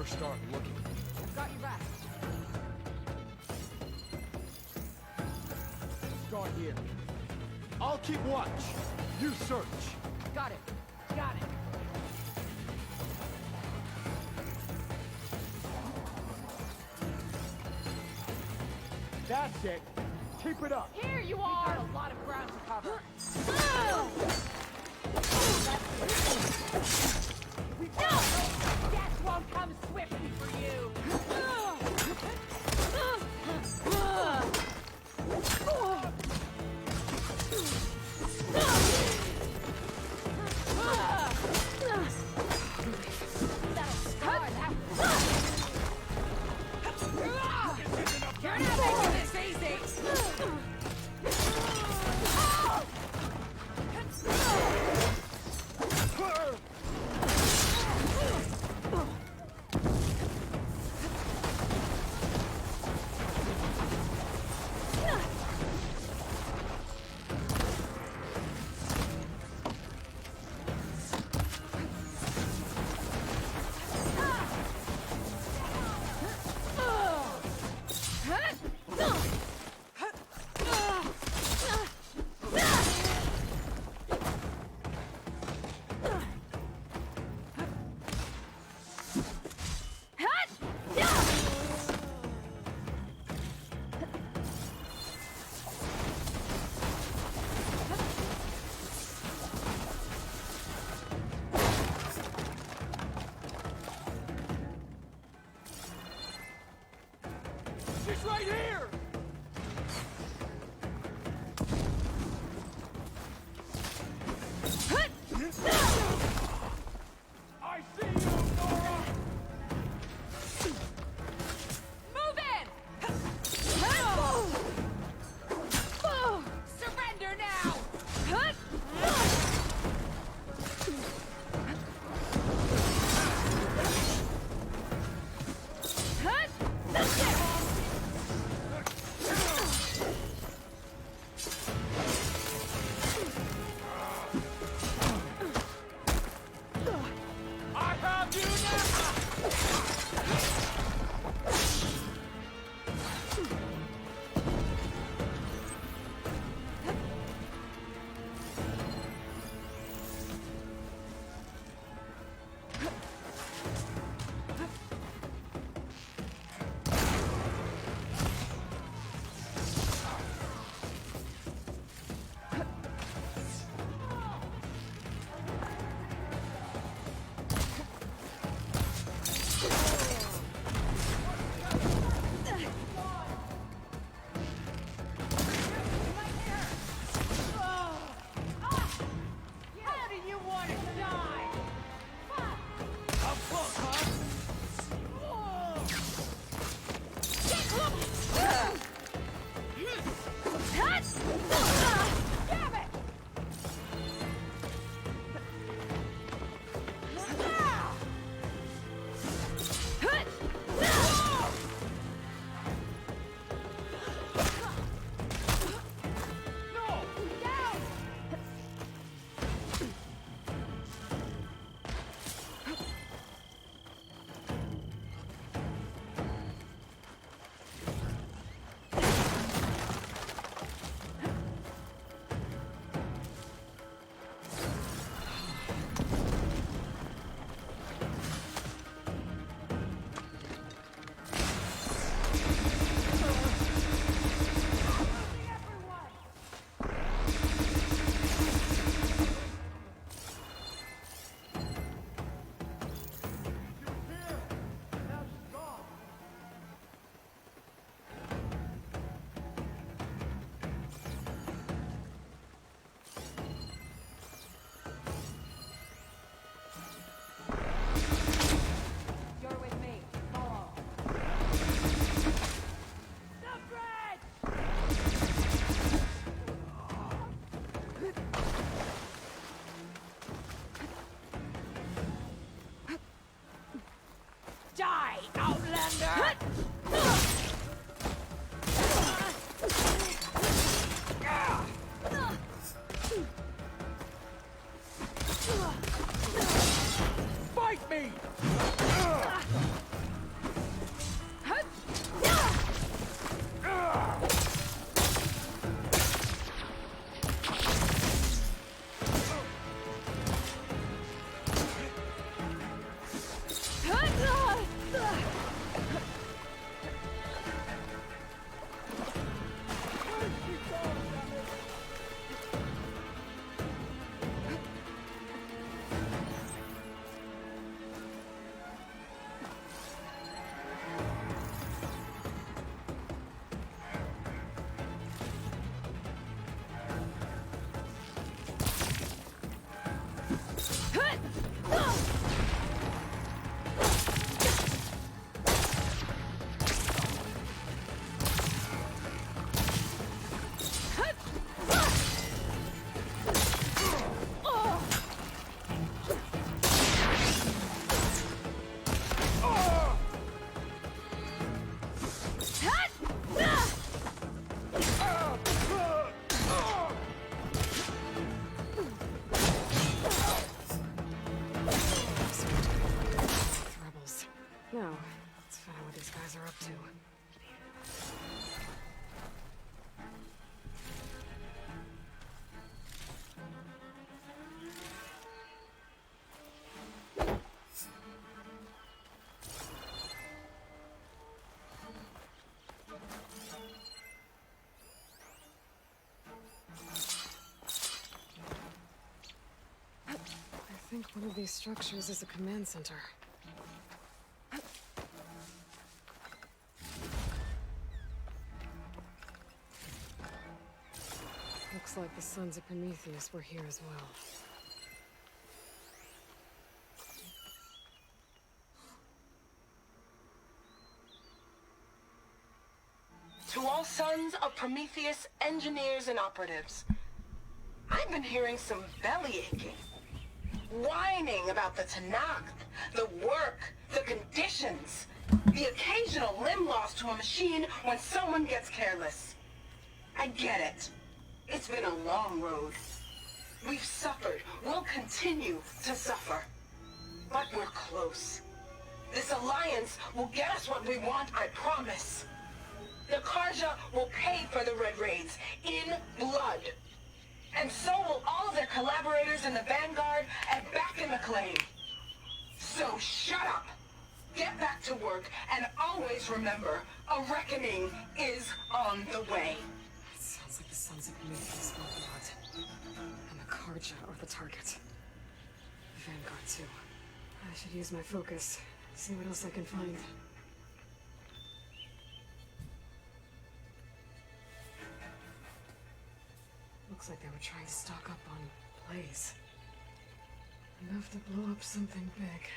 better start looking. Got your back. Start here. I'll keep watch. You search. Got it. Got it. That's it. Keep it up. Here you are! We've got a lot of ground to cover. Death won't come swiftly for you! You're not making this easy! She's right here! I see you, Nora! Move in! Surrender now! think one of these structures is a command center. Looks like the Sons of Prometheus were here as well. To all sons of Prometheus engineers and operatives, I've been hearing some belly aching, whining about the Tanakh, the work, the conditions, the occasional limb loss to a machine when someone gets careless. I get it. It's been a long road. We've suffered. We'll continue to suffer. But we're close. This alliance will get us what we want, I promise. The Karja will pay for the Red Raids in blood. And so will all of their collaborators in the Vanguard and back in McLean. So shut up. Get back to work and always remember, a reckoning is on the way. It sounds like the Sons of Prometheus were blood. And the Karja are the target. The Vanguard too. I should use my focus. See what else I can find. Looks like they were trying to stock up on Blaze. Enough to blow up something big.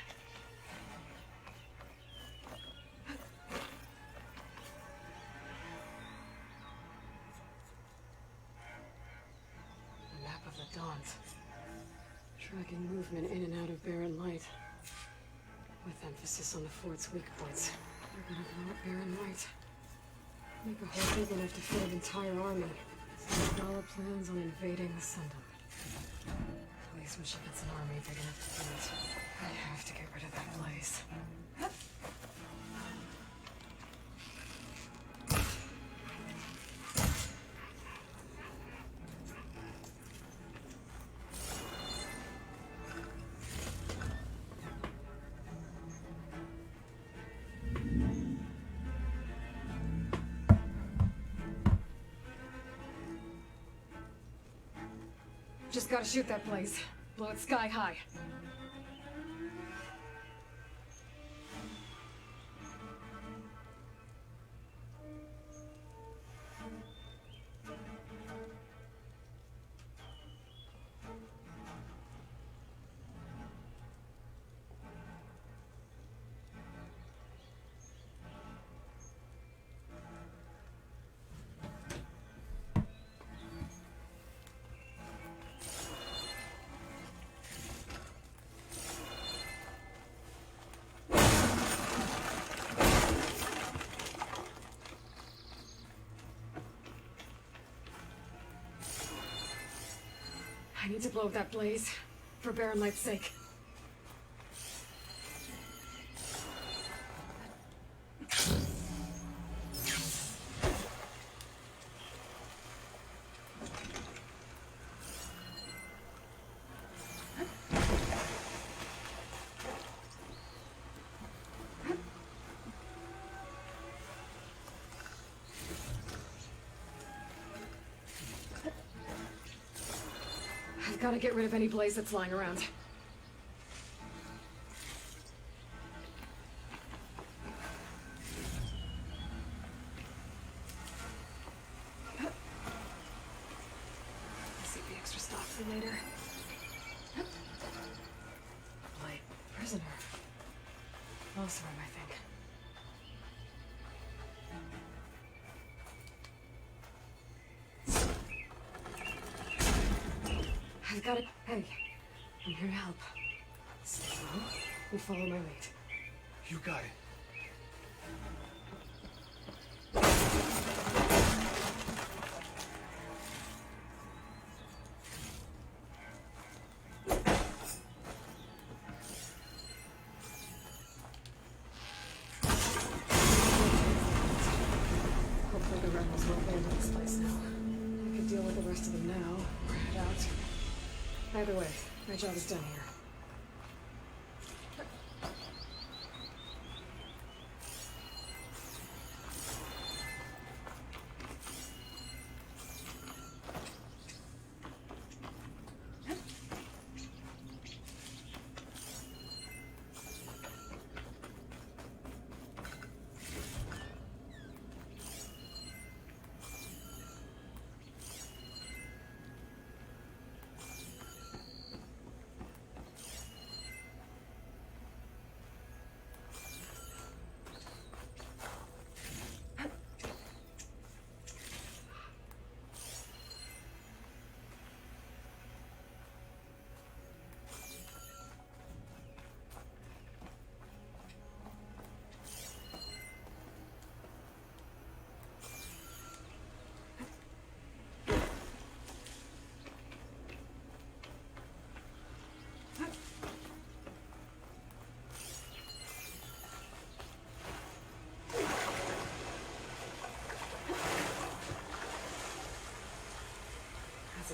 A map of the Daunt. Tracking movement in and out of Barren Light. With emphasis on the fort's weak points. They're gonna blow up Barren Light. Make a hole big enough to fit an entire army. Dollar plans on invading the Sundom. At least when she gets an army big enough to do it. I have to get rid of that Blaze. Just gotta shoot that Blaze. Blow it sky high. I need to blow up that Blaze. For Barren Light's sake. I've got to get rid of any Blaze that's lying around. Save the extra stock for later. Blight prisoner. Closer, I think. I've got it. Hey, I'm here to help. Stay low and follow my lead. You got it. Hopefully the rebels won't land in this place now. I can deal with the rest of them now, or head out. Either way, my job is done here.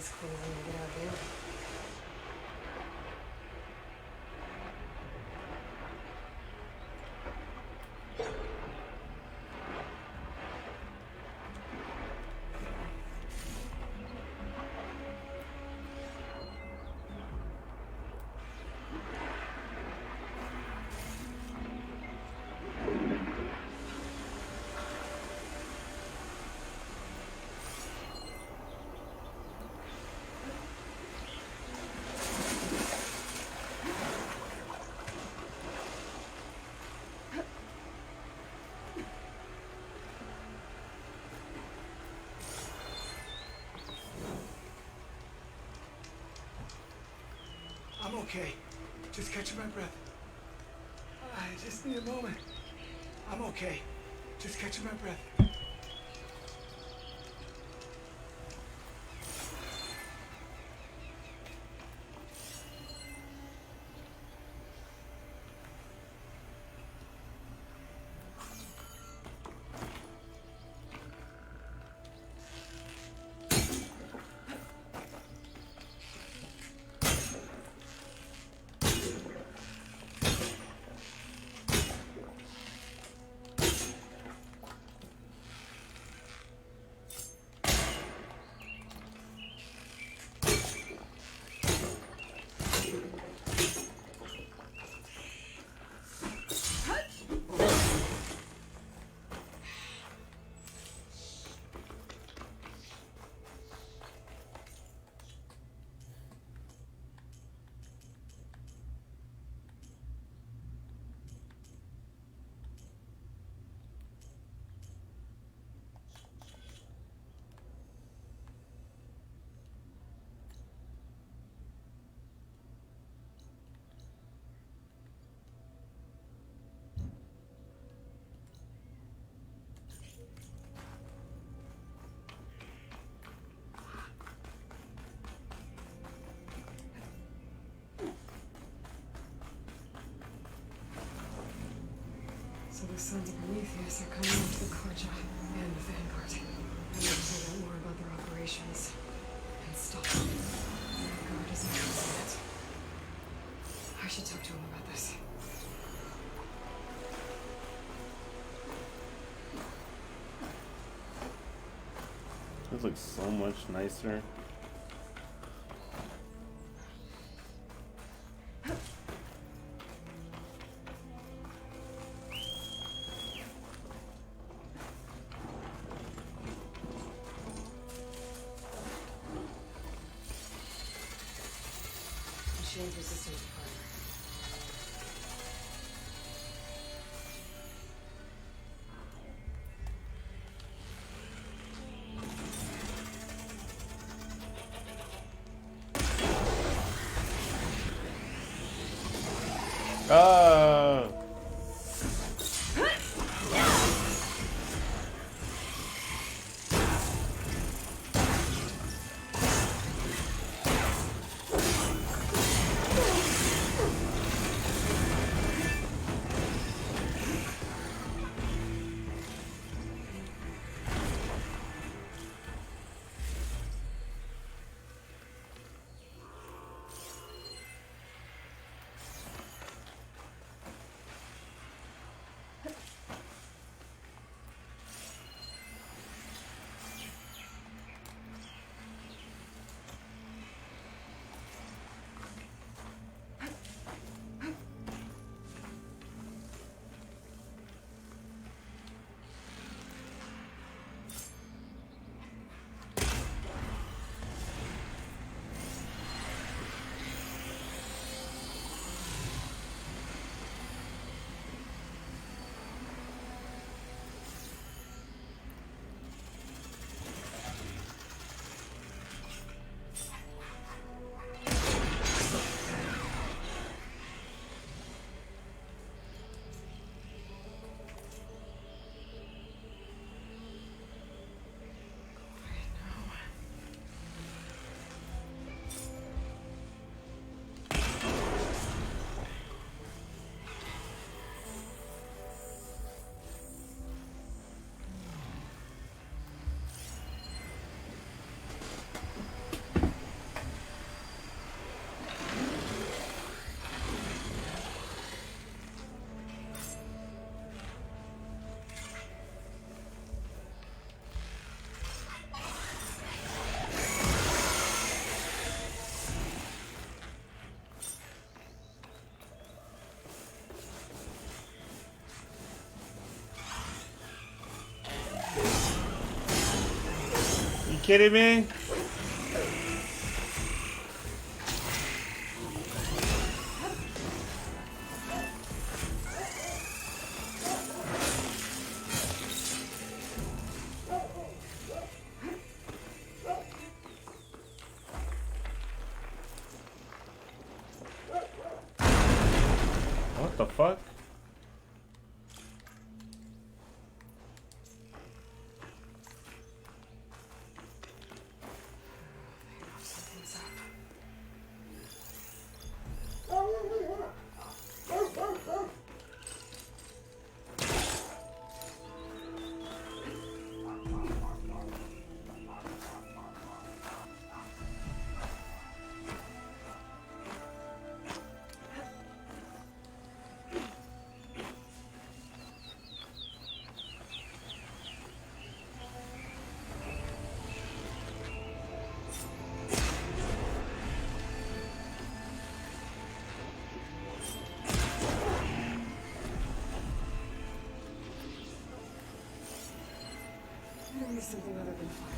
as clean as I'm gonna get out of here. I'm okay. Just catching my breath. I just need a moment. I'm okay. Just catching my breath. So the Sons of Prometheus are coming after the Carja and the Vanguard. I need to find out more about their operations and stop them. The Vanguard isn't trusting it. I should talk to him about this. This looks so much nicer. Change resistant to fire. Oh! kidding me? What the fuck? Something's up. Maybe something other than fire.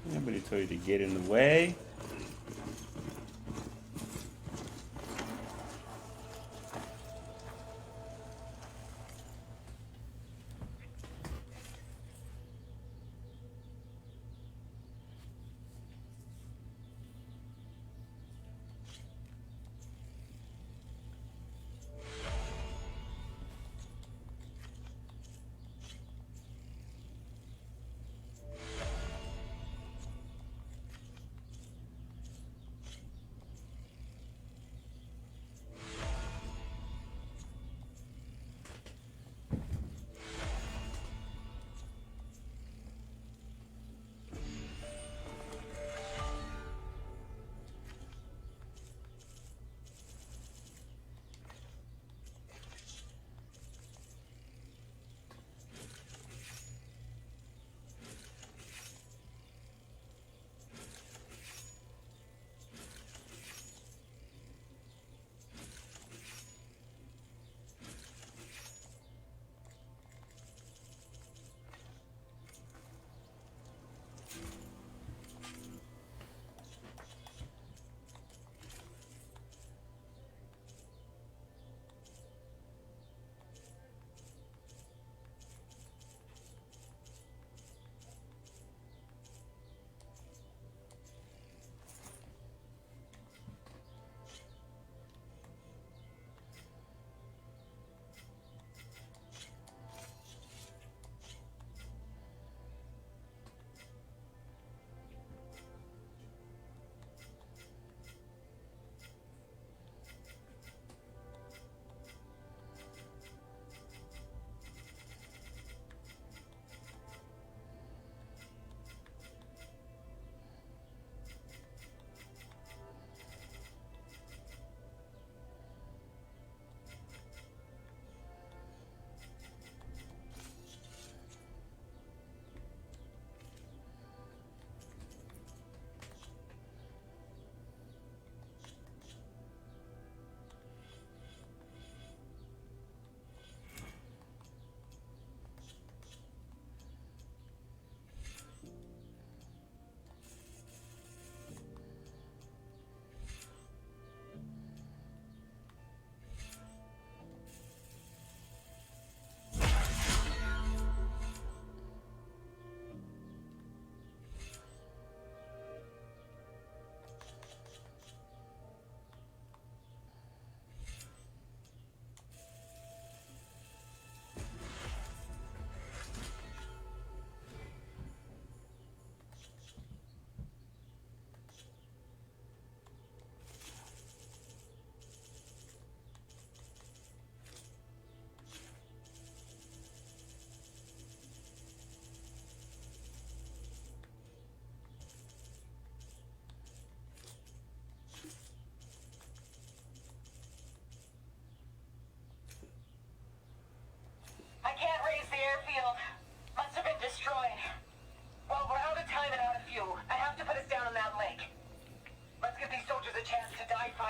Nobody told you to get in the way.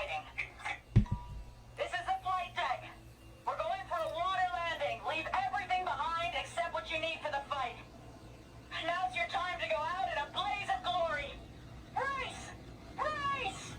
fighting. This is the flight deck. We're going for a water landing. Leave everything behind except what you need for the fight. Now's your time to go out in a blaze of glory. Race! Race!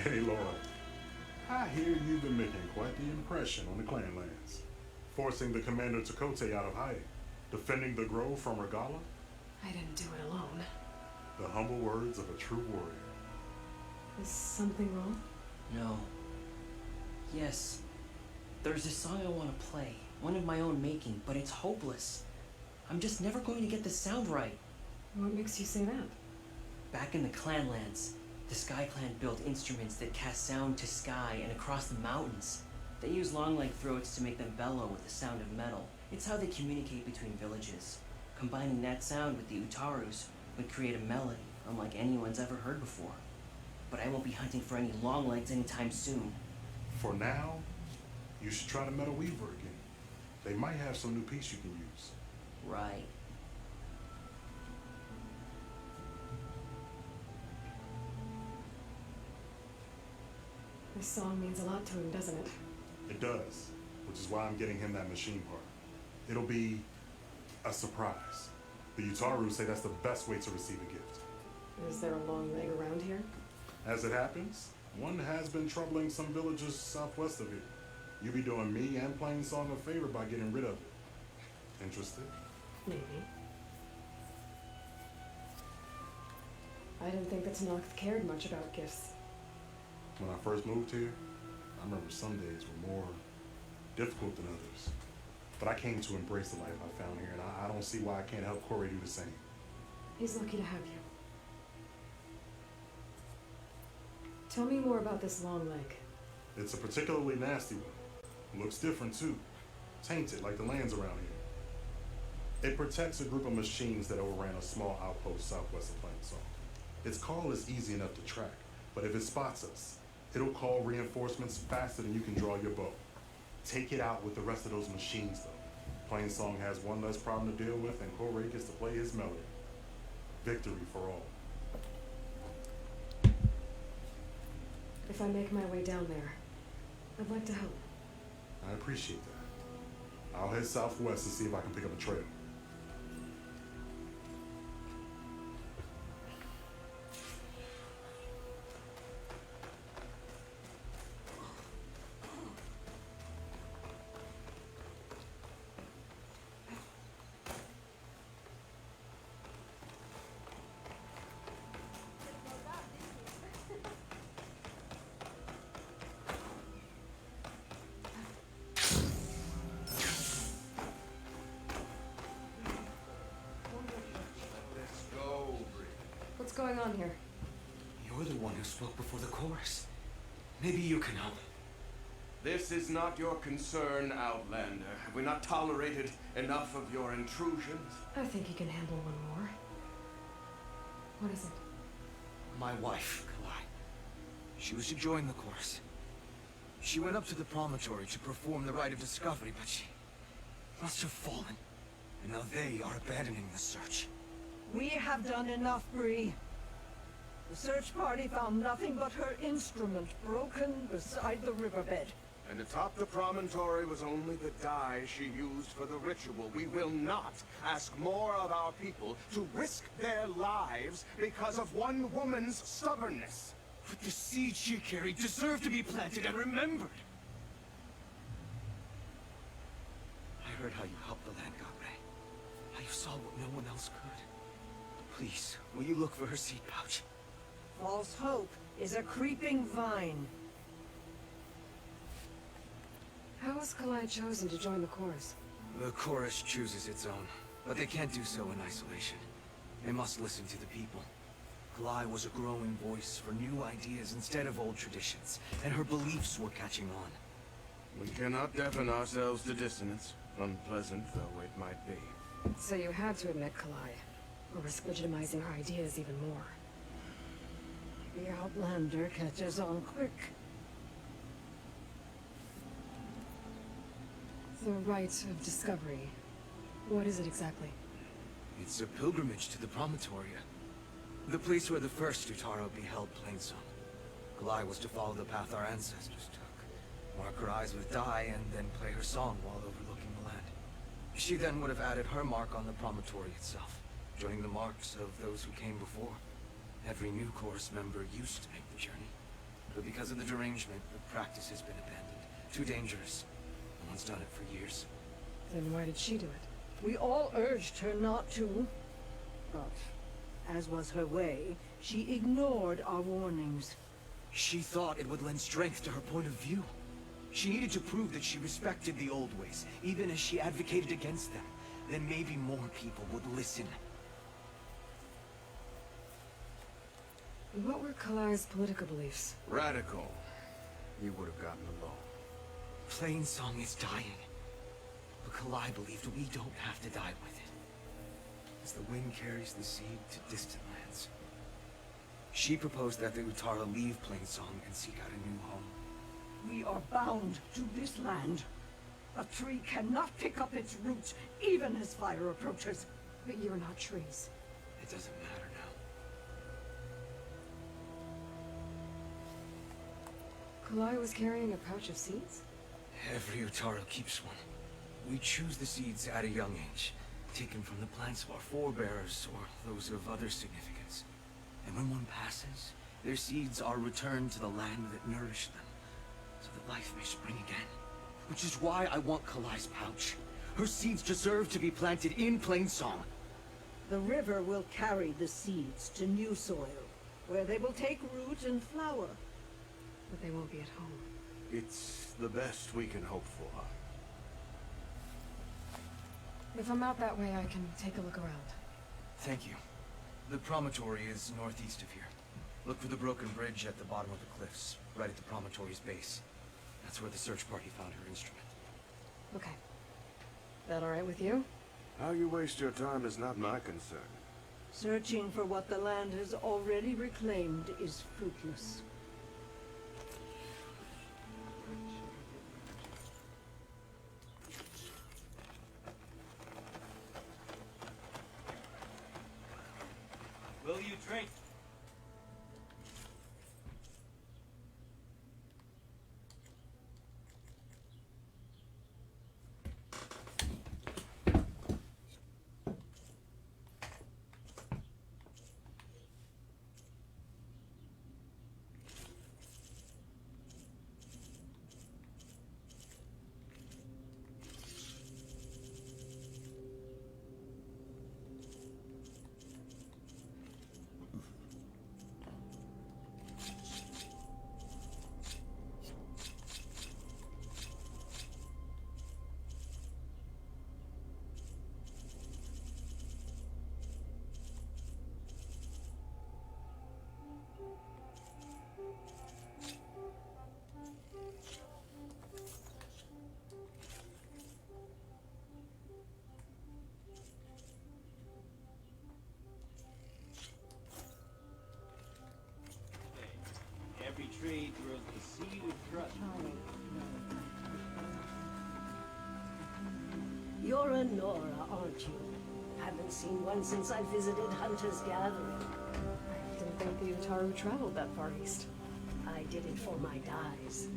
Hey, Lord. I hear you've been making quite the impression on the Clanlands. Forcing the Commander Takote out of hiding. Defending the Grove from Regala. I didn't do it alone. The humble words of a true warrior. Is something wrong? No. Yes. There's a song I want to play. One of my own making, but it's hopeless. I'm just never going to get the sound right. What makes you say that? Back in the Clanlands, the Sky Clan built instruments that cast sound to sky and across the mountains. They use long-leg throats to make them bellow with the sound of metal. It's how they communicate between villages. Combining that sound with the Utarus would create a melody unlike anyone's ever heard before. But I won't be hunting for any longlegs anytime soon. For now, you should try the Metal Weaver again. They might have some new piece you can use. Right. This song means a lot to him, doesn't it? It does, which is why I'm getting him that machine part. It'll be a surprise. The Utaru say that's the best way to receive a gift. Is there a long leg around here? As it happens, one has been troubling some villages southwest of here. You be doing me and Plainsong a favor by getting rid of it. Interested? Maybe. I didn't think that Tanakh cared much about gifts. When I first moved here, I remember some days were more difficult than others. but I came to embrace the life I found here, and I don't see why I can't help Corey do the same. He's lucky to have you. Tell me more about this long leg. It's a particularly nasty one. Looks different too. Tainted like the lands around here. It protects a group of machines that overran a small outpost southwest of Plainsong. Its call is easy enough to track, but if it spots us, it'll call reinforcements faster than you can draw your bow. Take it out with the rest of those machines though. Plainsong has one less problem to deal with, and Corey gets to play his melody. Victory for all. If I make my way down there, I'd like to help. I appreciate that. I'll head southwest and see if I can pick up a trail. What's going on here? You're the one who spoke before the chorus. Maybe you can help. This is not your concern, Outlander. Have we not tolerated enough of your intrusions? I think he can handle one more. What is it? My wife, Kalai. She was to join the chorus. She went up to the promontory to perform the rite of discovery, but she must have fallen. And now they are abandoning the search. We have done enough, Bree. The search party found nothing but her instrument broken beside the riverbed. And atop the promontory was only the dye she used for the ritual. We will not ask more of our people to risk their lives because of one woman's stubbornness. But the seed she carried deserved to be planted and remembered. I heard how you helped the land, Gabre. How you saw what no one else could. Please, will you look for her seed pouch? False hope is a creeping vine. How was Kalai chosen to join the chorus? The chorus chooses its own, but they can't do so in isolation. They must listen to the people. Kalai was a growing voice for new ideas instead of old traditions, and her beliefs were catching on. We cannot deafen ourselves to dissonance, unpleasant though it might be. So you had to admit Kalai, or risk legitimizing her ideas even more. The Outlander catches on quick. The rite of discovery. What is it exactly? It's a pilgrimage to the Promontoria. The place where the first Utaro beheld Plainsong. Kalai was to follow the path our ancestors took. Mark her eyes with dye and then play her song while overlooking the land. She then would have added her mark on the promontory itself, joining the marks of those who came before. Every new chorus member used to make the journey. But because of the derangement, the practice has been abandoned. Too dangerous. No one's done it for years. Then why did she do it? We all urged her not to. But, as was her way, she ignored our warnings. She thought it would lend strength to her point of view. She needed to prove that she respected the old ways, even as she advocated against them. Then maybe more people would listen. What were Kalai's political beliefs? Radical. You would have gotten along. Plainsong is dying. But Kalai believed we don't have to die with it. As the wind carries the seed to distant lands. She proposed that the Utara leave Plainsong and seek out a new home. We are bound to this land. A tree cannot pick up its roots, even as fire approaches. But you're not trees. It doesn't matter now. Kalai was carrying a pouch of seeds? Every Utaro keeps one. We choose the seeds at a young age, taken from the plants of our forebears or those of other significance. And when one passes, their seeds are returned to the land that nourished them, so that life may spring again. Which is why I want Kalai's pouch. Her seeds deserve to be planted in Plainsong. The river will carry the seeds to new soil, where they will take root and flower. But they won't be at home. It's the best we can hope for. If I'm out that way, I can take a look around. Thank you. The promontory is northeast of here. Look for the broken bridge at the bottom of the cliffs, right at the promontory's base. That's where the search party found her instrument. Okay. That alright with you? How you waste your time is not my concern. Searching for what the land has already reclaimed is fruitless. Will you drink? Every trade grows the seed of trust. You're a Nora, aren't you? Haven't seen one since I visited Hunter's Gathering. I didn't think the Utaru traveled that far east. I did it for my dyes.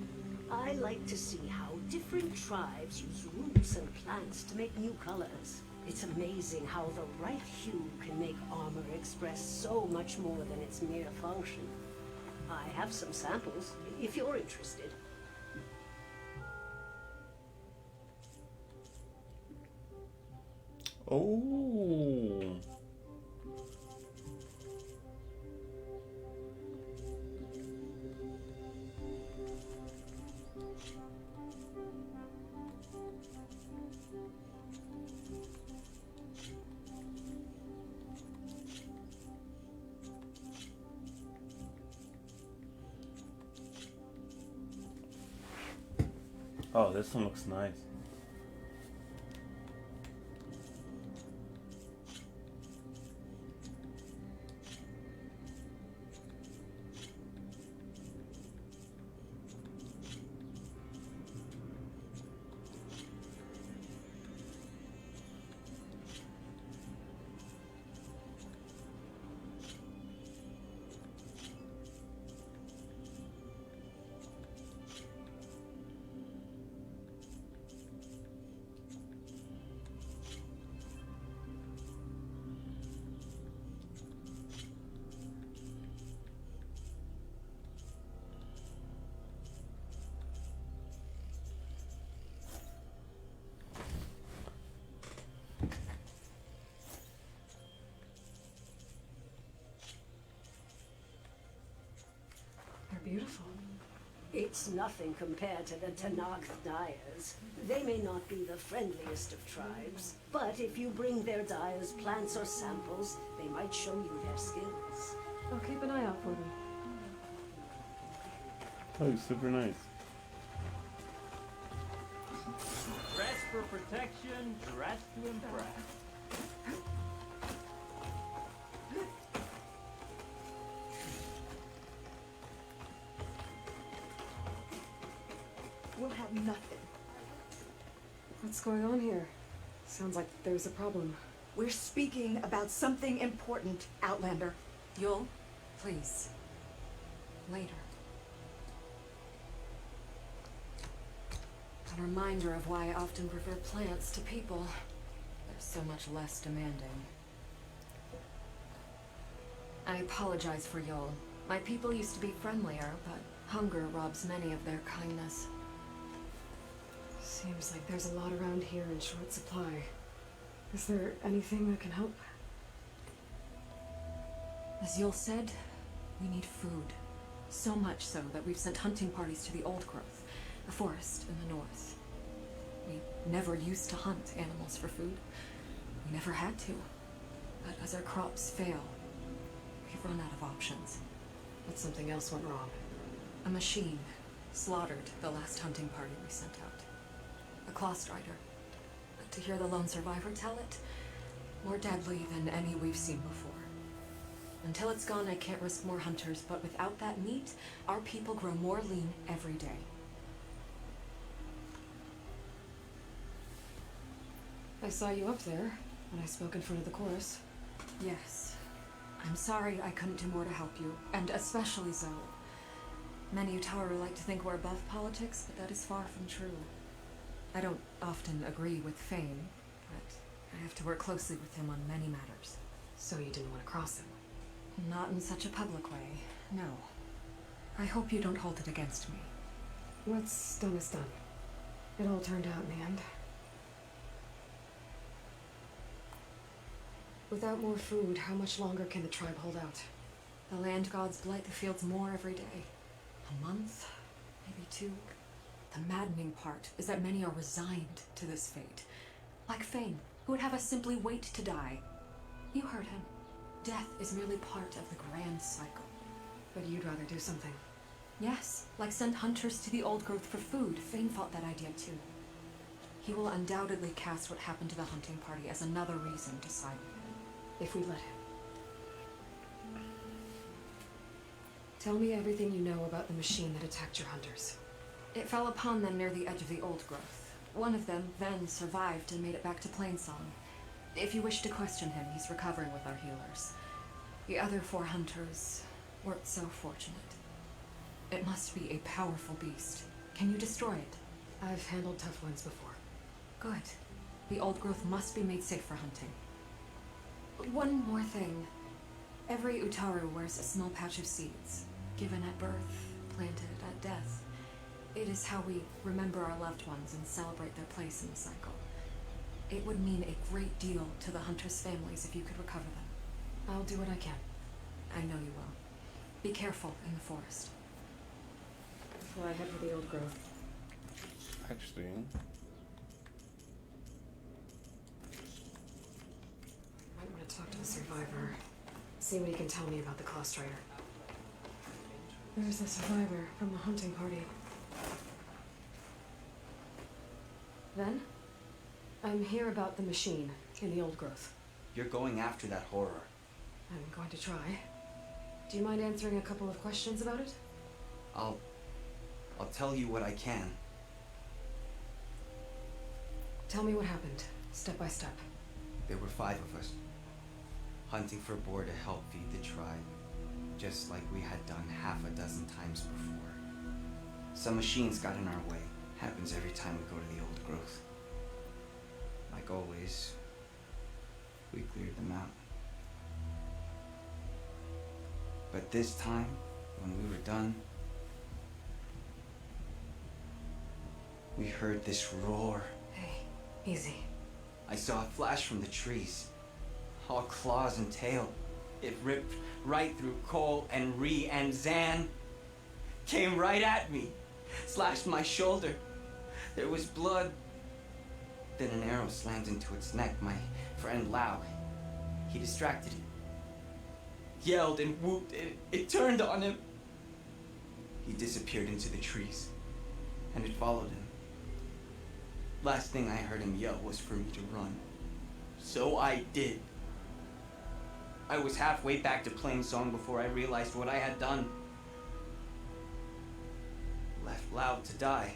I like to see how different tribes use roots and plants to make new colors. It's amazing how the right hue can make armor express so much more than its mere function. I have some samples, if you're interested. Oh. Oh, this one looks nice. Beautiful. It's nothing compared to the Tanakh dyers. They may not be the friendliest of tribes, but if you bring their dyers plants or samples, they might show you their skills. I'll keep an eye out for them. Oh, super nice. Dress for protection, dress to impress. We'll have nothing. What's going on here? Sounds like there's a problem. We're speaking about something important, Outlander. Yul, please. Later. A reminder of why I often prefer plants to people. They're so much less demanding. I apologize for Yul. My people used to be friendlier, but hunger robs many of their kindness. Seems like there's a lot around here in short supply. Is there anything that can help? As Yul said, we need food. So much so that we've sent hunting parties to the Old Growth, the forest in the north. We never used to hunt animals for food. We never had to. But as our crops fail, we've run out of options. But something else went wrong. A machine slaughtered the last hunting party we sent out. A claw strider. But to hear the lone survivor tell it, more deadly than any we've seen before. Until it's gone, I can't risk more hunters, but without that meat, our people grow more lean every day. I saw you up there when I spoke in front of the chorus. Yes. I'm sorry I couldn't do more to help you, and especially Zoe. Many Utaru like to think we're above politics, but that is far from true. I don't often agree with Fane, but I have to work closely with him on many matters. So you didn't want to cross him? Not in such a public way, no. I hope you don't hold it against me. What's done is done. It all turned out in the end. Without more food, how much longer can the tribe hold out? The land gods blight the fields more every day. A month, maybe 2. The maddening part is that many are resigned to this fate. Like Fane, who would have us simply wait to die. You heard him. Death is merely part of the grand cycle. But you'd rather do something. Yes, like send hunters to the old growth for food. Fane fought that idea too. He will undoubtedly cast what happened to the hunting party as another reason to side with him. If we let him. Tell me everything you know about the machine that attacked your hunters. It fell upon them near the edge of the old growth. One of them then survived and made it back to Plainsong. If you wish to question him, he's recovering with our healers. The other 4 hunters weren't so fortunate. It must be a powerful beast. Can you destroy it? I've handled tough ones before. Good. The old growth must be made safe for hunting. One more thing. Every Utaru wears a small patch of seeds, given at birth, planted at death. It is how we remember our loved ones and celebrate their place in the cycle. It would mean a great deal to the hunters' families if you could recover them. I'll do what I can. I know you will. Be careful in the forest. Before I head for the old growth. Actually, Might want to talk to the survivor. See what he can tell me about the Claw Strider. There's the survivor from the hunting party. Then? I'm here about the machine in the old growth. You're going after that horror. I'm going to try. Do you mind answering a couple of questions about it? I'll tell you what I can. Tell me what happened, step by step. There were 5 of us, hunting for boar to help feed the tribe, just like we had done half a dozen times before. Some machines got in our way. Happens every time we go to the old growth. Like always, we cleared them out. But this time, when we were done, we heard this roar. Hey, easy. I saw a flash from the trees, all claws and tail. It ripped right through Cole and Ree, and Zan came right at me, slashed my shoulder. There was blood. Then an arrow slammed into its neck. My friend Lau, he distracted it, yelled and whooped. It turned on him. He disappeared into the trees, and it followed him. Last thing I heard him yell was for me to run. So I did. I was halfway back to Plainsong before I realized what I had done. Left Lau to die.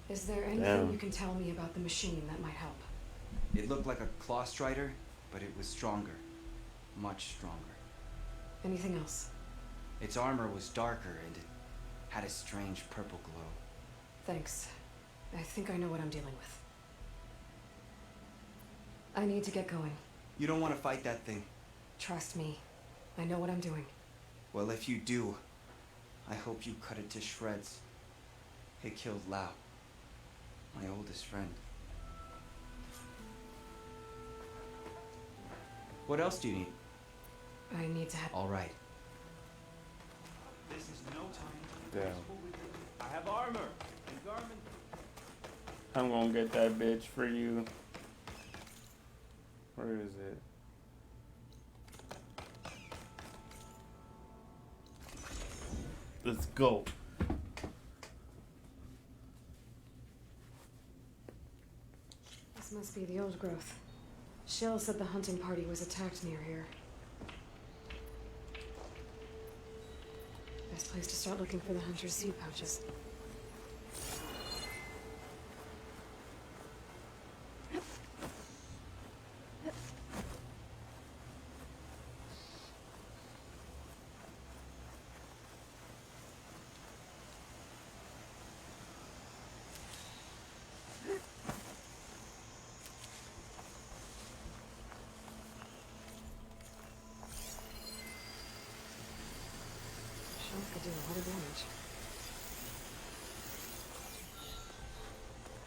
Is there anything you can tell me about the machine that might help? It looked like a claw strider, but it was stronger. Much stronger. Anything else? Its armor was darker and it had a strange purple glow. Thanks. I think I know what I'm dealing with. I need to get going. You don't want to fight that thing. Trust me. I know what I'm doing. Well, if you do, I hope you cut it to shreds. It killed Lau, my oldest friend. What else do you need? I need to All right. This is no time Damn. I have armor and garment. I'm gonna get that bitch for you. Where is it? Let's go. This must be the old growth. Shell said the hunting party was attacked near here. Best place to start looking for the hunter's seed pouches. Could do a lot of damage.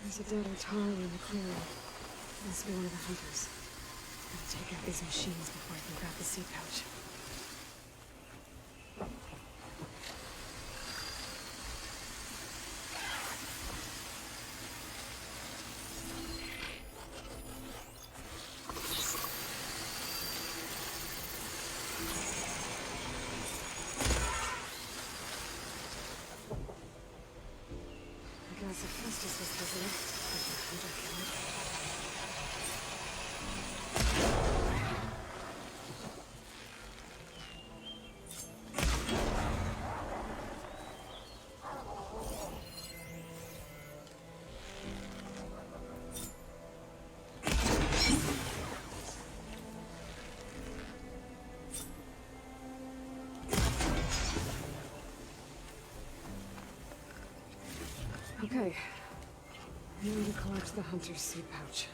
There's a dead Otaro in the clearing. Must be one of the hunters. Gotta take out these machines before I can grab the seed pouch. Hephaestus was visited. The hunter killed. Okay. I need to collect the hunter's seed pouch.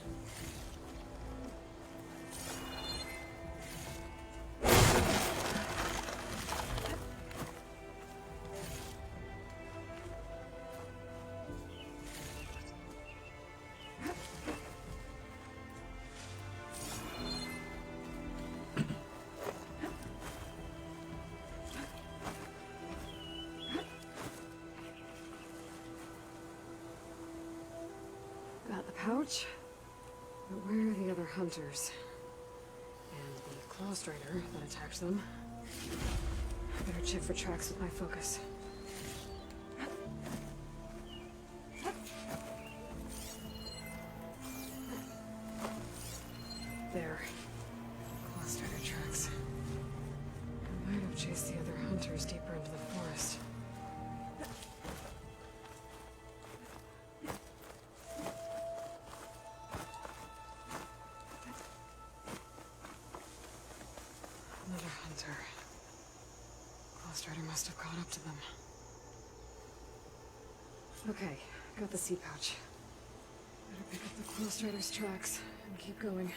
Got the pouch, but where are the other hunters? And the claw strider that attacked them? I better check for tracks with my focus. There. Claw strider tracks. I might have chased the other hunters deeper into the forest. Another hunter. Claw strider must have caught up to them. Okay, got the seed pouch. Better pick up the Claw strider's tracks and keep going.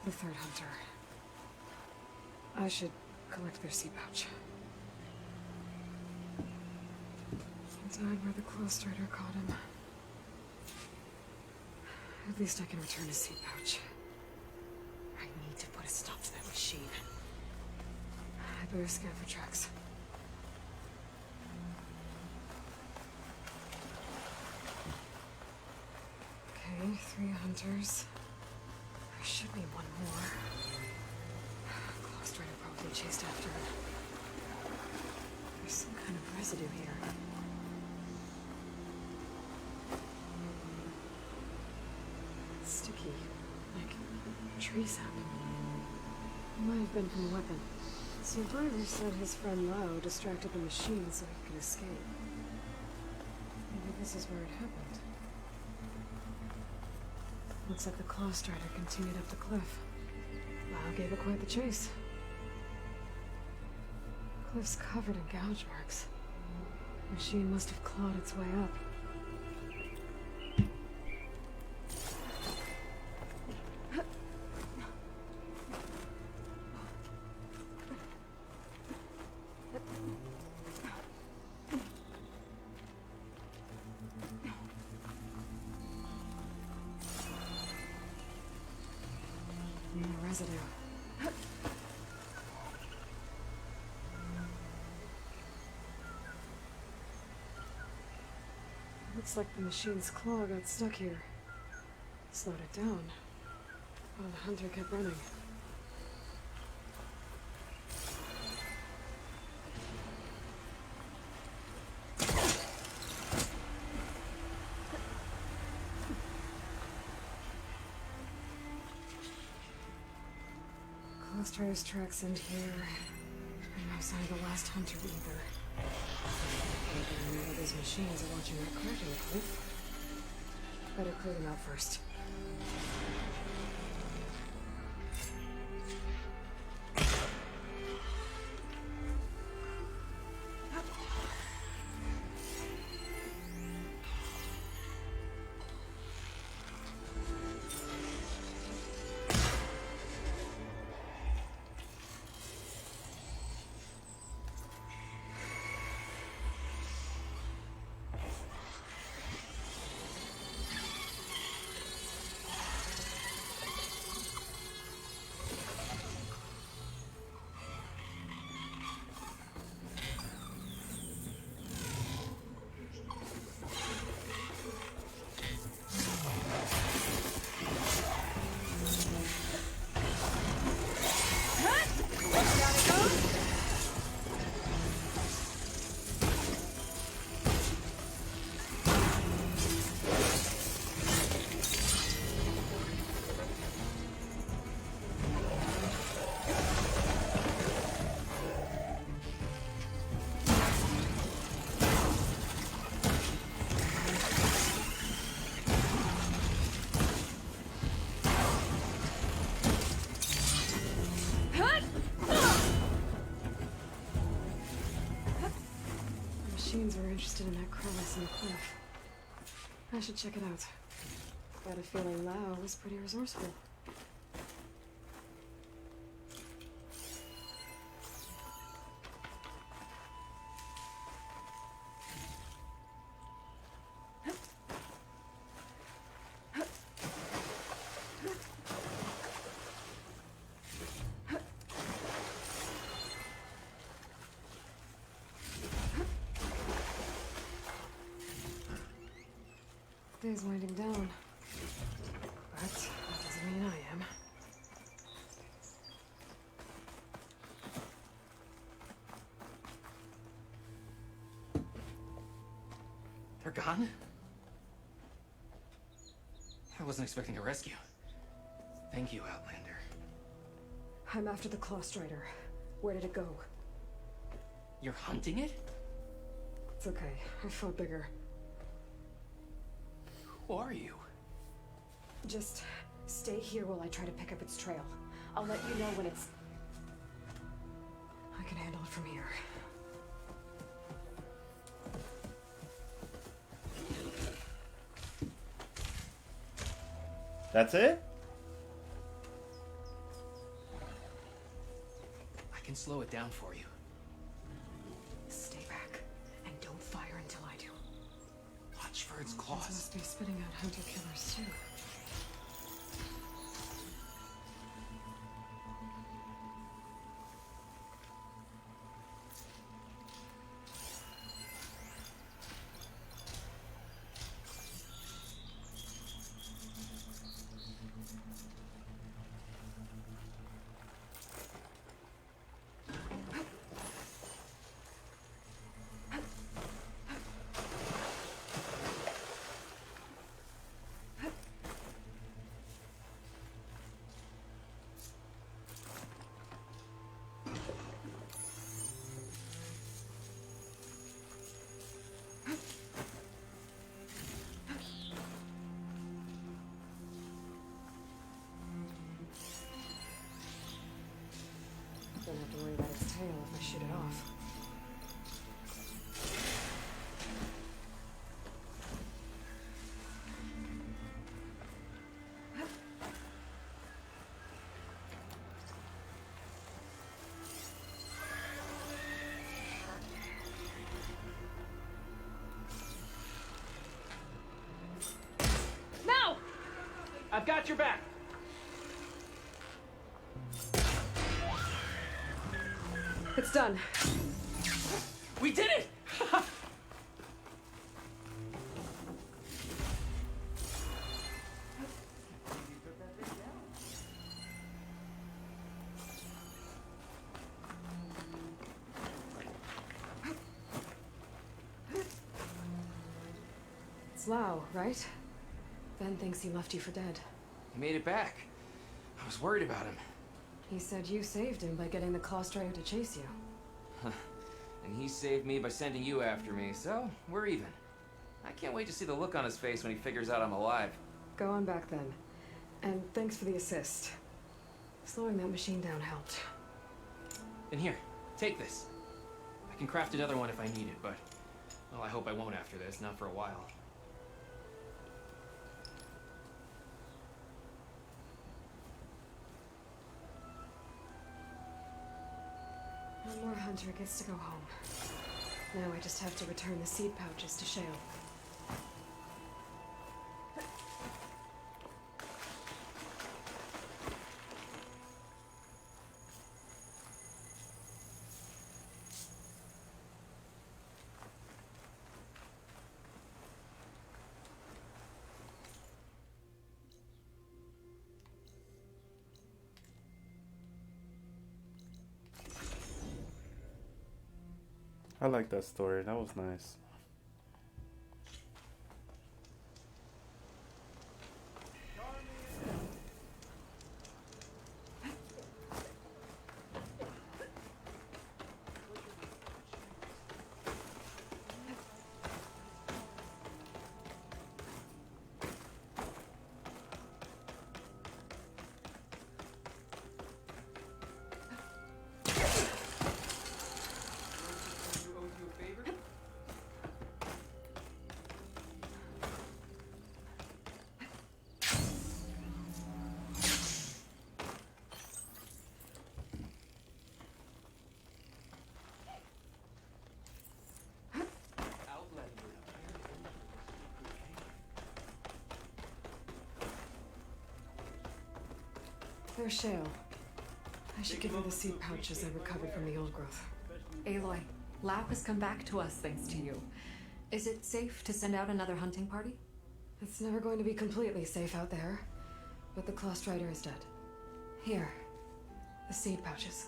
The third hunter. I should collect their seed pouch. He died where the Claw strider caught him. At least I can return his seed pouch. I need to put a stop to that machine. I better scan for tracks. Okay, 3 hunters. There should be one more. Claw strider probably chased after him. There's some kind of residue here. It's sticky, like tree sap. It might have been from a weapon. Survivor said his friend Lau distracted the machine so he could escape. Maybe this is where it happened. Looks like the Claw strider continued up the cliff. Lau gave it quite the chase. Cliff's covered in gouge marks. The machine must have clawed its way up. More residue. Looks like the machine's claw got stuck here. Slowed it down. While the hunter kept running. Clawstrider's tracks end here. And no sign of the last hunter either. Maybe any of those machines are watching that cracking cliff. Better clear them out first. We're interested in that crevice in the cliff. I should check it out. Got a feeling Lao was pretty resourceful. Day's winding down. But that doesn't mean I am. They're gone? I wasn't expecting a rescue. Thank you, Outlander. I'm after the Clawstrider. Where did it go? You're hunting it? It's okay. I fought bigger. Who are you? Just stay here while I try to pick up its trail. I'll let you know when it's... I can handle it from here. That's it? I can slow it down for you. Stay back, and don't fire until I do. Watch for its It claws. must be spitting out hunter killers too. Don't have to worry about its tail if I shoot it off. No! I've got your back. It's done. We did it! It's Lau, right? Ben thinks he left you for dead. He made it back. I was worried about him. He said you saved him by getting the Claw Strider to chase you. And he saved me by sending you after me, so we're even. I can't wait to see the look on his face when he figures out I'm alive. Go on back then. And thanks for the assist. Slowing that machine down helped. And here, take this. I can craft another one if I need it, but... well, I hope I won't after this, not for a while. One more hunter gets to go home. Now I just have to return the seed pouches to Shale. I like that story. That was nice. There's Shale. I should give her the seed pouches I recovered from the old growth. Aloy, Lau has come back to us thanks to you. Is it safe to send out another hunting party? It's never going to be completely safe out there, but the Claw Strider is dead. Here, the seed pouches.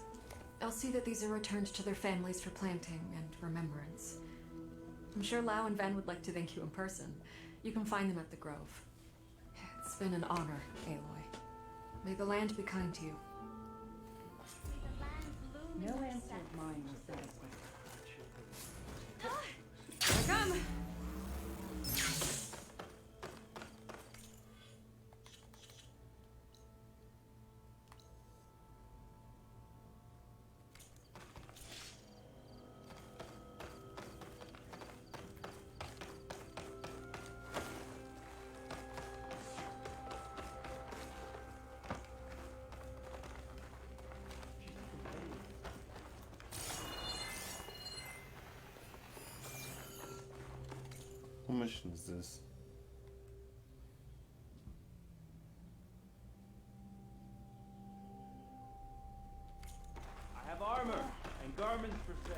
I'll see that these are returned to their families for planting and remembrance. I'm sure Lau and Ven would like to thank you in person. You can find them at the Grove. It's been an honor, Aloy. May the land be kind to you. No answer of mine was satisfactory. Here I come! What mission is this? I have armor and garments for sale.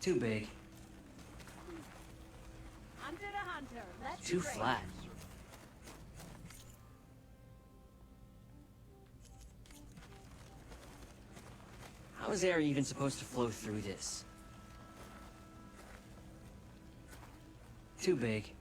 Too big. Hunter to hunter. Let's Too trade. flat. How is air even supposed to flow through this? Too big.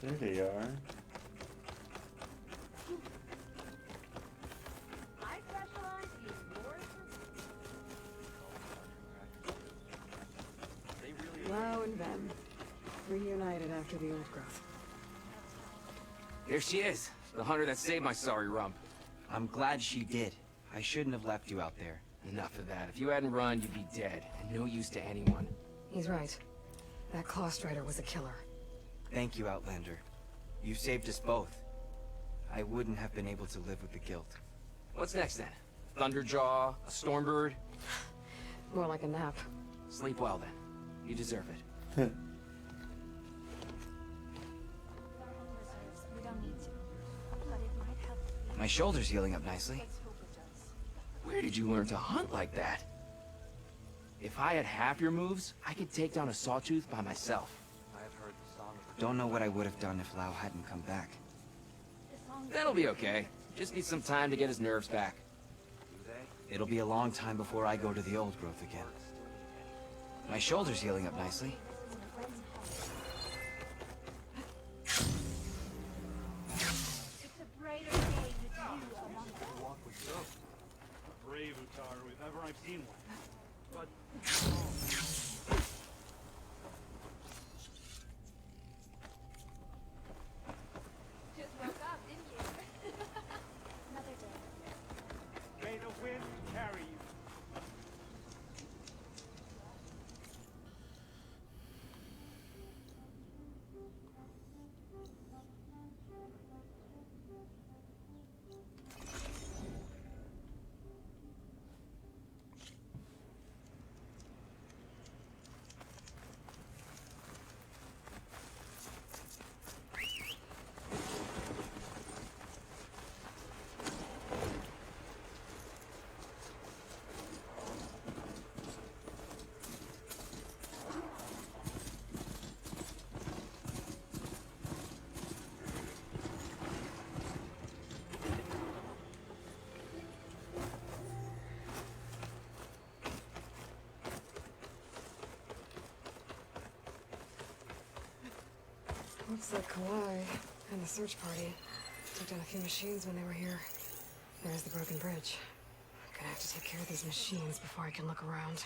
There they are. I specialize in yours. Lau and Ven, reunited after the old growth. There she is, the hunter that saved my sorry rump. I'm glad she did. I shouldn't have left you out there. Enough of that. If you hadn't run, you'd be dead, and no use to anyone. He's right. That Claw Strider was a killer. Thank you, Outlander. You saved us both. I wouldn't have been able to live with the guilt. What's next then? Thunderjaw? A Stormbird? More like a nap. Sleep well then. You deserve it. My shoulder's healing up nicely. Where did you learn to hunt like that? If I had half your moves, I could take down a sawtooth by myself. Don't know what I would have done if Lau hadn't come back. That'll be okay. Just need some time to get his nerves back. It'll be a long time before I go to the old growth again. My shoulder's healing up nicely. Brave Utaru, if ever I've seen one. But... Just woke up, didn't you? Another day. May the wind carry you. Looks like Kawhi and the search party took down a few machines when they were here. There's the broken bridge. I'm gonna have to take care of these machines before I can look around.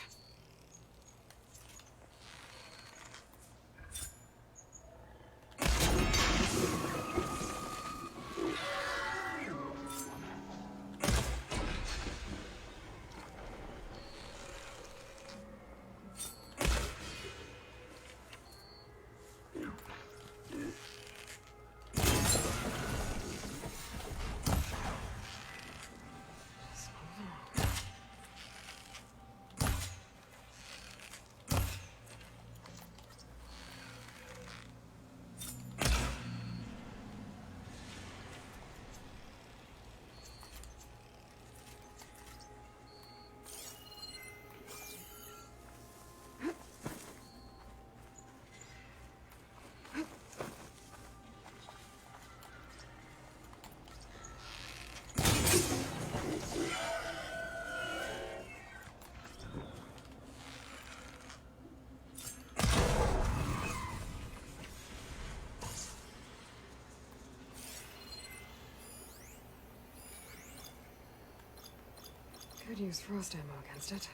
Could use frost ammo against it.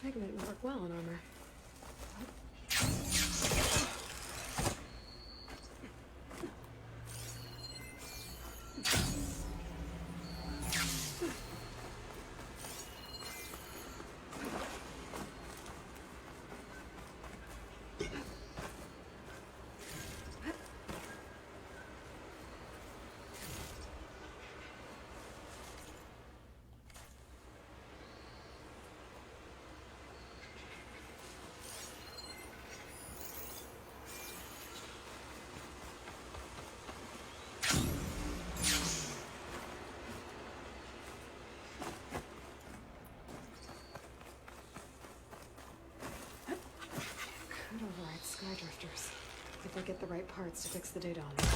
Pigment would work well on armor. Could override Skydrifters if they get the right parts to fix the data on them.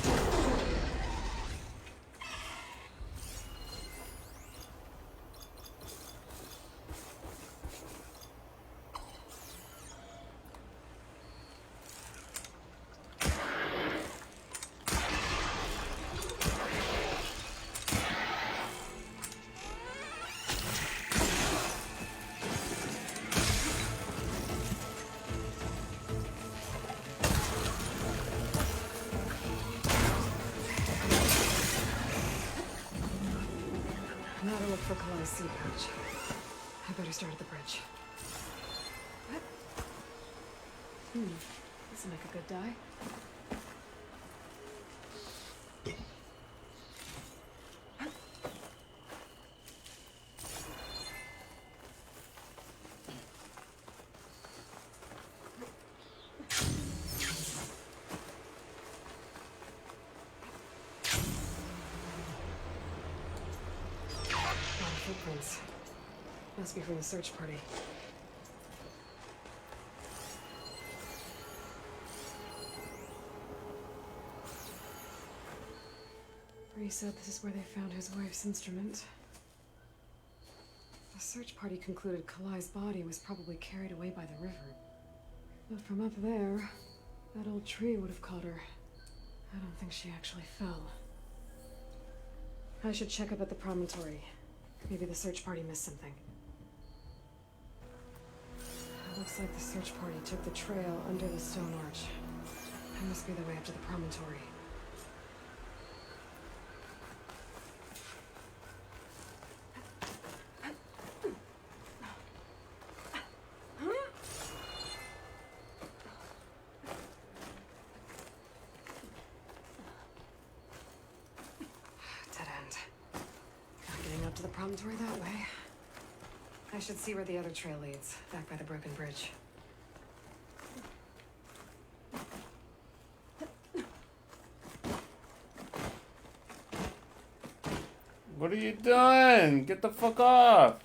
Now to look for Kalai's seed pouch. I better start at the bridge. This'll make a good dye. Footprints. Must be from the search party. Bree said this is where they found his wife's instrument. The search party concluded Kalai's body was probably carried away by the river. But from up there, that old tree would have caught her. I don't think she actually fell. I should check up at the promontory. Maybe the search party missed something. It looks like the search party took the trail under the stone arch. That must be the way up to the promontory. Dead end. Not getting up to the promontory that way. I should see where the other trail leads, back by the broken bridge. What are you doing? Get the fuck off!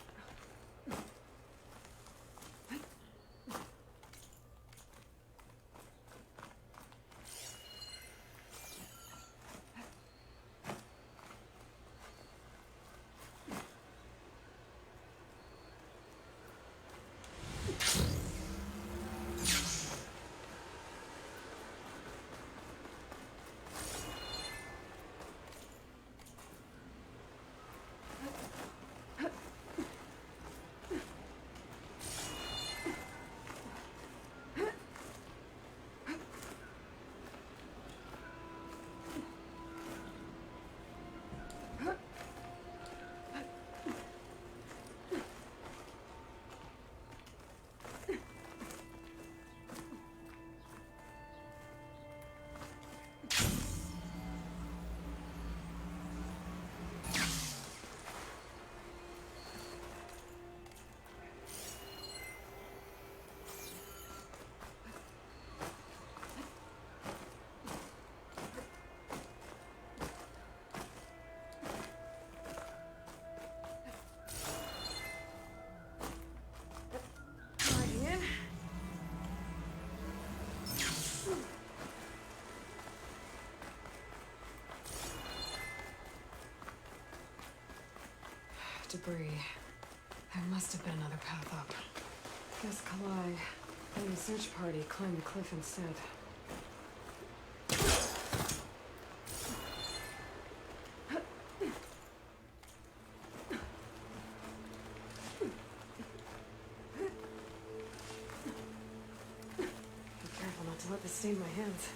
Debris. There must have been another path up. Guess Kalai and the search party climbed the cliff instead. stained my hands.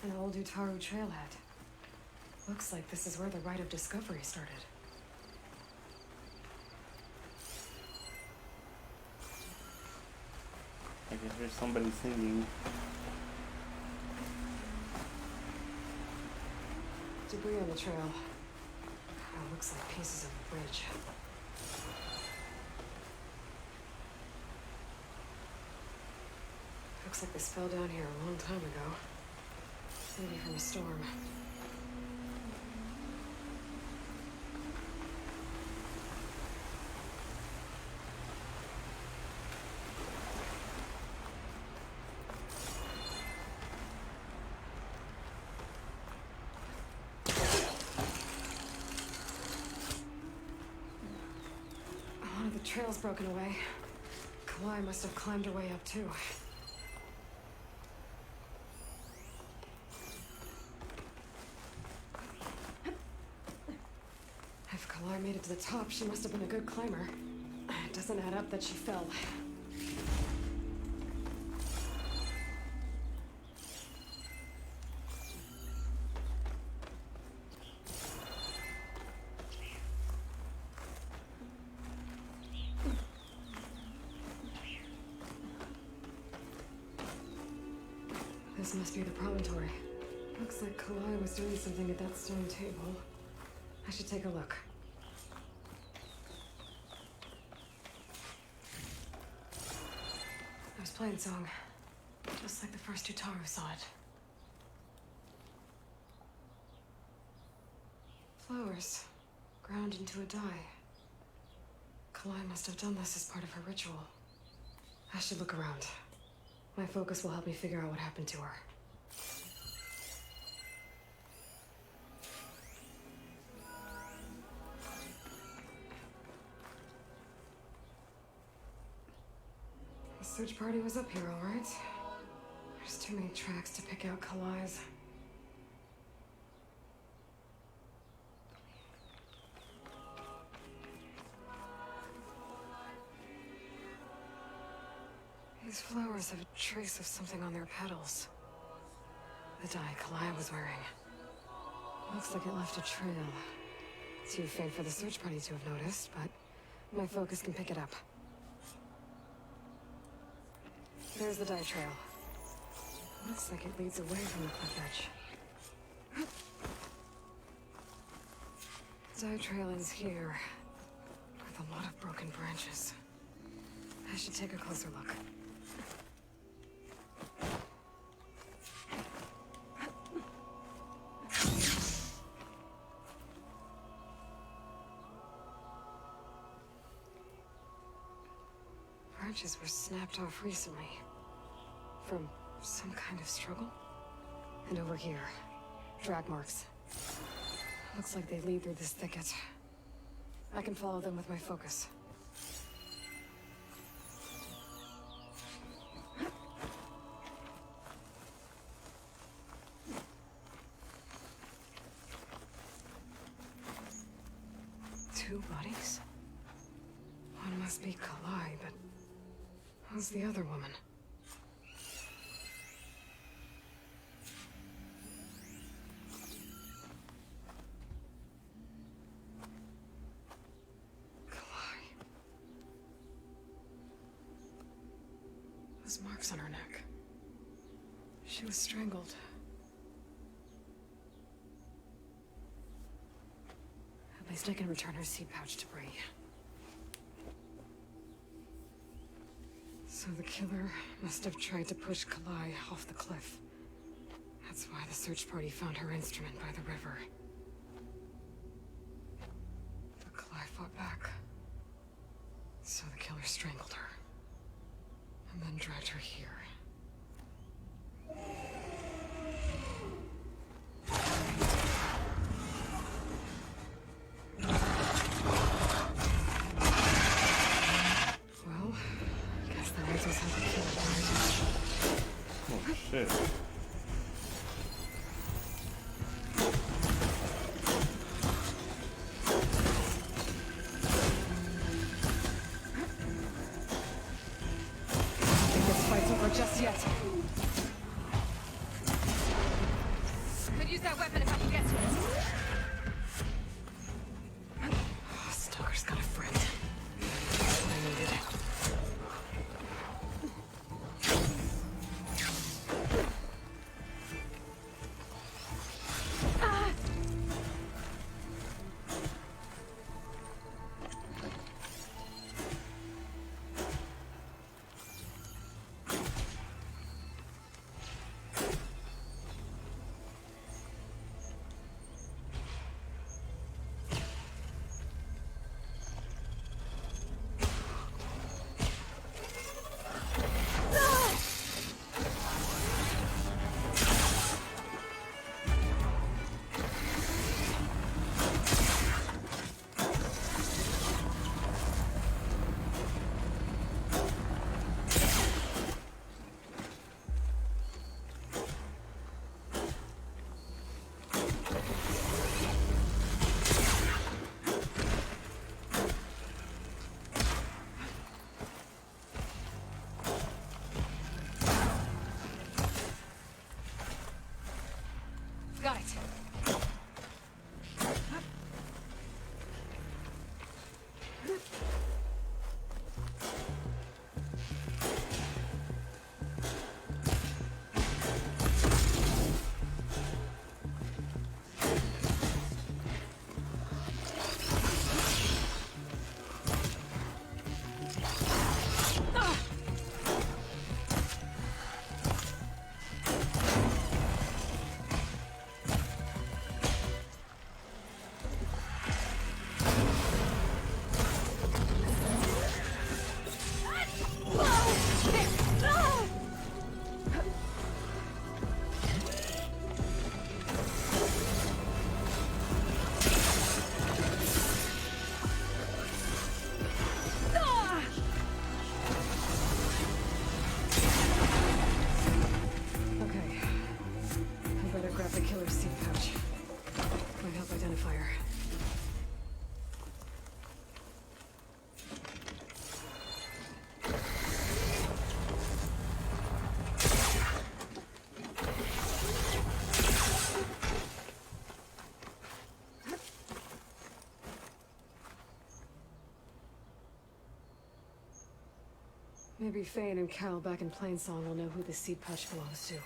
An old Utaru trailhead. Looks like this is where the Rite of Discovery started. I can hear somebody singing. Debris on the trail. It looks like pieces of a bridge. Looks like this fell down here a long time ago. Maybe from a storm. One of the trail's broken away. Kalai must have climbed her way up too. If Kalai made it to the top, she must have been a good climber. It doesn't add up that she fell. This must be the promontory. Looks like Kalai was doing something at that stone table. I should take a look. There's Plainsong. Just like the first Utaru saw it. Flowers. Ground into a dye. Kalai must have done this as part of her ritual. I should look around. My focus will help me figure out what happened to her. The search party was up here, all right. There's too many tracks to pick out Kalai's. These flowers have a trace of something on their petals. The dye Kalai was wearing. Looks like it left a trail. Too faint for the search party to have noticed, but my focus can pick it up. There's the dye trail. Looks like it leads away from the cliff edge. The dye trail ends here, with a lot of broken branches. I should take a closer look. Branches were snapped off recently. From some kind of struggle. And over here, drag marks. Looks like they lead through this thicket. I can follow them with my focus. Two bodies? One must be Kalai, but who's the other woman? Those marks on her neck. She was strangled. At least I can return her seed pouch to Bree. So the killer must have tried to push Kalai off the cliff. That's why the search party found her instrument by the river. But Kalai fought back. So the killer strangled her. And then dragged her here. Well, I guess that answers how the killer died. Oh shit. Maybe Fane and Cal back in Plainsong will know who the seed pouch belongs to. You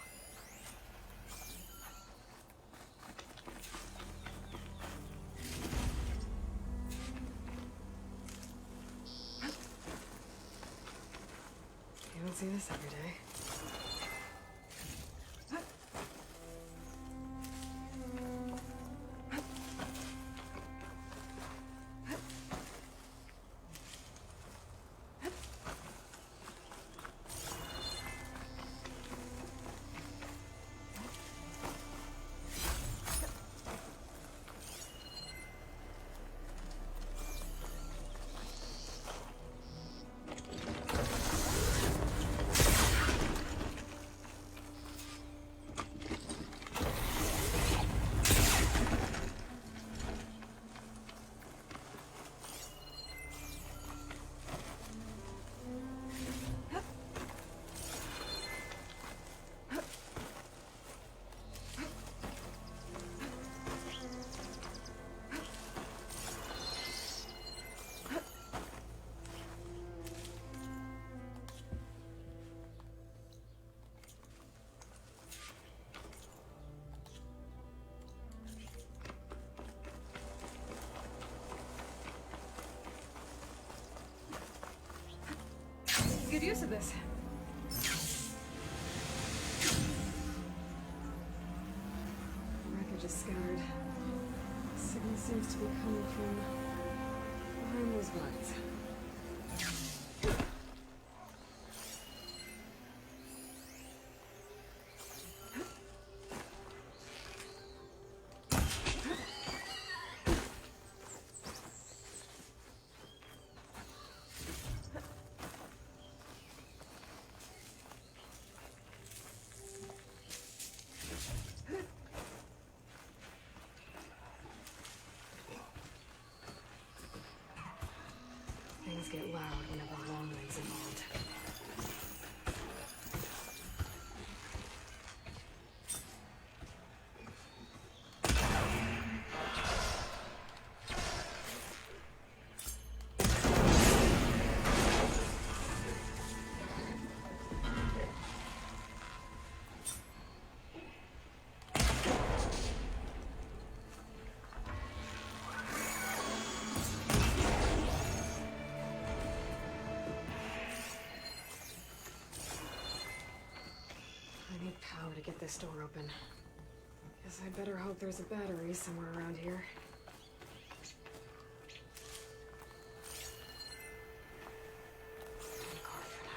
don't see this every day. Good use of this. Wreckage is scattered. The signal seems to be coming from behind those vines. Things get loud whenever Longlight's involved. I need power to get this door open. Guess I better hope there's a battery somewhere around here. In the car for now.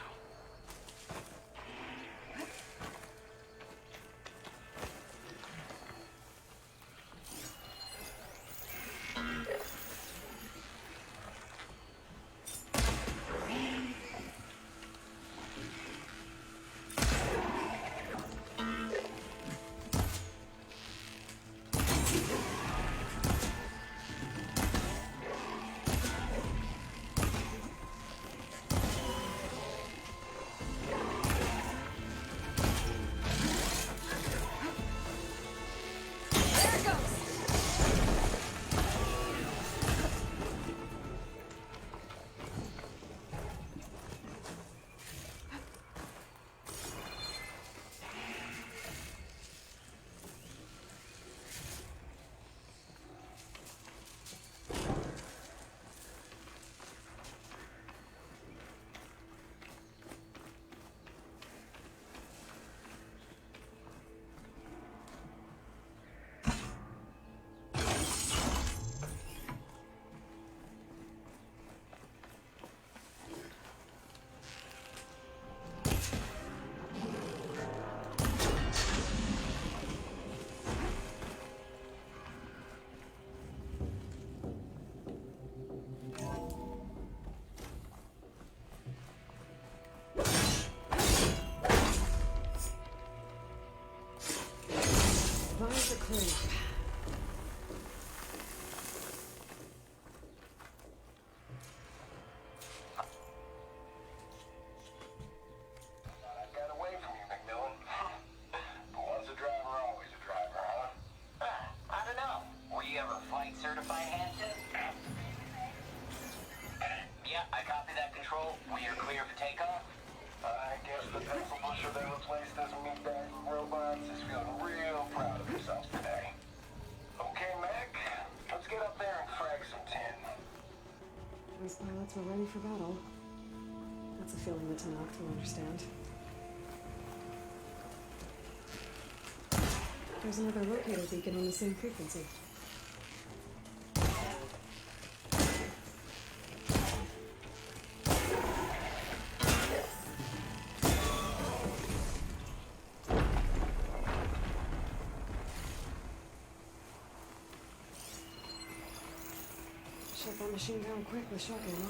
Vines are clearing up. I got away from you, McMillan. But once a driver, always a driver, huh? I don't know. Were you ever flight certified, Hanson? Yeah, I copy that, Control. We are clear for takeoff. I guess the pencil pusher that replaced us meatbag robots is feeling real proud of themselves today. Okay, Mac, let's get up there and frag some tin. Those pilots were ready for battle. That's a feeling the Tanakh will understand. There's another locator beacon on the same frequency. Shut that machine down quick with shock ammo.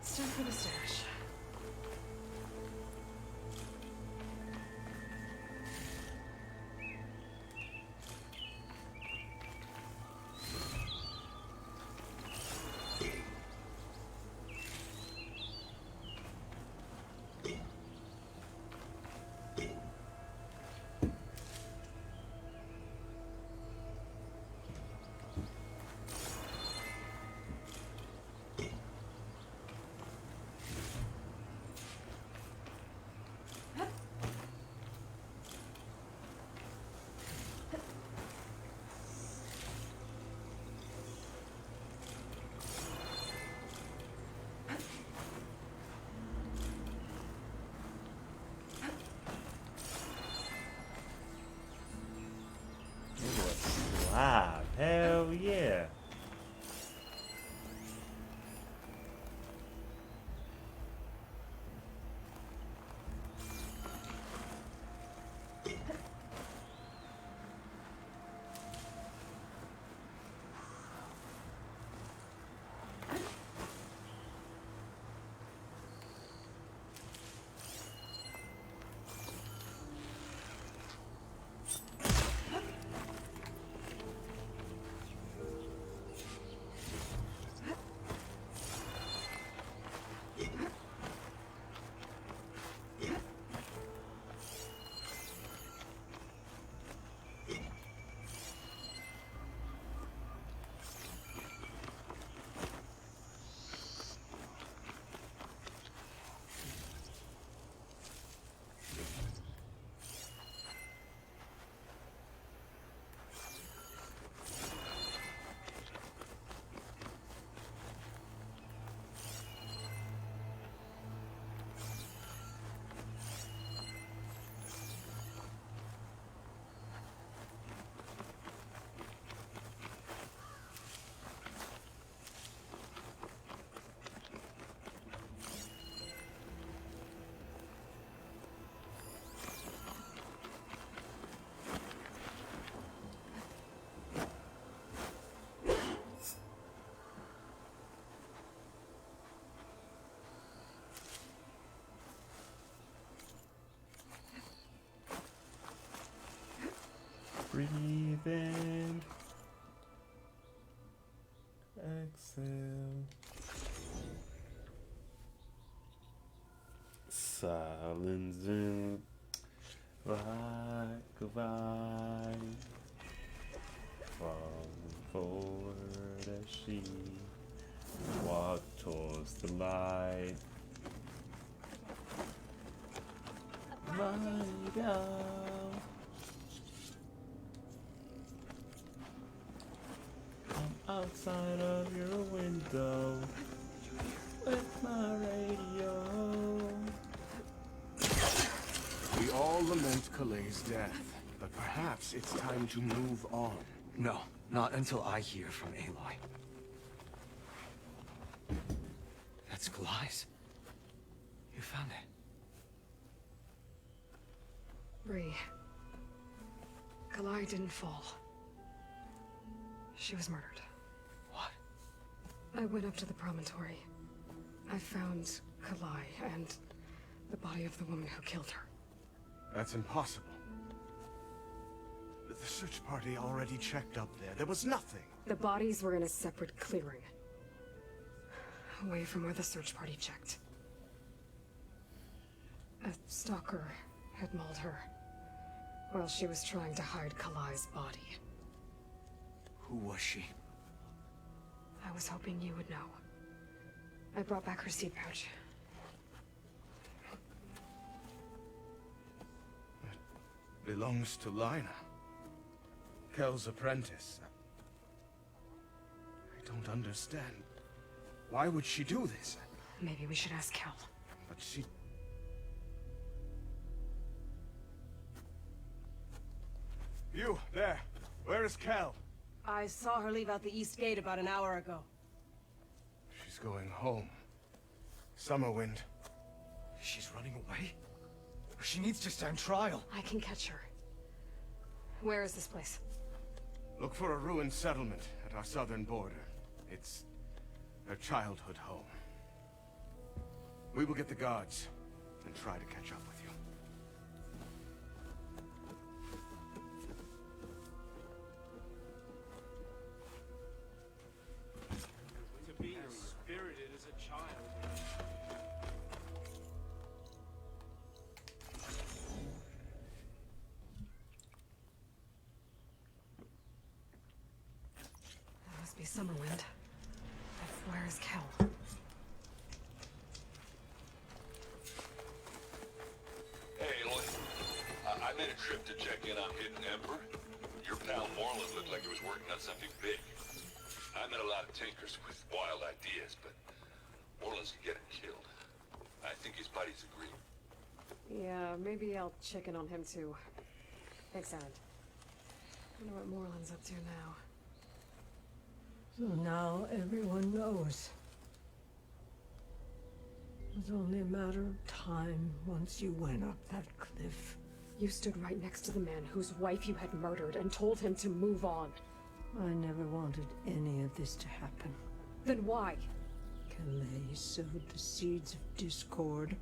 It's time for the stash. Wow, hell yeah. Breathe in. Exhale. Silence in. Right. goodbye. Falling forward as she walked towards the light. My girl, I'm outside of your window with my radio. We all lament Kaleigh's death, but perhaps it's time to move on. No, not until I hear from Aloy. That's Kaleigh's. You found it. Bree. Kalai didn't fall. She was murdered. What? I went up to the promontory. I found Kalai and the body of the woman who killed her. That's impossible. The search party already checked up there. There was nothing. The bodies were in a separate clearing. Away from where the search party checked. A stalker had mauled her while she was trying to hide Kalai's body. Who was she? I was hoping you would know. I brought back her seed pouch. It belongs to Lina. Kel's apprentice. I don't understand. Why would she do this? Maybe we should ask Kel. But she... You, there. Where is Kel? I saw her leave out the east gate about an hour ago. She's going home. Summerwind. She's running away? She needs to stand trial. I can catch her. Where is this place? Look for a ruined settlement at our southern border. It's her childhood home. We will get the guards and try to catch up with you. To be as spirited as a child. That must be Summerwind. Where is Kel? Hey, Aloy. I made a trip to check in on Hidden Emperor. Your pal Moreland looked like he was working on something big. I met a lot of tinkers with wild ideas, but Moreland's can get him killed. I think his buddies agree. Yeah, maybe I'll check in on him too. Thanks, Anand. Wonder what Moreland's up to now. So now everyone knows. It was only a matter of time once you went up that cliff. You stood right next to the man whose wife you had murdered and told him to move on. I never wanted any of this to happen. Then why? Kaleigh sowed the seeds of discord.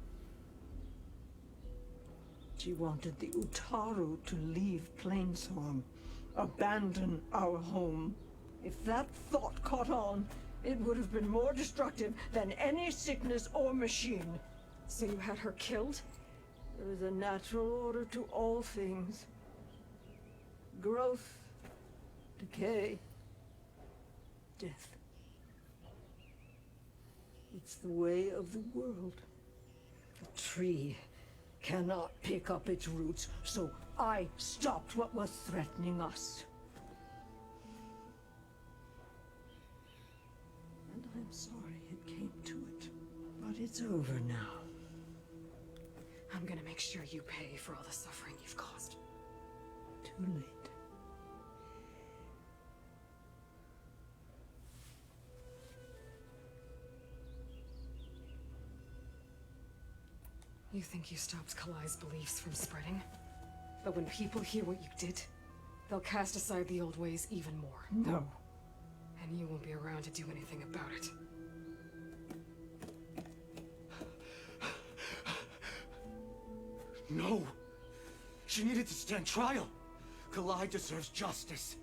She wanted the Utaru to leave Plainsong, abandon our home. If that thought caught on, it would have been more destructive than any sickness or machine. So you had her killed? There is a natural order to all things. Growth, decay, death. It's the way of the world. The tree cannot pick up its roots, so I stopped what was threatening us. And I'm sorry it came to it, but it's over now. I'm gonna make sure you pay for all the suffering you've caused. Too late. You think you stopped Kalai's beliefs from spreading? But when people hear what you did, they'll cast aside the old ways even more. No. And you won't be around to do anything about it. No! She needed to stand trial! Kalaigh deserves justice.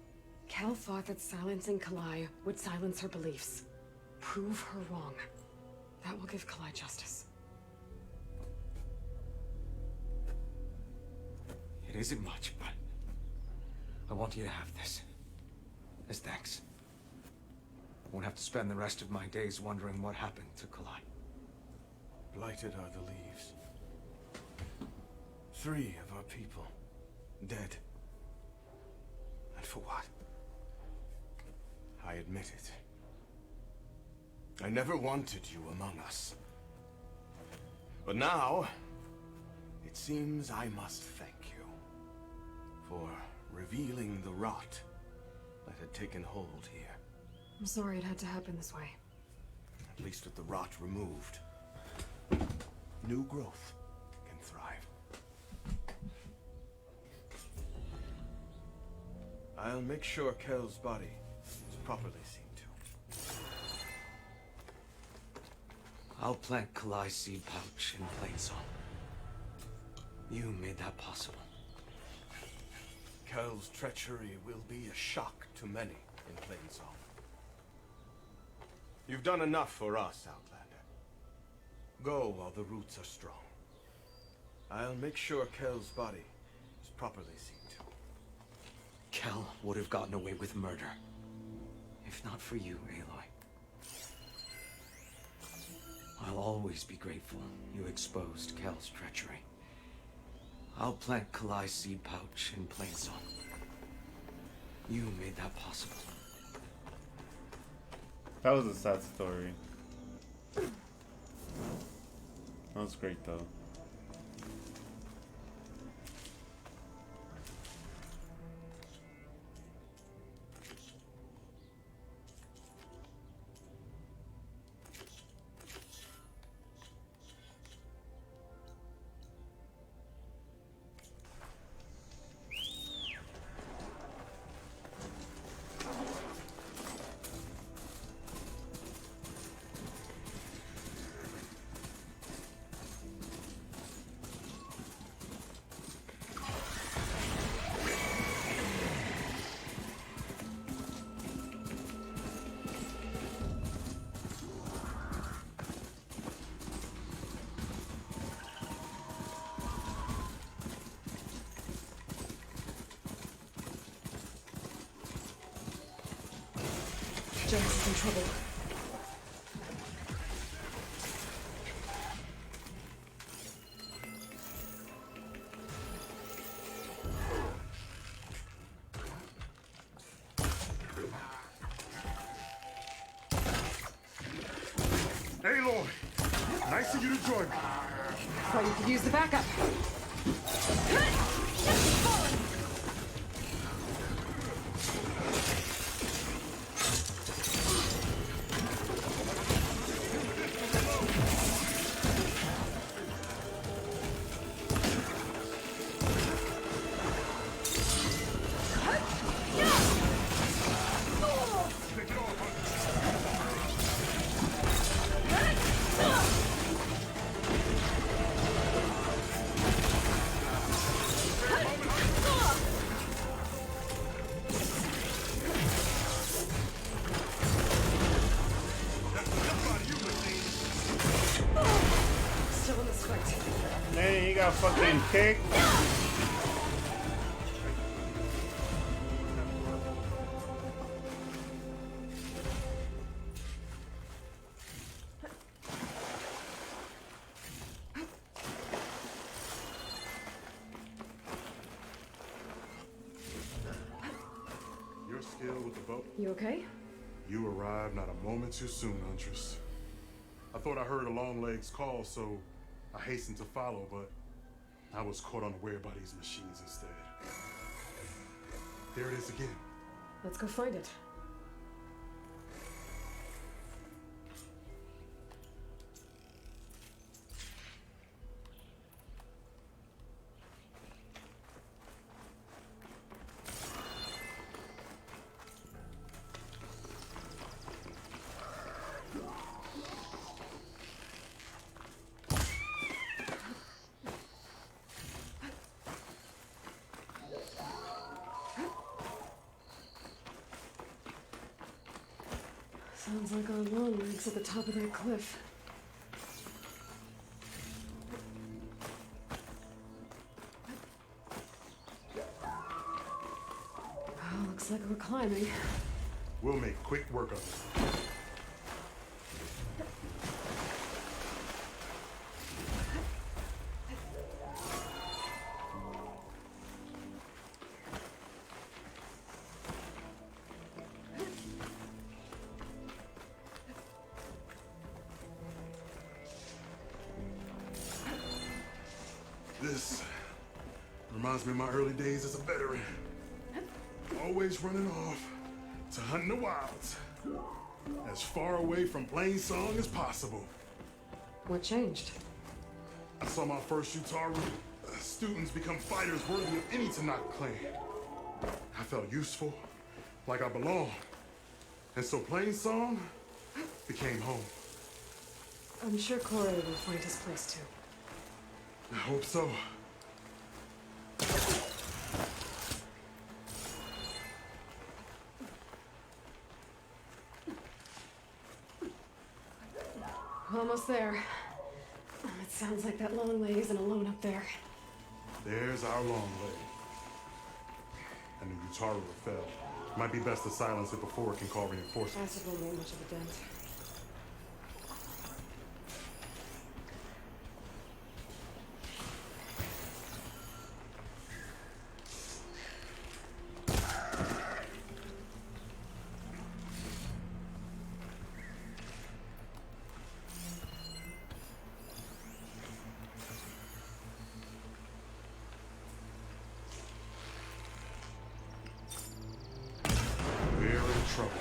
Kel thought that silencing Kalaigh would silence her beliefs. Prove her wrong. That will give Kalaigh justice. It isn't much, but I want you to have this. As thanks. I won't have to spend the rest of my days wondering what happened to Kalai. Blighted are the leaves. 3 of our people dead. And for what? I admit it. I never wanted you among us. But now, it seems I must thank you for revealing the rot that had taken hold here. I'm sorry it had to happen this way. At least with the rot removed, new growth can thrive. I'll make sure Kel's body is properly seen to. I'll plant Kalai's seed pouch in Plainsong. You made that possible. Kel's treachery will be a shock to many in Plainsong. You've done enough for us, Outlander. Go while the roots are strong. I'll make sure Kel's body is properly seen to. Kel would have gotten away with murder. If not for you, Aloy. I'll always be grateful you exposed Kel's treachery. I'll plant Kalai's seed pouch in Plainsong. You made that possible. That was a sad story. That was great though. Jones is in trouble. Aloy! Nice of you to join me. Thought you could use the backup. Still in this fight. Man, he got fucking kicked. Your skill with the bow. You okay? You arrived not a moment too soon, Huntress. I thought I heard a Longlegs call, so I hastened to follow, but I was caught unaware by these machines instead. There it is again. Let's go find it. Sounds like our long legs at the top of that cliff. Looks like we're climbing. We'll make quick work of it. This reminds me of my early days as a veteran. Always running off to hunt in the wilds. As far away from Plainsong as possible. What changed? I saw my first Utaru students become fighters worthy of any Tanakh clan. I felt useful, like I belonged. And so Plainsong became home. I'm sure Corey will find his place too. I hope so. Almost there. It sounds like that long leg isn't alone up there. There's our long leg. And the Utaru fell. Might be best to silence it before it can call reinforcements. Acid won't make much of a dent. Trouble.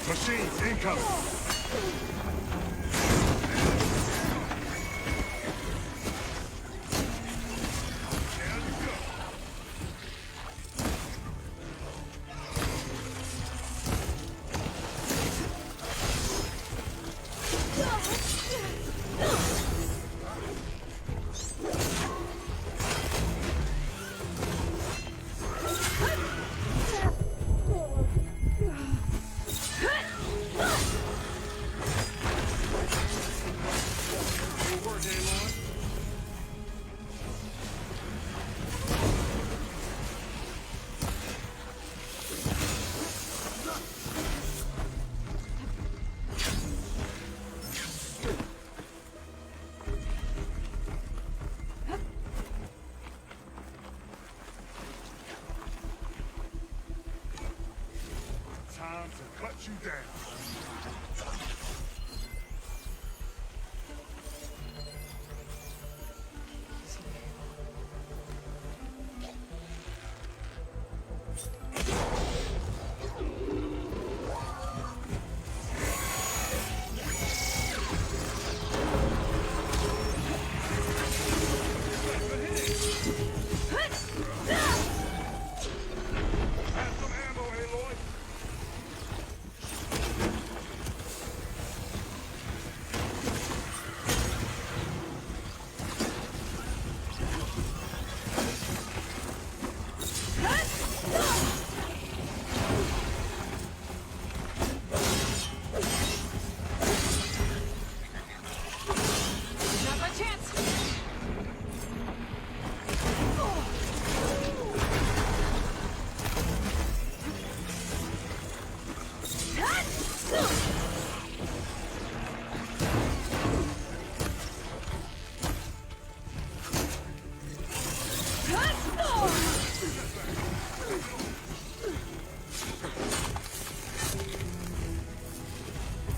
Machines incoming! Time to cut you down.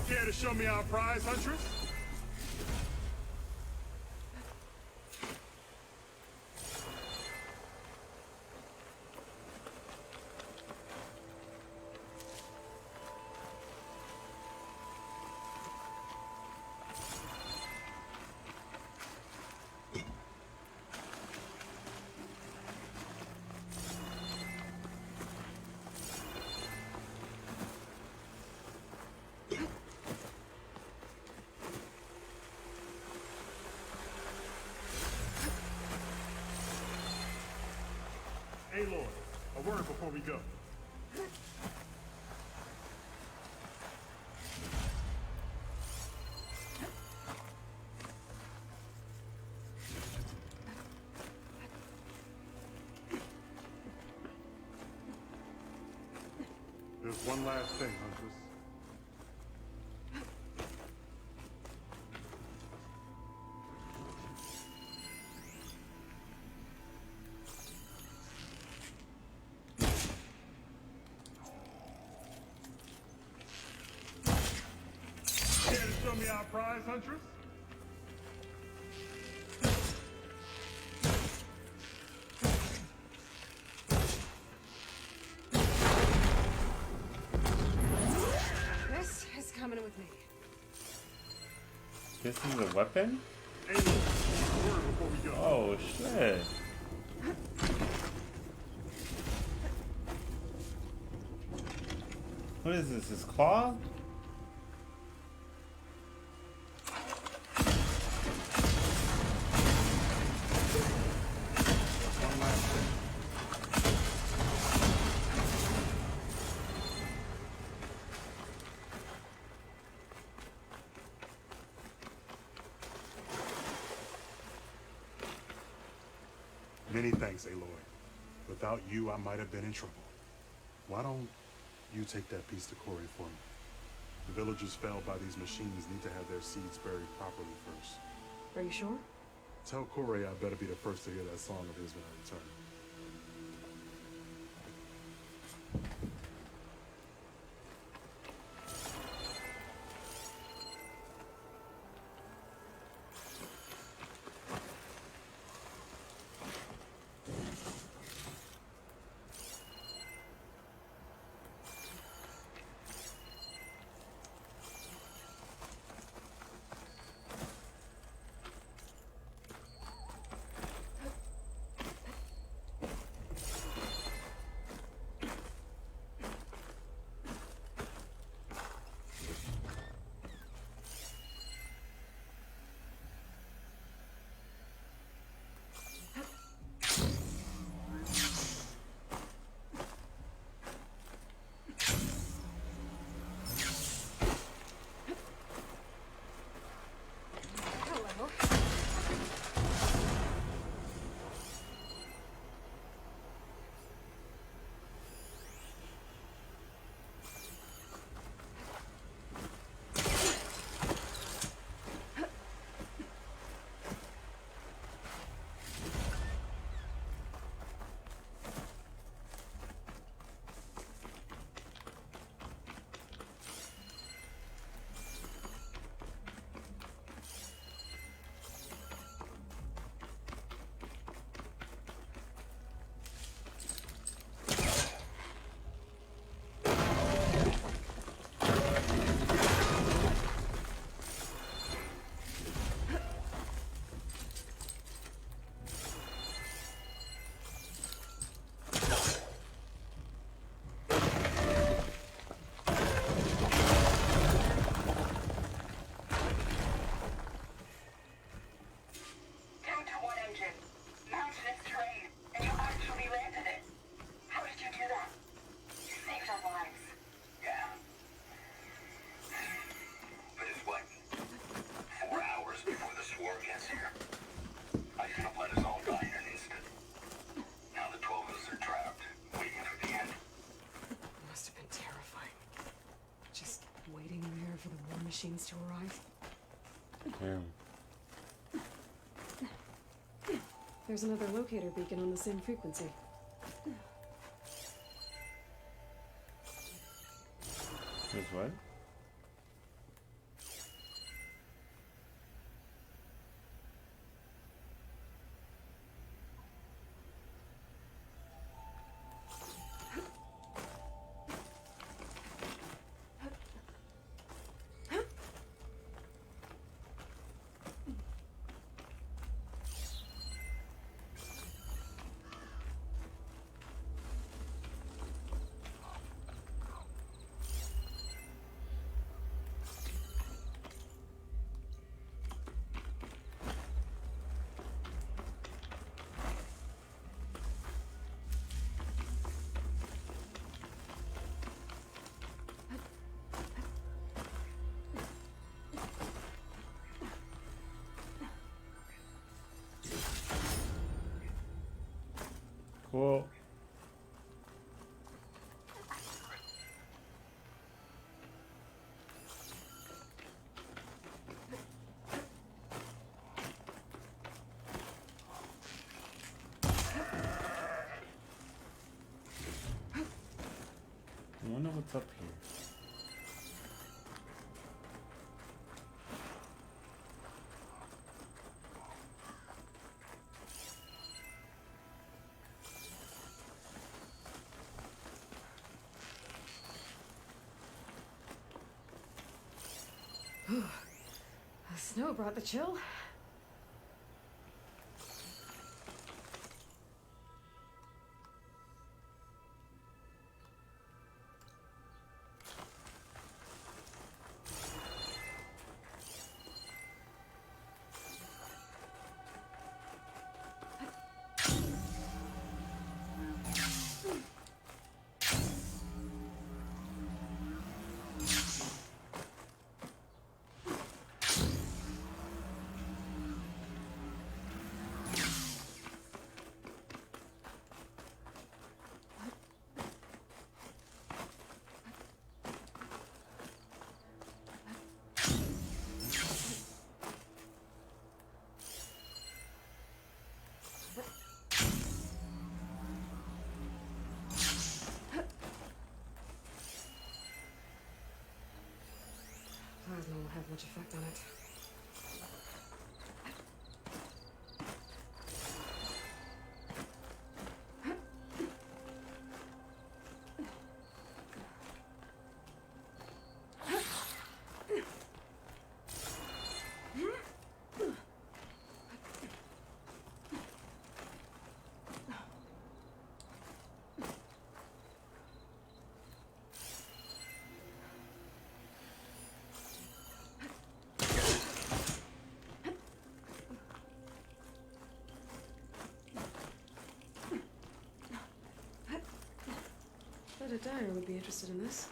Care to show me our prize, Huntress? Aloy, a word before we go. There's one last thing, Huntress. Show me our prize, Huntress? This is coming with me. This is a weapon? Aloy, a word before we go. Oh, shit. What is this? His claw? Many thanks, Aloy. Without you, I might have been in trouble. Why don't you take that piece to Corey for me? The villagers felled by these machines need to have their seeds buried properly first. Are you sure? Tell Corey I better be the first to hear that song of his when I return. machines to arrive. Damn. There's another locator beacon on the same frequency. There's what? Cool. I wonder what's up here. The snow brought the chill. Plasma won't have much effect on it. I bet a dyer would be interested in this.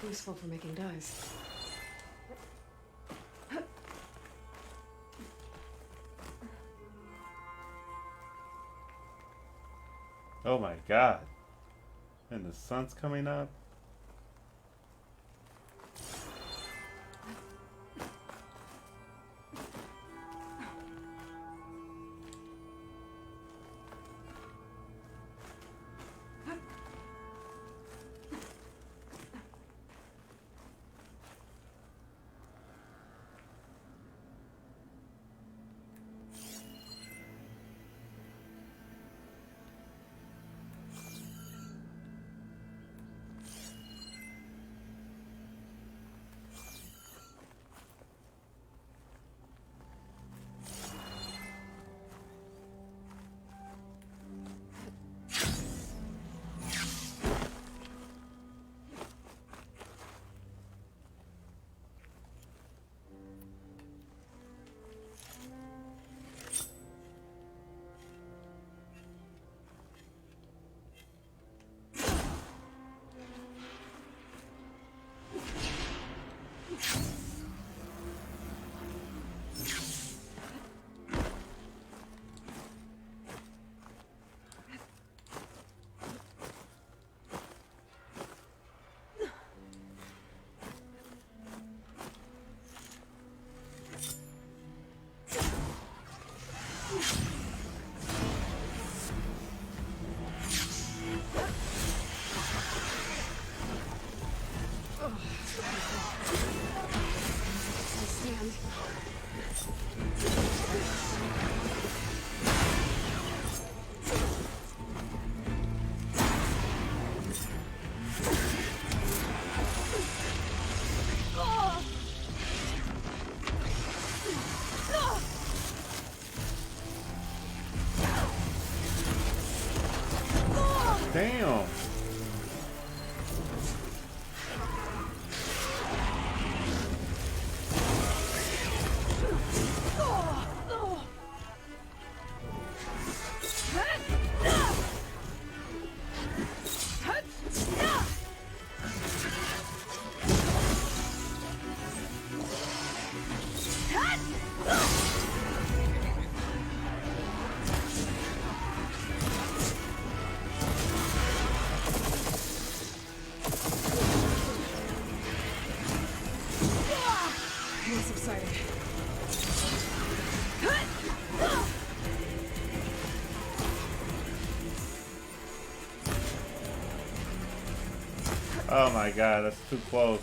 useful for making dyes. Oh my god. And the sun's coming up. Damn. That's exciting. Oh my god, that's too close.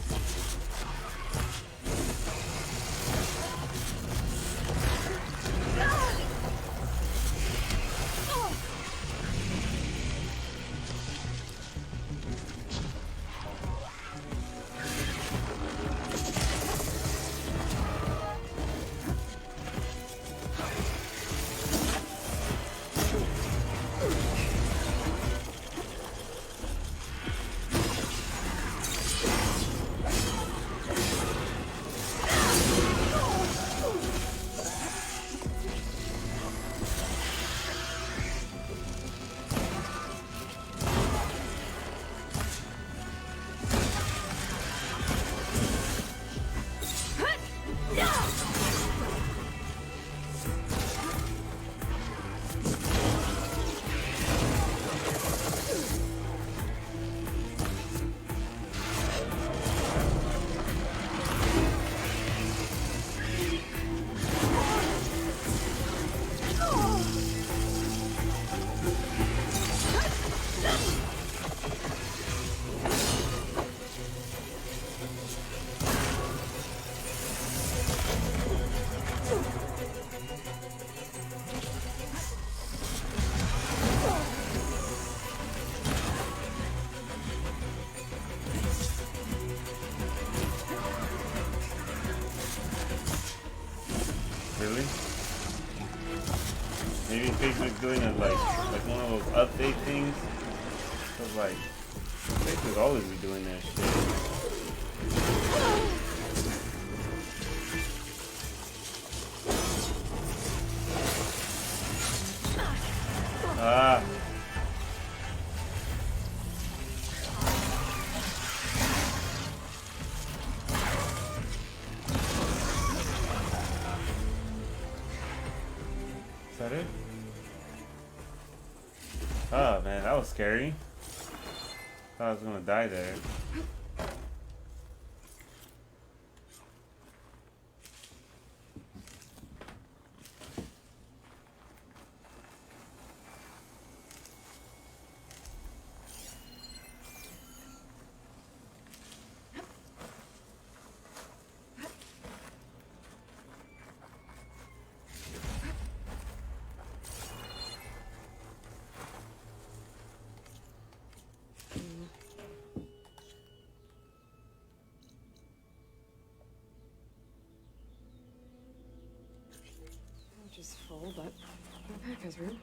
Really? Maybe Facebook's doing it like one of those update things. Cause like Facebook always be doing that shit. Ah. scary. Thought I was gonna die there. Which is full, but my pack has room.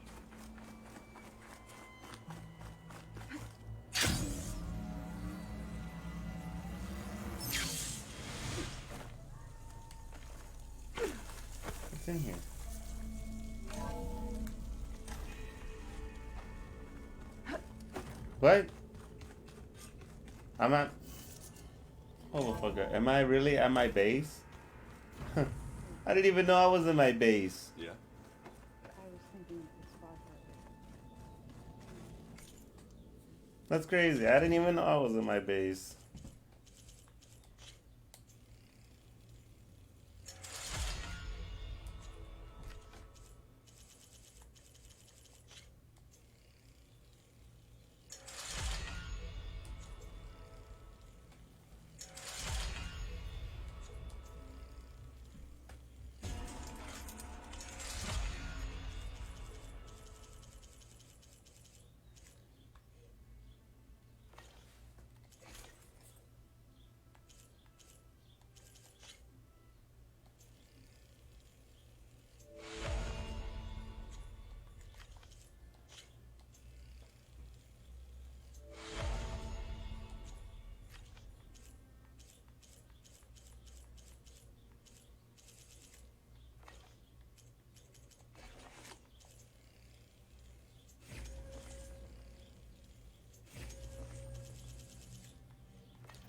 What's in here? What? I'm at... Motherfucker, am I really at my base? I didn't even know I was in my base. Yeah. That's crazy. I didn't even know I was in my base.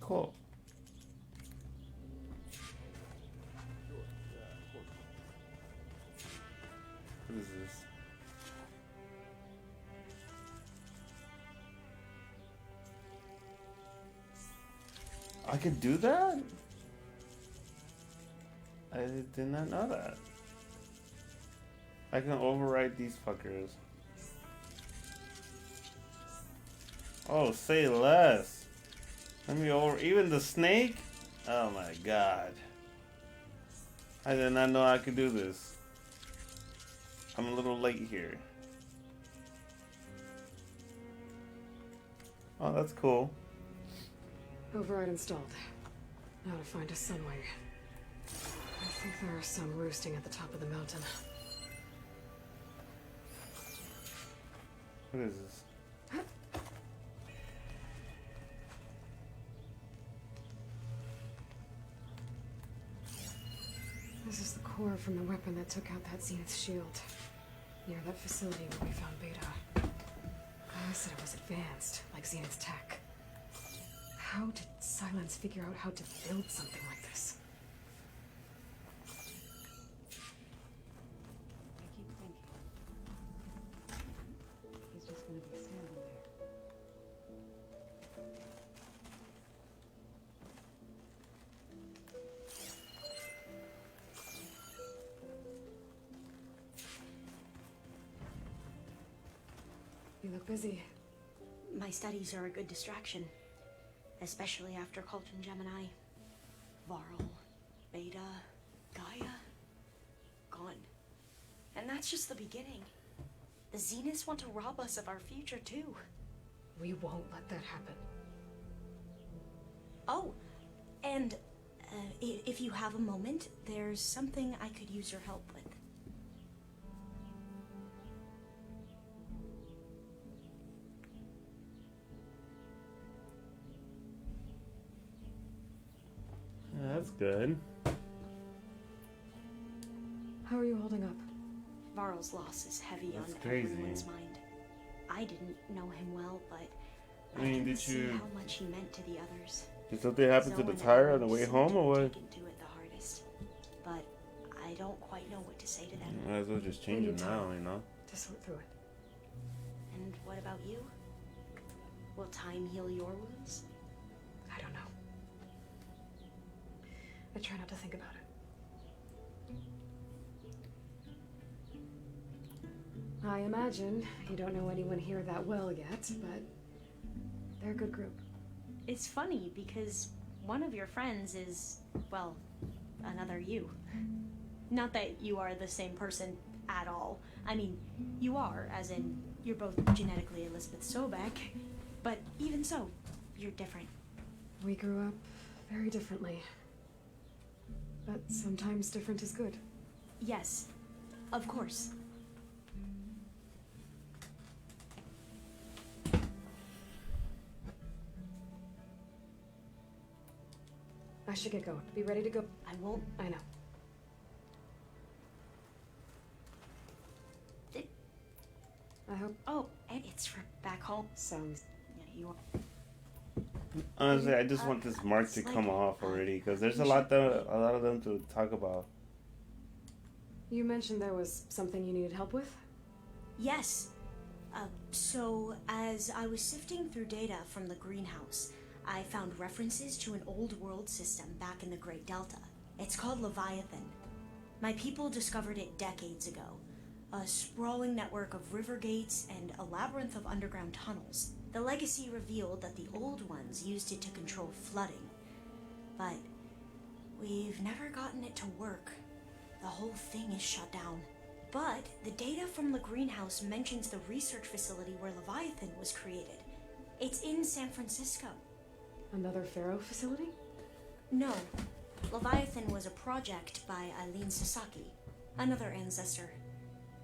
Cool. What is this? I could do that? I did not know that. I can override these fuckers. Oh, say less. Let me over. Even the snake? Oh my god. I did not know I could do this. I'm a little late here. Oh, that's cool. Override installed. Now to find a sunwing. I think there are some roosting at the top of the mountain. What is this? This is the core from the weapon that took out that Zenith shield. Near that facility where we found Beta. I said it was advanced, like Zenith's tech. How did Silence figure out how to build something like this? I keep thinking. He's just gonna be standing there. You look busy. My studies are a good distraction. Especially after Cauldron Gemini. Varl, Beta, Gaia. Gone. And that's just the beginning. The Zeniths want to rob us of our future, too. We won't let that happen. Oh, and if you have a moment, there's something I could use your help with. That's good. How are you holding up? Varl's loss is heavy That's on crazy. everyone's mind. I didn't know him well, but I mean, can did see you- how much he meant to the others. Did something happen to the tire on the way home or what? Taken to it the hardest, but I don't quite know what to say to them. Might as well just change them now, you know? To sort through it. And what about you? Will time heal your wounds? I don't know. I try not to think about it. I imagine you don't know anyone here that well yet, but they're a good group. It's funny because one of your friends is, well, another you. Not that you are the same person at all. I mean, you are, as in, you're both genetically Elizabeth Sobek, but even so, you're different. We grew up very differently. But sometimes different is good. Yes, of course. I should get going. Be ready to go. I won't. I know. I hope. Oh, and it's for back home. Sounds. Yeah, you are. Honestly, I just want this mark to come off already because there's a lot of them to talk about. You mentioned there was something you needed help with? Yes. So, as I was sifting through data from the greenhouse, I found references to an old world system back in the Great Delta. It's called Leviathan. My people discovered it decades ago. A sprawling network of river gates and a labyrinth of underground tunnels. The legacy revealed that the old ones used it to control flooding. But we've never gotten it to work. The whole thing is shut down. But the data from the greenhouse mentions the research facility where Leviathan was created. It's in San Francisco. Another Pharaoh facility? No. Leviathan was a project by Eileen Sasaki, another ancestor.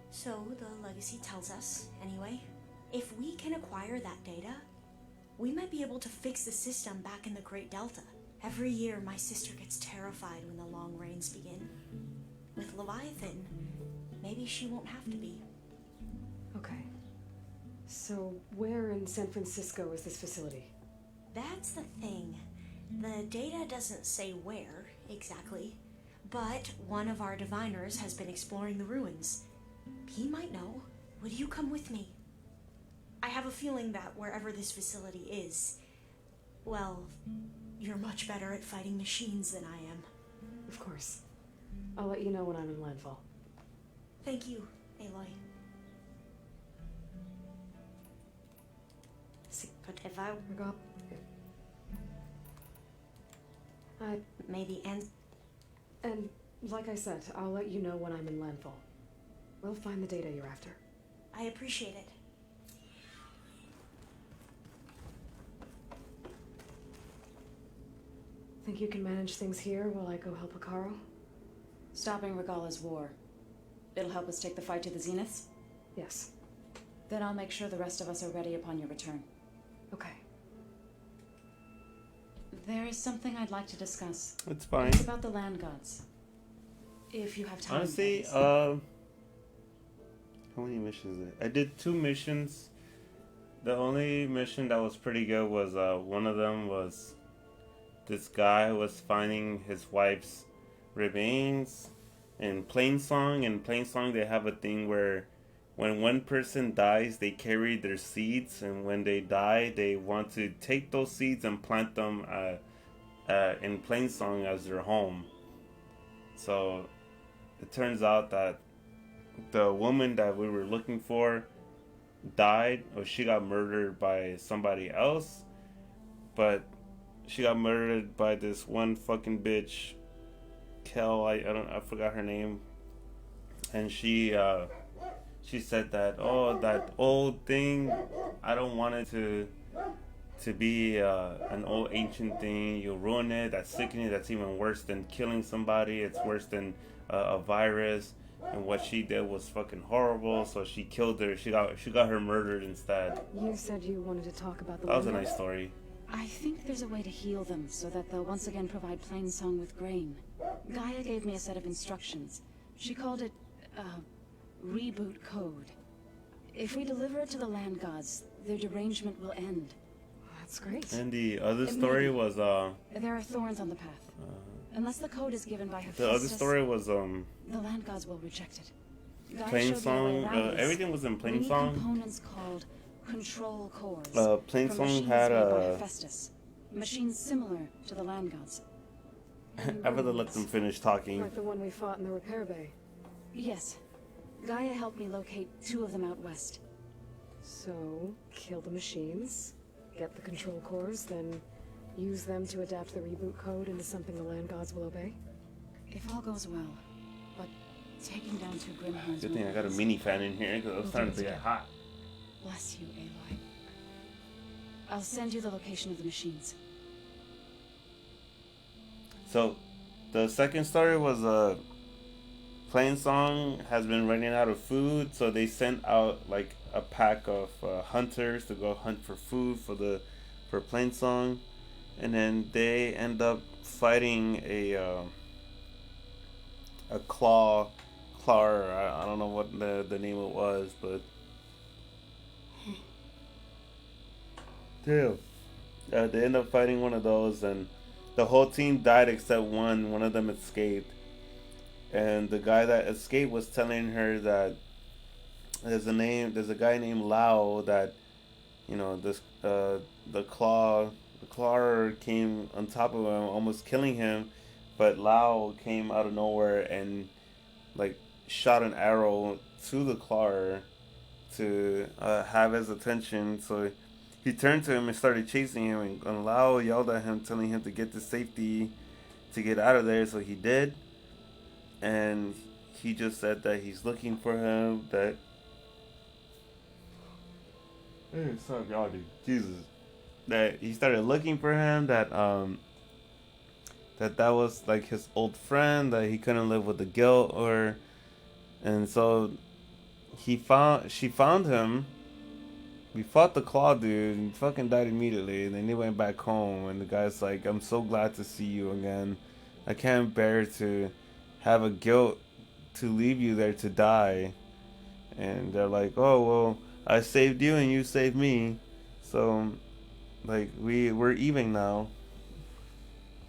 So the legacy tells us, anyway. If we can acquire that data, we might be able to fix the system back in the Great Delta. Every year, my sister gets terrified when the long rains begin. With Leviathan, maybe she won't have to be. Okay. So, where in San Francisco is this facility? That's the thing. The data doesn't say where, exactly. But one of our diviners has been exploring the ruins. He might know. Would you come with me? I have a feeling that wherever this facility is, well, you're much better at fighting machines than I am. Of course. I'll let you know when I'm in landfall. Thank you, Aloy. Maybe and like I said, I'll let you know when I'm in landfall. We'll find the data you're after. I appreciate it. Think you can manage things here while I go help Akaro? Stopping Regala's war. It'll help us take the fight to the Zeniths? Yes. Then I'll make sure the rest of us are ready upon your return. Okay. There is something I'd like to discuss. It's fine. It's about the land gods. If you have time. Honestly, how many missions is it? I did 2 missions. The only mission that was pretty good was one of them was this guy who was finding his wife's remains in Plainsong. In Plainsong, they have a thing where when one person dies, they carry their seeds, and when they die, they want to take those seeds and plant them in Plainsong as their home. So it turns out that the woman that we were looking for died, or she got murdered by somebody else, but she got murdered by this one fucking bitch, Kel. I forgot her name, and she said that, oh, that old thing, I don't want it to be an old ancient thing. You'll ruin it. That's sickening. That's even worse than killing somebody. It's worse than a virus. And what she did was fucking horrible. So she killed her. She got her murdered instead. You said you wanted to talk about the. That was a nice story. I think there's a way to heal them so that they'll once again provide Plainsong with grain. Gaia gave me a set of instructions. She called it reboot code. If we deliver it to the land gods, their derangement will end. That's great. And the other story was there are thorns on the path. Unless the code is given by Hephaestus, the other story was the land gods will reject it. Plainsong. Everything was in We need Plainsong. components called Control cores. Plainsong from machines had made by a. Hephaestus. Machines similar to the land gods. I'd rather let them finish talking. Like the one we fought in the repair bay. Yes. Gaia helped me locate 2 of them out west. So, kill the machines, get the control cores, then use them to adapt the reboot code into something the land gods will obey? If all goes well. But taking down 2 Grimhorns... Good thing I got a mini fan in here because I'm starting to get hot. Bless you, Aloy. I'll send you the location of the machines. So, the second story was Plainsong has been running out of food, so they sent out like a pack of hunters to go hunt for food for Plainsong, and then they end up fighting a claw. I don't know what the name it was, but damn, they end up fighting one of those, and the whole team died except one. One of them escaped. And the guy that escaped was telling her that there's a guy named Lao that, you know, this the claw came on top of him, almost killing him, but Lao came out of nowhere and like shot an arrow to the claw to have his attention. So he turned to him and started chasing him, and Lao yelled at him, telling him to get to safety, to get out of there. So he did. And he just said that he's looking for him, that... Hey, son, y'all, dude. Jesus. That he started looking for him, that that was like his old friend, that he couldn't live with the guilt, or... And so she found him. We fought the claw dude, and he fucking died immediately, and then they went back home, and the guy's like, I'm so glad to see you again. I can't bear to have a guilt to leave you there to die. And they're like, oh, well, I saved you and you saved me, so like we're even now.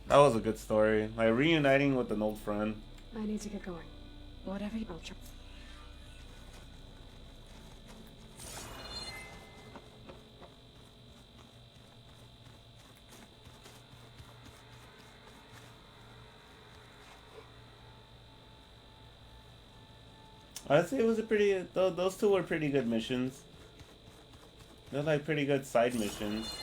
That was a good story, like reuniting with an old friend. I need to get going. Whatever you... I'll try. I'd say it was a pretty... Those two were pretty good missions. They're like pretty good side missions.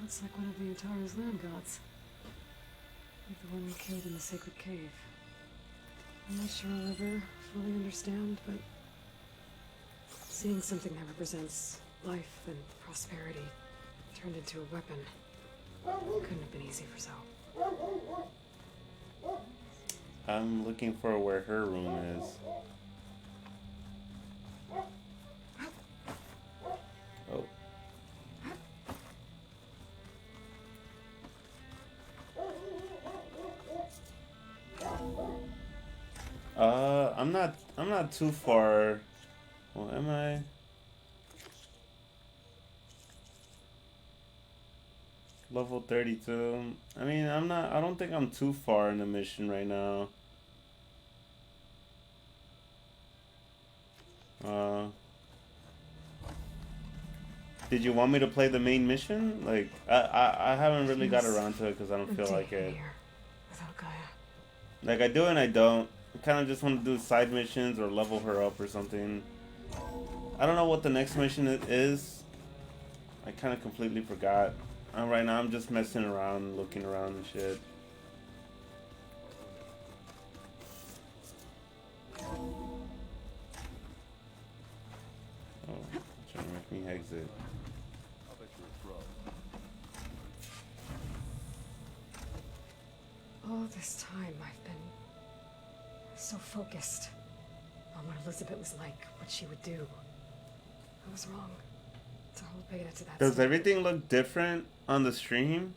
Looks like one of the Utaru's land gods. Like the one we killed in the sacred cave. I'm not sure I'll ever fully understand, but seeing something that represents life and prosperity turned into a weapon couldn't have been easy for Zoe. I'm looking for where her room is. Oh. I'm not too far. Well, am I? Level 32. I mean, I don't think I'm too far in the mission right now. Did you want me to play the main mission? Like, I haven't really got around to it because I don't feel like it. Without Gaia. Like, I do and I don't. I kind of just want to do side missions or level her up or something. I don't know what the next mission is. I kind of completely forgot. Right now I'm just messing around, looking around and shit. Oh, trying to make me exit. All this time I've been so focused on what Elizabeth was like, what she would do. I was wrong to hold beta to that. Does standard. everything look different on the stream?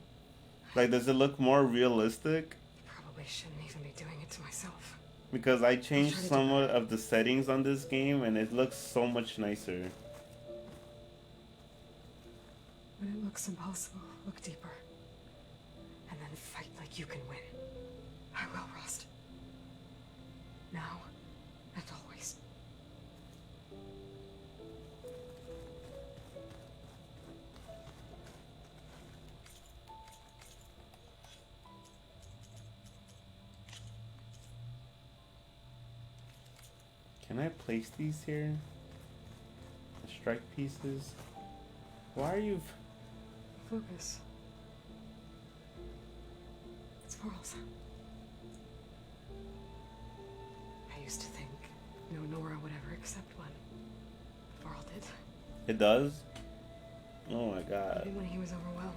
Like, does it look more realistic? Probably shouldn't even be doing it to myself. Because I changed some of the settings on this game and it looks so much nicer. When it looks impossible, look deeper. And then fight like you can win. I will, Rost. Now and always. Can I place these here? The strike pieces? Why are you... Focus. It's Varl's. I used to think no Nora would ever accept one. Varl did. It does? Oh my god. Even when he was overwhelmed.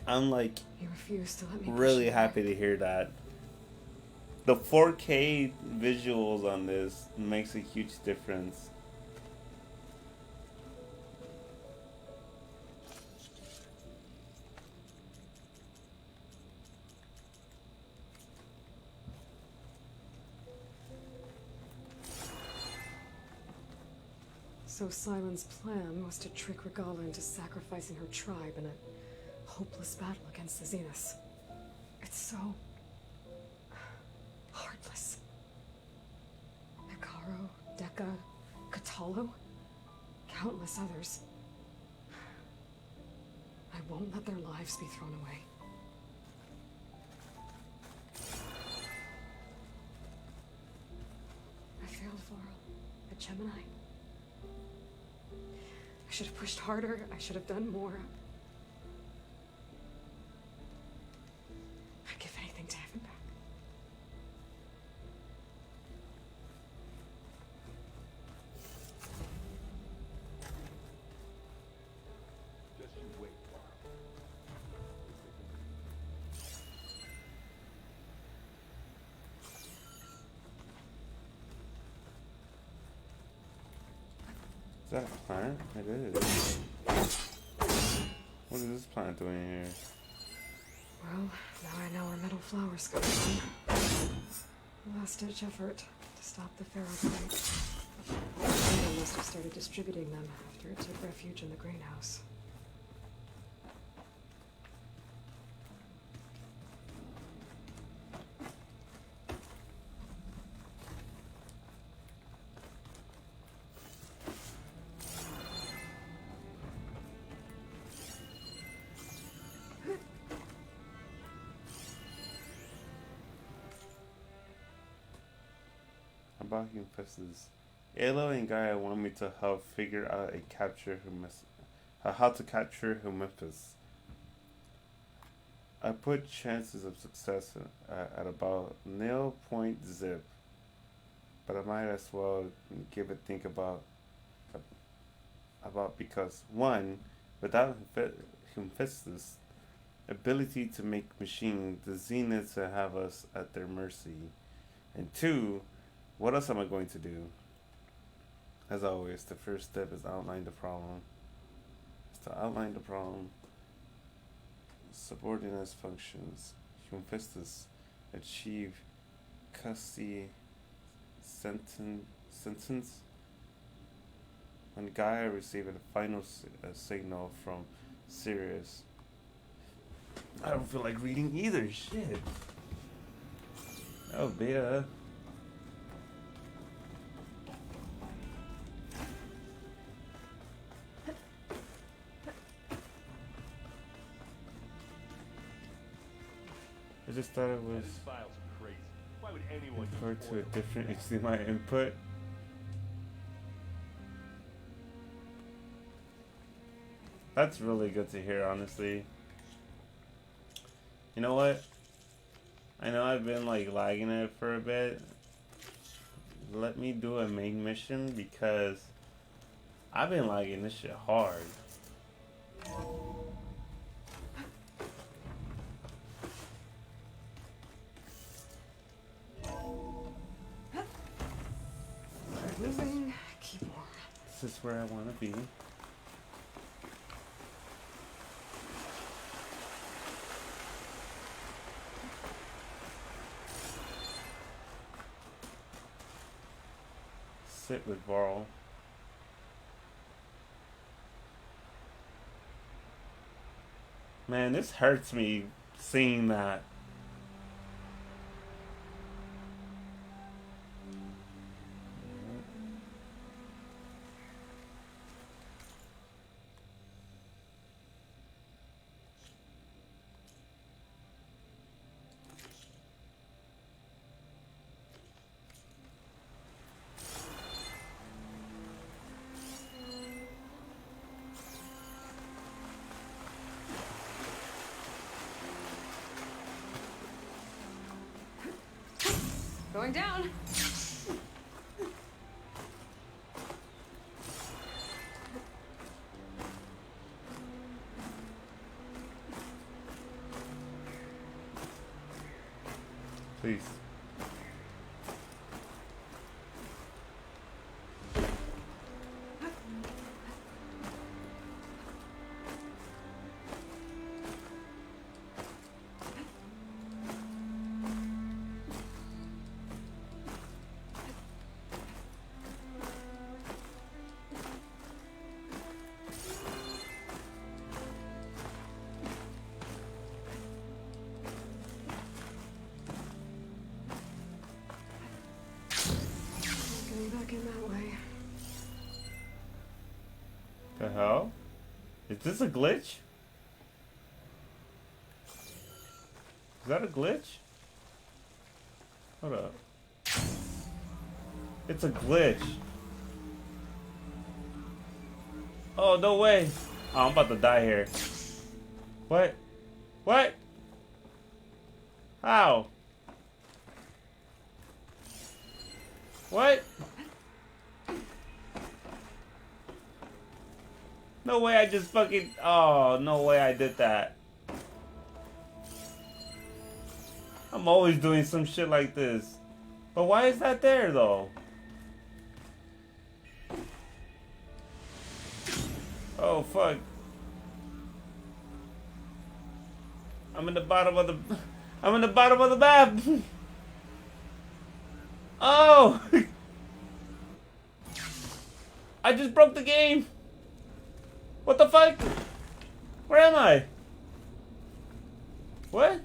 I'm like He refused to let me really push him. happy to hear that. The 4K visuals on this makes a huge difference. So Silen's plan was to trick Regala into sacrificing her tribe in a hopeless battle against the Zeniths. It's so... heartless. Hekarro, Dekka, Kotallo, countless others. I won't let their lives be thrown away. I failed Varl at Gemini. I should have pushed harder. I should have done more. I'd give anything to have him back. Just you wait, Is that a plant? It is. What is this plant doing here? Well, now I know where metal flowers come from. Last-ditch effort to stop the Pharaoh plague. Someone must have started distributing them after it took refuge in the greenhouse. About Hephaestus. Alo and Gaia want me to help figure out how to capture Hephaestus. I put chances of success at about 0.0, but I might as well give a think about because one, without Hephaestus' ability to make machines, the Zeniths will have us at their mercy, and two, what else am I going to do? As always, the first step is outline the problem. It's to outline the problem. Subordinate functions. Hephaestus achieve custody sentence. When Gaia received a final signal from Sirius. I don't feel like reading either. Shit. Oh, beta. I just thought it was This file's crazy. Why would anyone import to a different HDMI input. That's really good to hear, honestly. You know what? I know I've been like lagging it for a bit. Let me do a main mission because I've been lagging this shit hard. Moving, keep warm. This is where I want to be. Sit with Varl. Man, this hurts me seeing that. Going down. Please. Back in that way. The hell? Is this a glitch? Is that a glitch? Hold up. It's a glitch. Oh, no way. Oh, I'm about to die here. What? What? How? What? No way I just fucking... Oh, no way I did that. I'm always doing some shit like this. But why is that there, though? Oh, fuck. I'm in the bottom of the... I'm in the bottom of the map! Oh! I just broke the game! What the fuck? Where am I? What?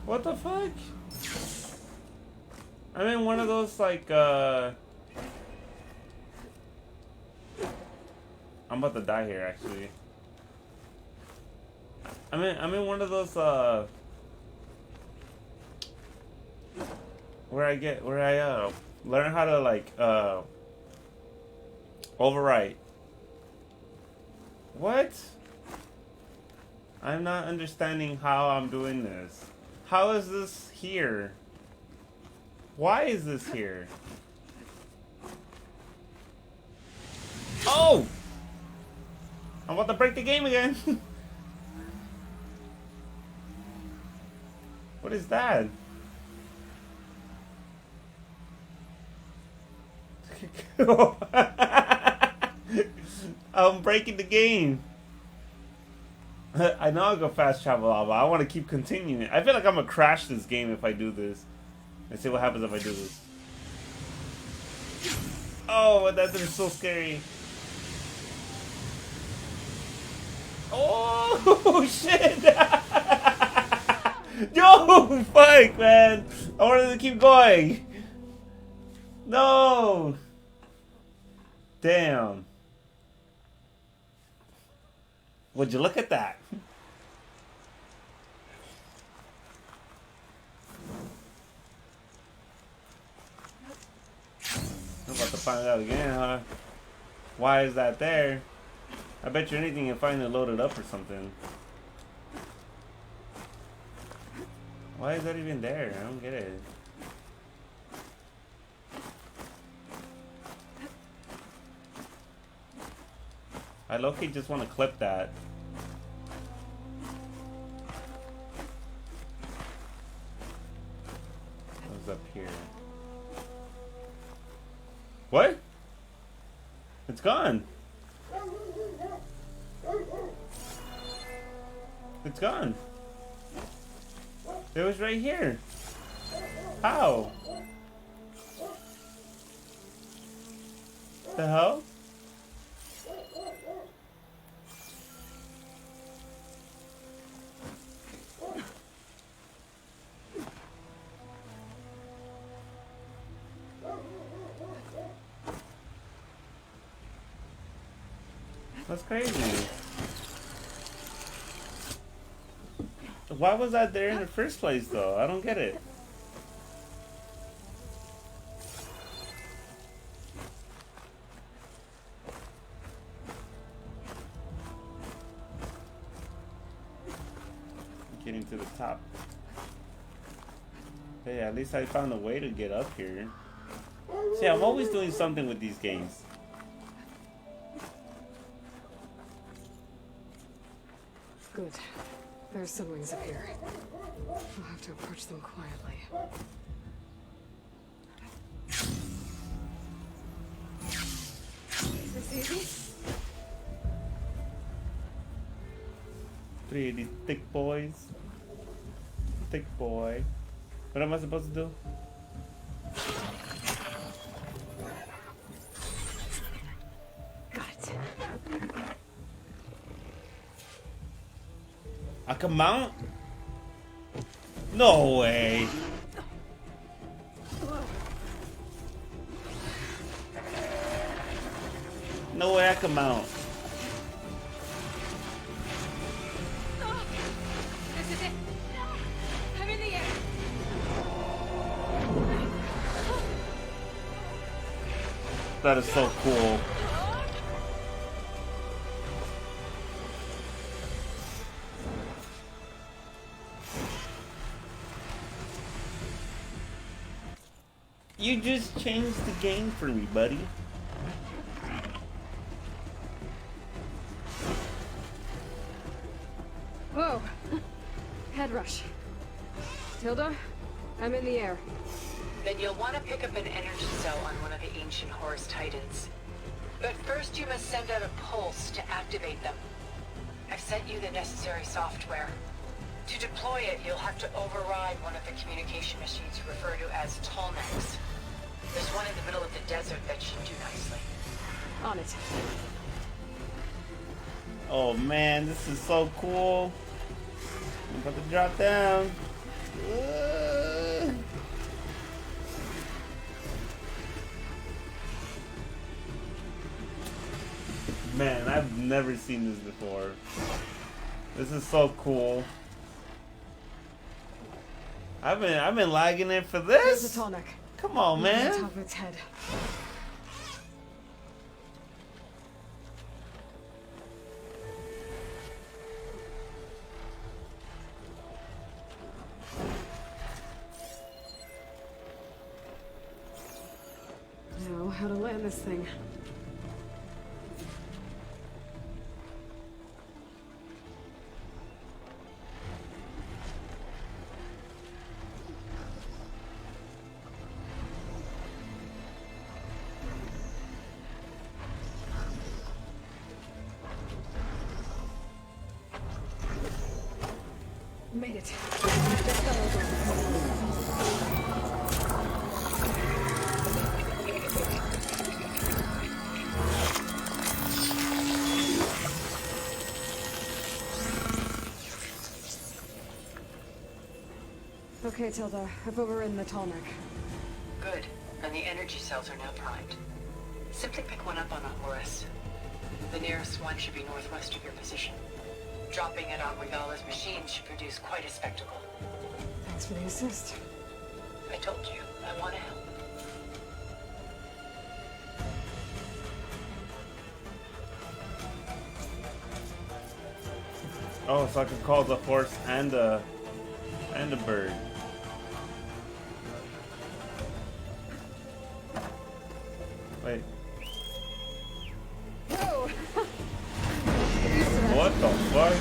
What the fuck? I'm in one of those like I'm about to die here actually. I'm in one of those where I learn how to like overwrite. What? I'm not understanding how I'm doing this. How is this here? Why is this here? Oh! I'm about to break the game again. What is that? I'm breaking the game. I know I'll go fast travel out, but I want to keep continuing. I feel like I'm gonna crash this game if I do this. Let's see what happens if I do this. Oh, that is so scary. Oh, shit! Yo, fuck, man! I wanted to keep going. No! Damn. Would you look at that? I'm about to find out again, huh? Why is that there? I bet you anything you find it loaded up or something. Why is that even there? I don't get it. I low-key just want to clip that. What? It's gone. It's gone. It was right here. How? The hell? That's crazy. Why was that there in the first place, though? I don't get it. Getting to the top. Hey, at least I found a way to get up here. See, I'm always doing something with these games. Good. There's some wings up here. I'll have to approach them quietly. Is this easy? Pretty thick boys. Thick boy. What am I supposed to do? Got it. I can mount? No way. No way I can mount. This is it. I'm in the air. That is so cool. You just changed the game for me, buddy. Whoa! Head rush. Tilda, I'm in the air. Then you'll want to pick up an energy cell on one of the ancient Horus Titans. But first you must send out a pulse to activate them. I've sent you the necessary software. To deploy it, you'll have to override one of the communication machines referred to as Tallnecks. There's one in the middle of the desert that should do nicely. On it. Oh man, this is so cool. I'm about to drop down. Man, I've never seen this before. This is so cool. I've been lagging it for this. There's a Tallneck. Come on, man. On top of its head. Now, how to land this thing. Made it. Just got Okay, Tilda. I've overridden the Tallneck. Good. And the energy cells are now primed. Simply pick one up on a Horus. The nearest one should be northwest of your position. Dropping it on Regala's machine should produce quite a spectacle. Thanks for the assist. I told you, I want to help. Oh, so I can call the horse and the bird. Wait. Whoa! What the fuck?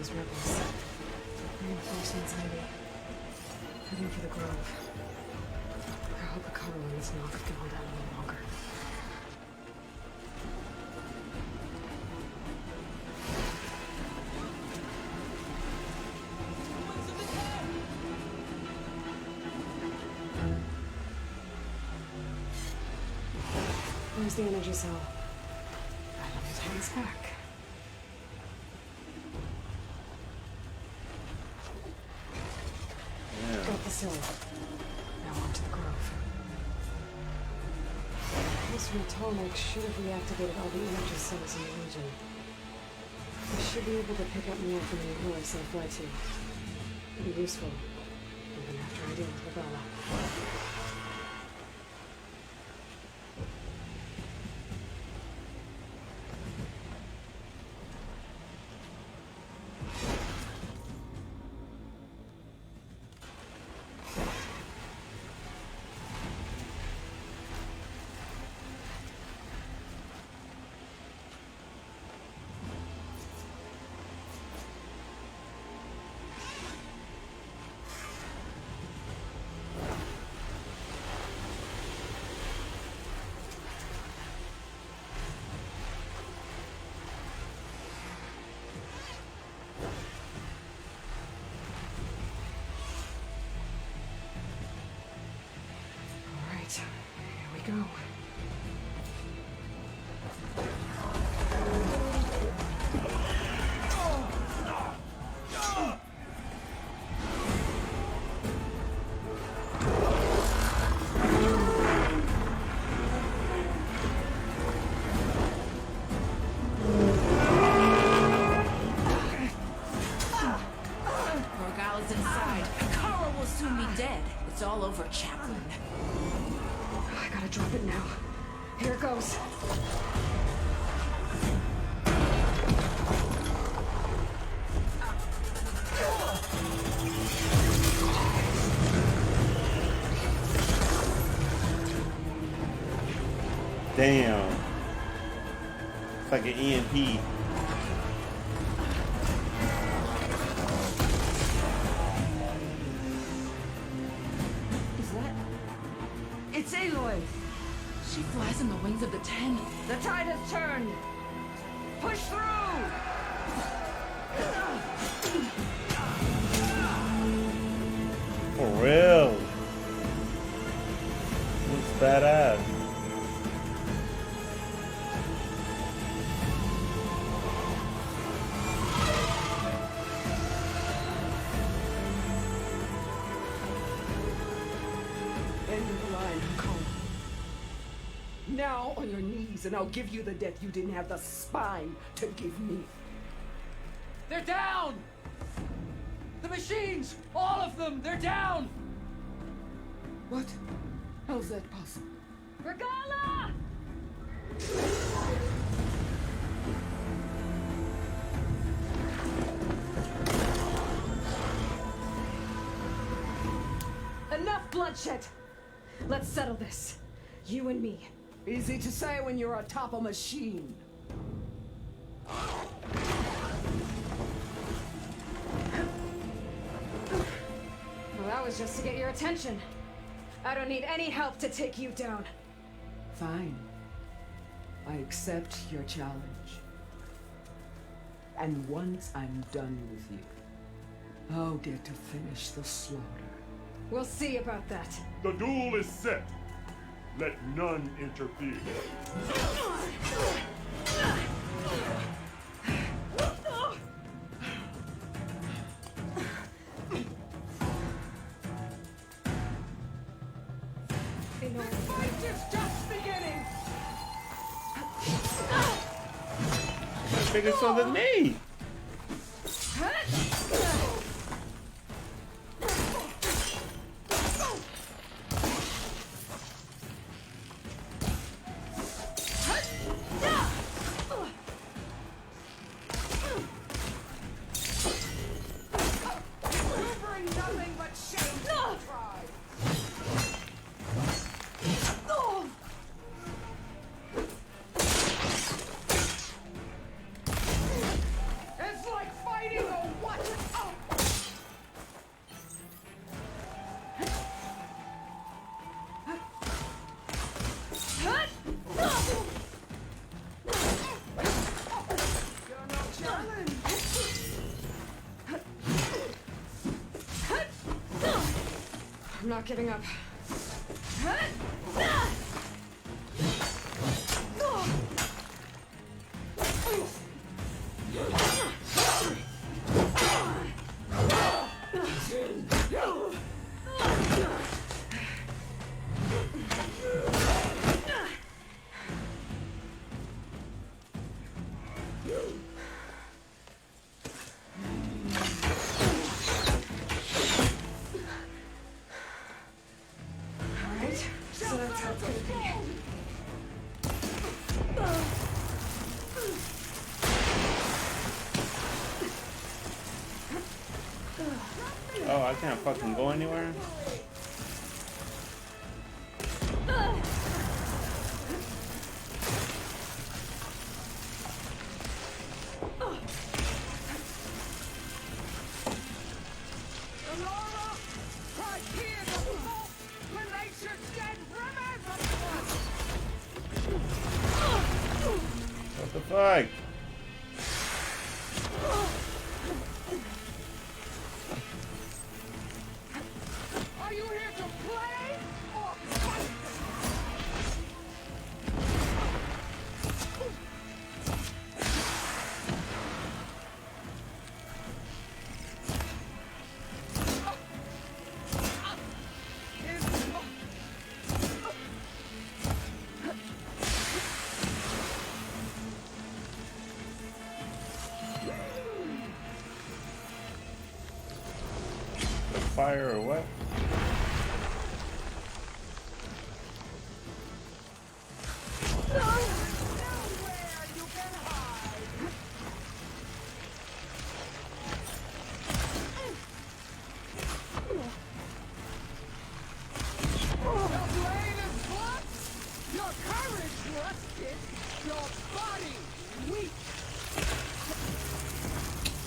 those rebels. Reinforcements, maybe. Heading for the Grove. I hope Akaro and this knock can hold out a little longer. Where's the energy cell? I love his hands back. Got the cell. Now on to the Grove. This Metonic should have reactivated all the energy cells in the region. I should be able to pick up more from the north I'll fly to. It'll be useful, even after I deal with Rebella. Here we go. Morgala's inside. Akaro will soon be dead. It's all over, Chaplain. I gotta drop it now. Here it goes. Damn. It's like an EMP. It's Aloy! She flies in the wings of the Ten. The tide has turned! Push through! For real. Looks badass. End of the line, Hakon. Now on your knees, and I'll give you the death you didn't have the spine to give me. They're down! The machines! All of them! They're down! What? How's that possible? Regala! Enough bloodshed! Let's settle this. You and me. Easy to say when you're atop a machine. Well, that was just to get your attention. I don't need any help to take you down. Fine. I accept your challenge. And once I'm done with you, I'll get to finish the slaughter. We'll see about that. The duel is set. Let none interfere. The fight is just beginning! Bigger so than me. I'm not giving up. Alright, so that's how it's gonna be. Oh, I can't fucking go anywhere? What the fuck? Are you here to play or fight? Fire or what? Your courage rusted, your body weak.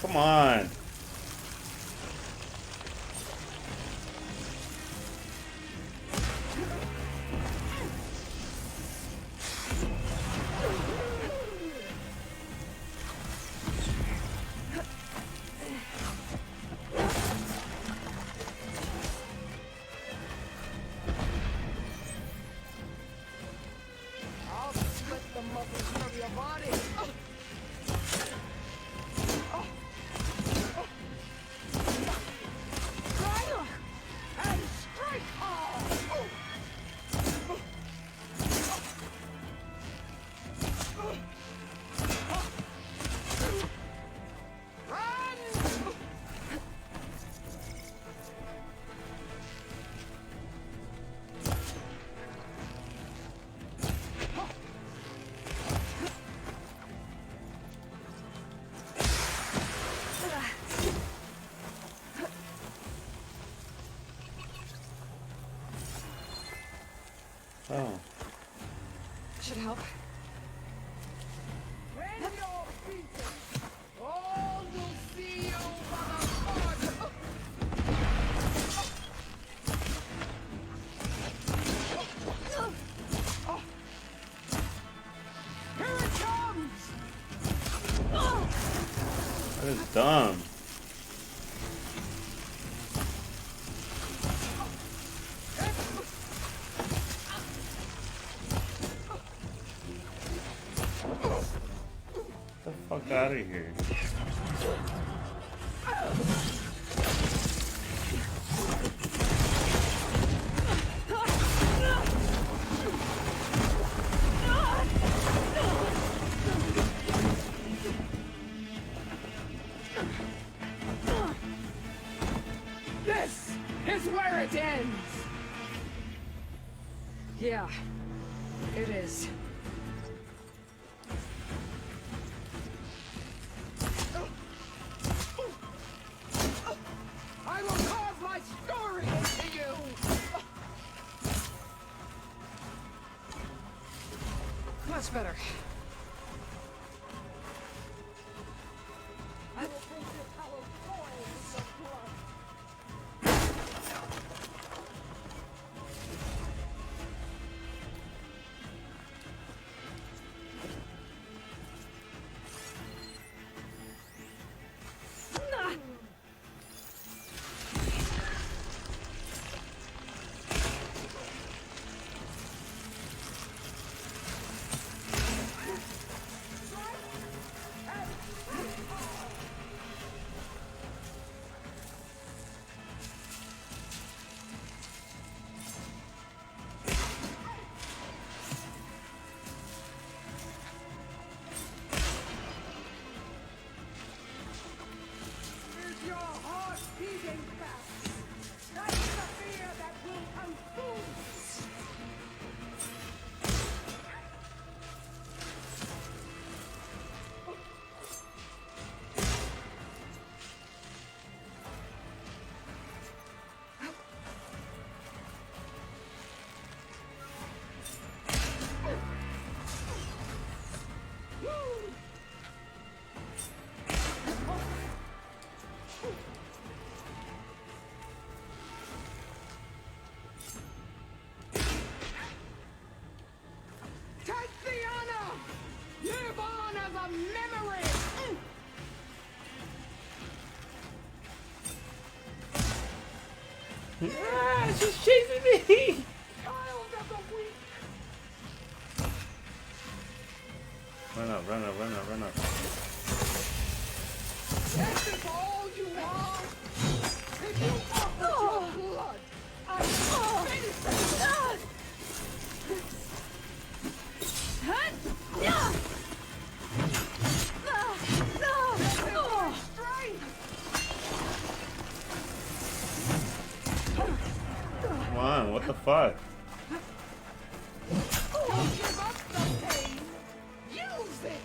Come on. I'll split the muscles from your body. And strike hard. Oh. Should help. When you're beaten, all will see you, motherfucker. Here it comes! That is dumb. Get the fuck out of here. This is where it ends! Yeah, it is. I will carve my story into you! Much better. I will paint this hollow soil with your blood. a memory! Ah, she's chasing me! Child of the weak! Run up, run up, run up, run up. This is all you are? If you offered your blood, I would finish it! Come on, what the fuck? Don't give up the pain! Use it!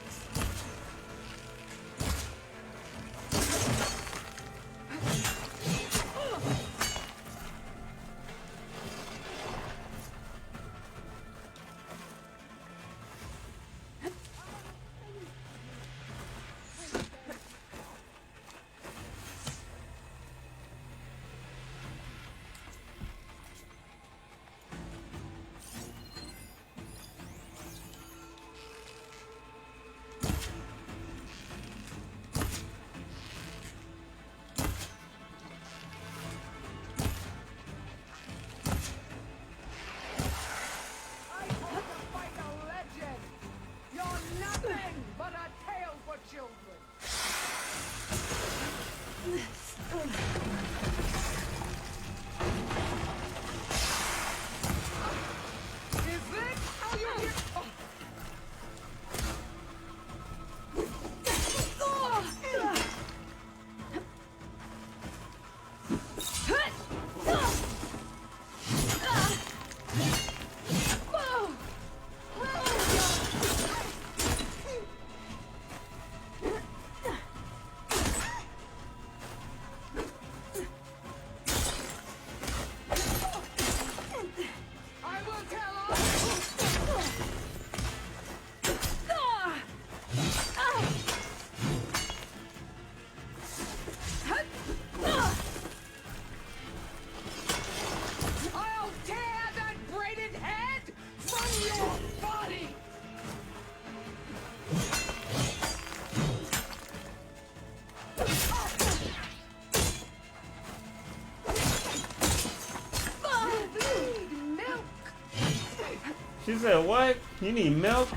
She said, what? You need milk?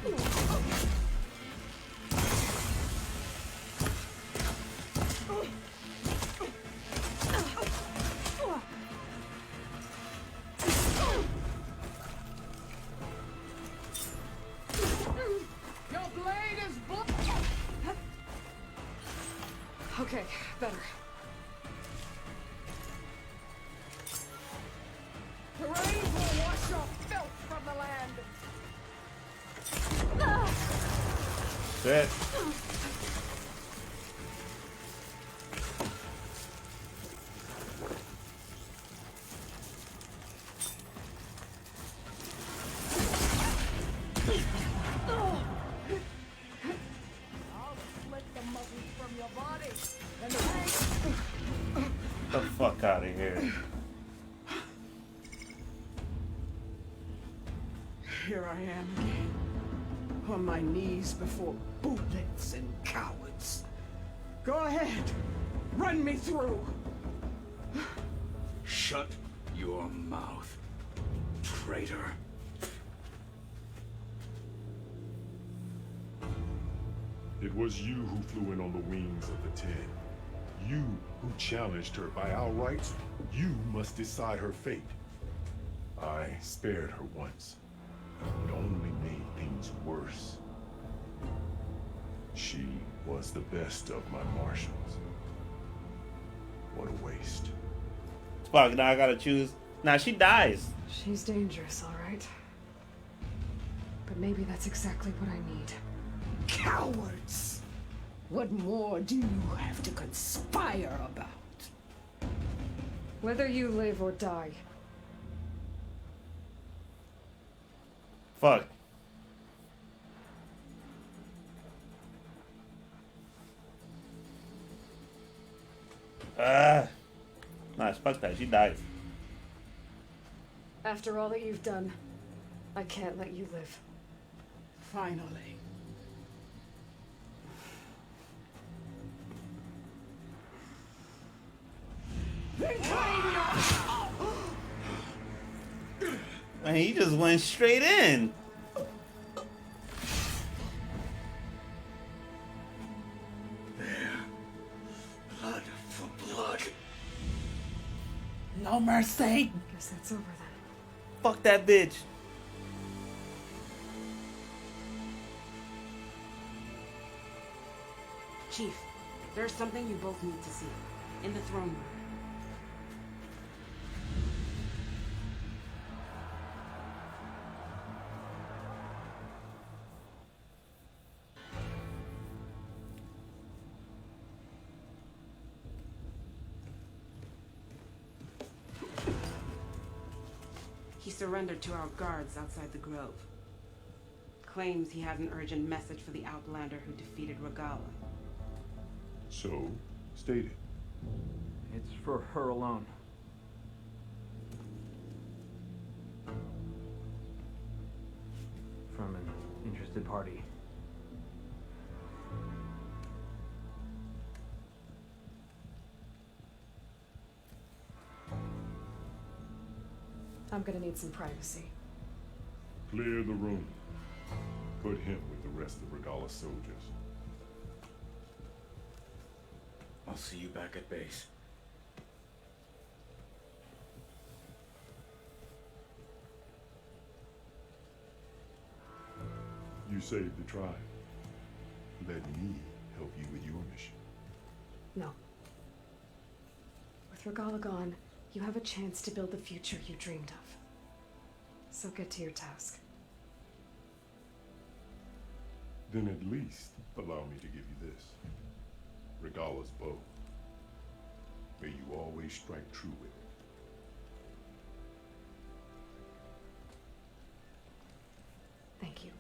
Your blade is Okay, better. The rains will wash your filth from the land. Shit. I'll split the muscles from your body. And Get the fuck out of here. Here I am again, on my knees before bootlets and cowards. Go ahead, run me through. Shut your mouth, traitor. It was you who flew in on the wings of the Ten. You who challenged her by our rights. You must decide her fate. I spared her once. It only made things worse. She was the best of my marshals. What a waste. Fuck, now I gotta choose. Now she dies. She's dangerous, all right. But maybe that's exactly what I need. Cowards! What more do you have to conspire about? Whether you live or die. Fuck. Nah, fuck that. She died. After all that you've done, I can't let you live. Finally. Man, he just went straight in. Blood for blood. No mercy. Guess that's over then. Fuck that bitch. Chief, there's something you both need to see. In the throne room. He surrendered to our guards outside the grove. Claims he had an urgent message for the Outlander who defeated Regala. So, state it. It's for her alone. From an interested party. I'm gonna need some privacy. Clear the room. Put him with the rest of Regala's soldiers. I'll see you back at base. You saved the tribe. Let me help you with your mission. No. With Regala gone, you have a chance to build the future you dreamed of. So get to your task. Then at least allow me to give you this. Regala's bow. May you always strike true with it. Thank you.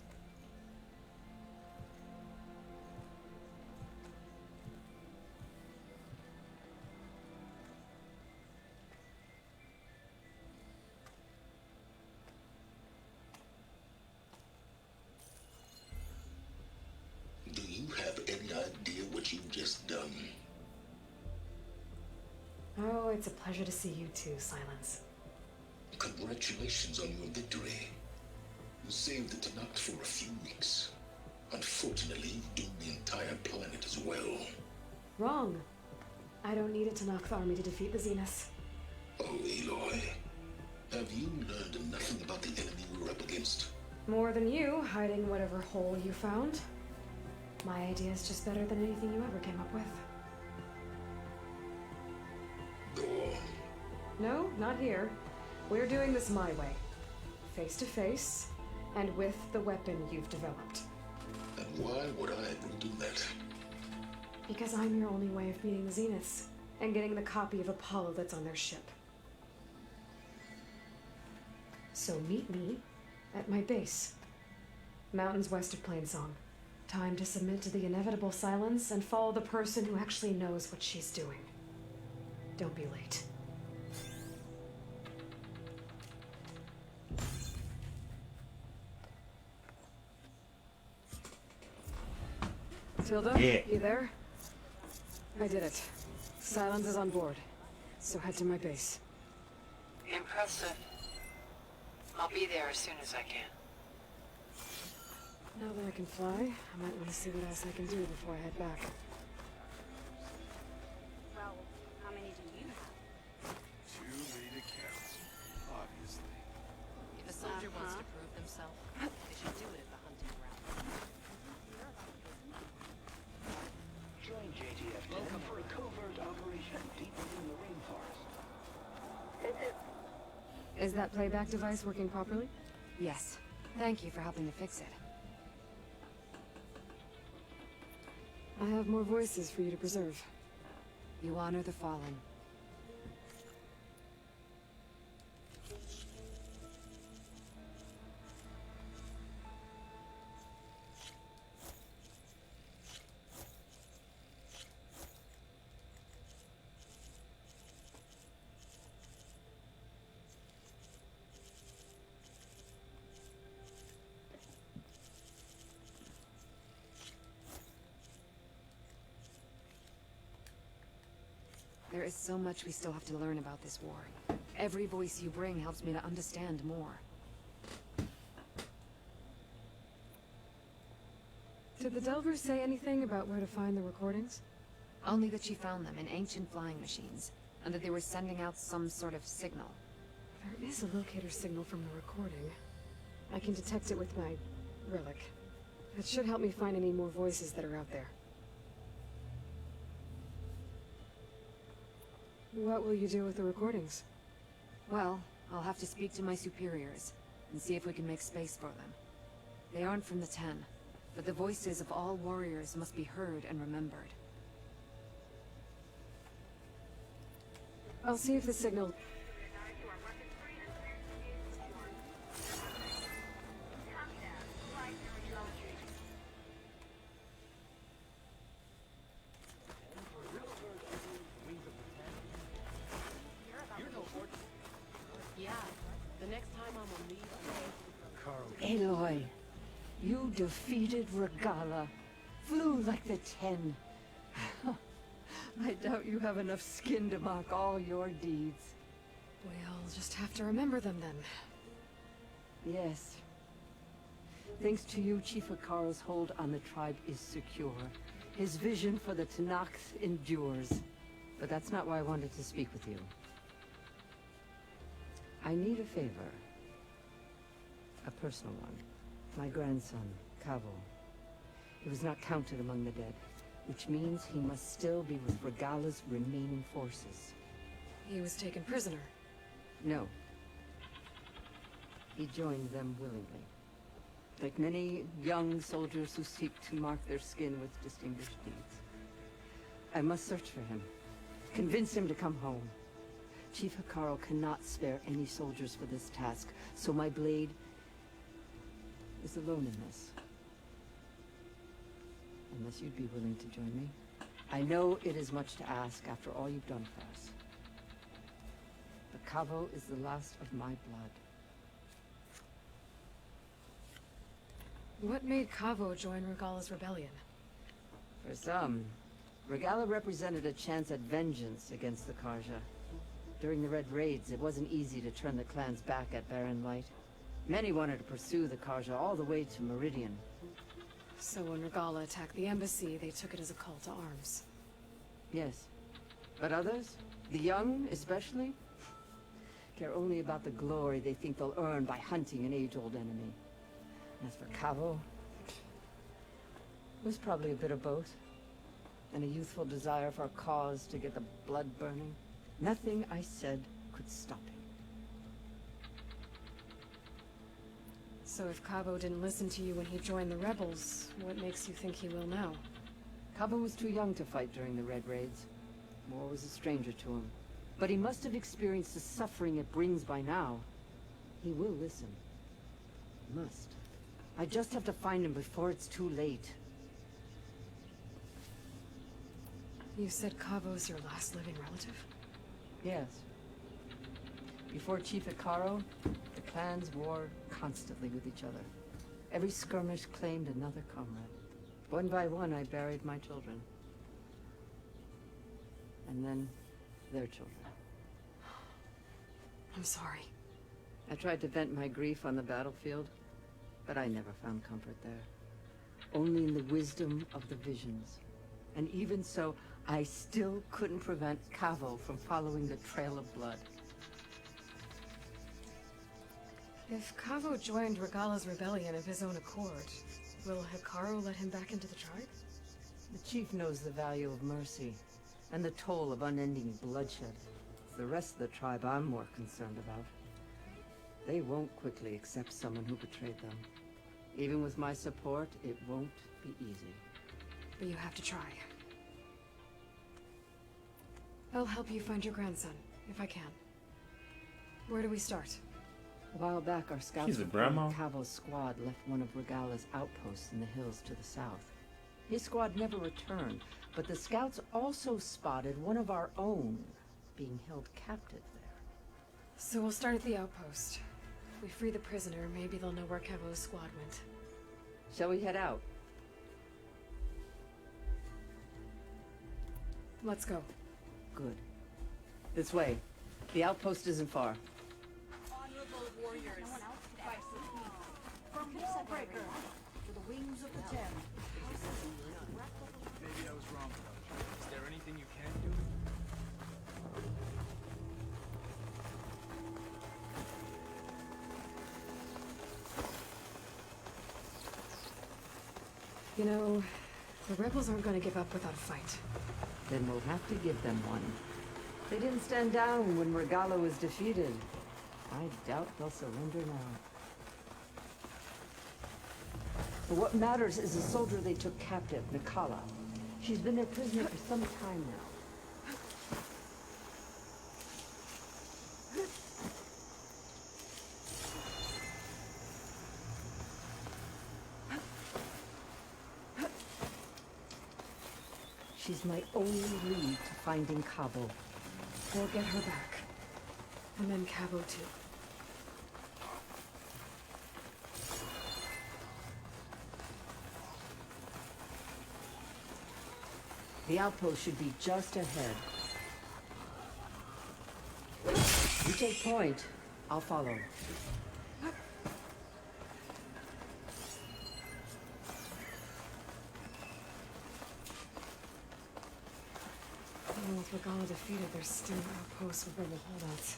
Do you have any idea what you've just done? Oh, it's a pleasure to see you too, Silence. Congratulations on your victory. You saved the Tenakth for a few weeks. Unfortunately, you doomed the entire planet as well. Wrong. I don't need a Tenakth army to defeat the Zeniths. Oh, Aloy. Have you learned nothing about the enemy we're up against? More than you, hiding whatever hole you found. My idea is just better than anything you ever came up with. Go on. No, not here. We're doing this my way. Face to face, and with the weapon you've developed. And why would I agree to that? Because I'm your only way of beating the Zeniths, and getting the copy of Apollo that's on their ship. So meet me at my base. Mountains west of Plainsong. Time to submit to the inevitable silence and follow the person who actually knows what she's doing. Don't be late. Tilda, Yeah. you there? I did it. Silence is on board. So head to my base. Impressive. I'll be there as soon as I can. Now that I can fly, I might want to see what else I can do before I head back. Well, how many do you have? Too many to count, obviously. If a soldier wants to prove themselves, they should do it at the hunting ground. Join JTF-10 for a covert operation deep within the rainforest. Is that playback device working properly? Yes. Thank you for helping to fix it. I have more voices for you to preserve. You honor the fallen. There is so much we still have to learn about this war. Every voice you bring helps me to understand more. Did the Delvers say anything about where to find the recordings? Only that she found them in ancient flying machines, and that they were sending out some sort of signal. There is a locator signal from the recording. I can detect it with my relic. It should help me find any more voices that are out there. What will you do with the recordings? Well, I'll have to speak to my superiors, and see if we can make space for them. They aren't from the Ten, but the voices of all warriors must be heard and remembered. I'll see if the signal... Yeah, the next time I'm on leave, Aloy, you defeated Regala. Flew like the Ten. I doubt you have enough skin to mark all your deeds. We'll just have to remember them then. Yes. Thanks to you, Chief Hikaro's hold on the tribe is secure. His vision for the Tenakth endures. But that's not why I wanted to speak with you. I need a favor. A personal one. My grandson, Kavo. He was not counted among the dead, which means he must still be with Regala's remaining forces. He was taken prisoner. No. He joined them willingly. Like many young soldiers who seek to mark their skin with distinguished deeds. I must search for him. Convince him to come home. Chief Hikaro cannot spare any soldiers for this task, so my blade is alone in this. Unless you'd be willing to join me. I know it is much to ask after all you've done for us. But Kavo is the last of my blood. What made Kavo join Regala's rebellion? For some, Regala represented a chance at vengeance against the Karja. During the Red Raids, it wasn't easy to turn the clans back at Barren Light. Many wanted to pursue the Karja all the way to Meridian. So when Regala attacked the embassy, they took it as a call to arms. Yes. But others, the young especially, care only about the glory they think they'll earn by hunting an age-old enemy. As for Kavo, it was probably a bit of both. And a youthful desire for a cause to get the blood burning. Nothing I said could stop him. So if Kavo didn't listen to you when he joined the rebels, what makes you think he will now? Kavo was too young to fight during the Red Raids. War was a stranger to him. But he must have experienced the suffering it brings by now. He will listen. He must. I just have to find him before it's too late. You said Kavo's your last living relative? Yes. Before Chief Hikaro, the clans warred constantly with each other. Every skirmish claimed another comrade. One by one, I buried my children. And then, their children. I'm sorry. I tried to vent my grief on the battlefield, but I never found comfort there. Only in the wisdom of the visions. And even so, I still couldn't prevent Kavo from following the trail of blood. If Kavo joined Regala's rebellion of his own accord, will Hikaru let him back into the tribe? The chief knows the value of mercy, and the toll of unending bloodshed. It's the rest of the tribe I'm more concerned about. They won't quickly accept someone who betrayed them. Even with my support, it won't be easy. But you have to try. I'll help you find your grandson, if I can. Where do we start? A while back, our scouts She's a reported grandma. Kavo's squad left one of Regala's outposts in the hills to the south. His squad never returned, but the scouts also spotted one of our own being held captive there. So we'll start at the outpost. If we free the prisoner, maybe they'll know where Kavo's squad went. Shall we head out? Let's go. Good. This way. The outpost isn't far. Honorable warriors, fight with me. From Wallbreaker to the wings of the Ten. You know, the rebels aren't going to give up without a fight. Then we'll have to give them one. They didn't stand down when Regala was defeated. I doubt they'll surrender now. But what matters is the soldier they took captive, Nikala. She's been their prisoner for some time now. She's my only lead to finding Cabo. We'll get her back. And then Cabo too. The outpost should be just ahead. You take point. I'll follow. Even with Regala defeated, there's still outposts with rebel holdouts.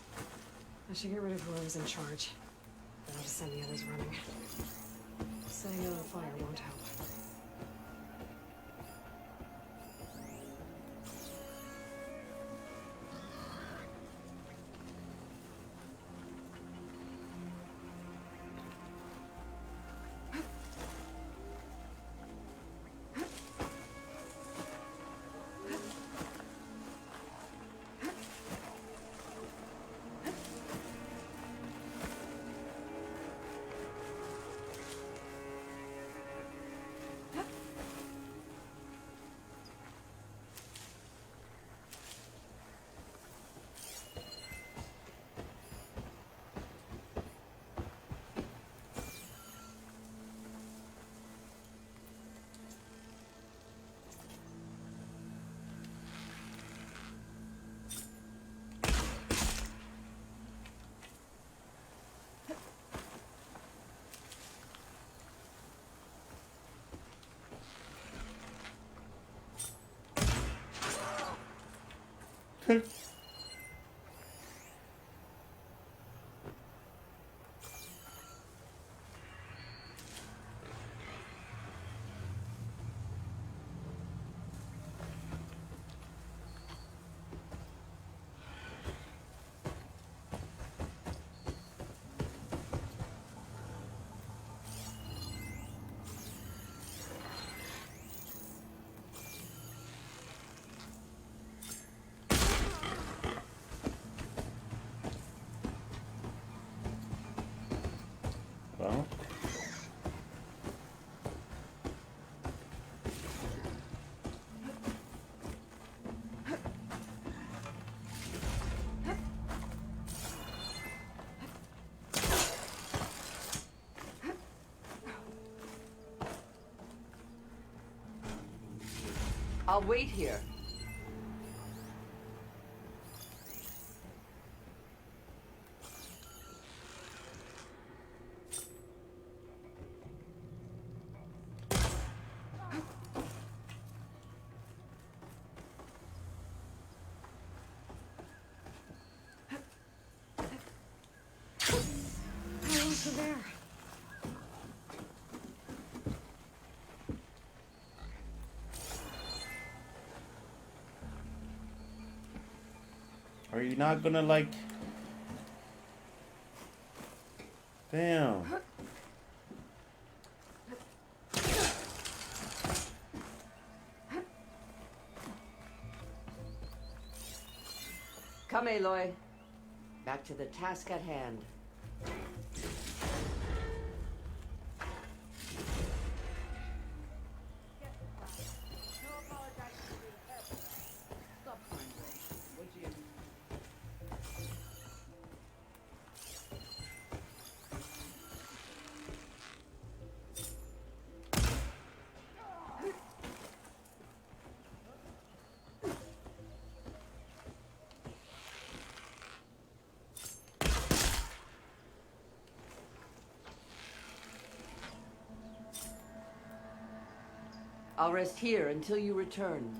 I should get rid of whoever's in charge. Then I'll just send the others running. Setting it on fire won't help. Well. I'll wait here. There. Are you not gonna like... Damn. Come, Aloy. Back to the task at hand. I'll rest here until you return.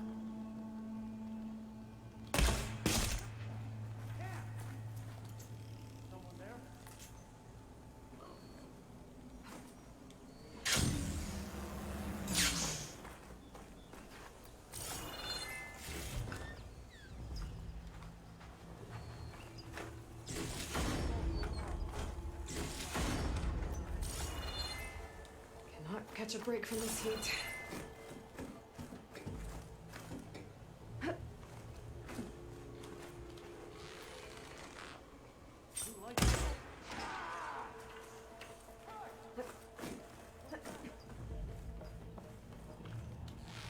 catch a break from this heat.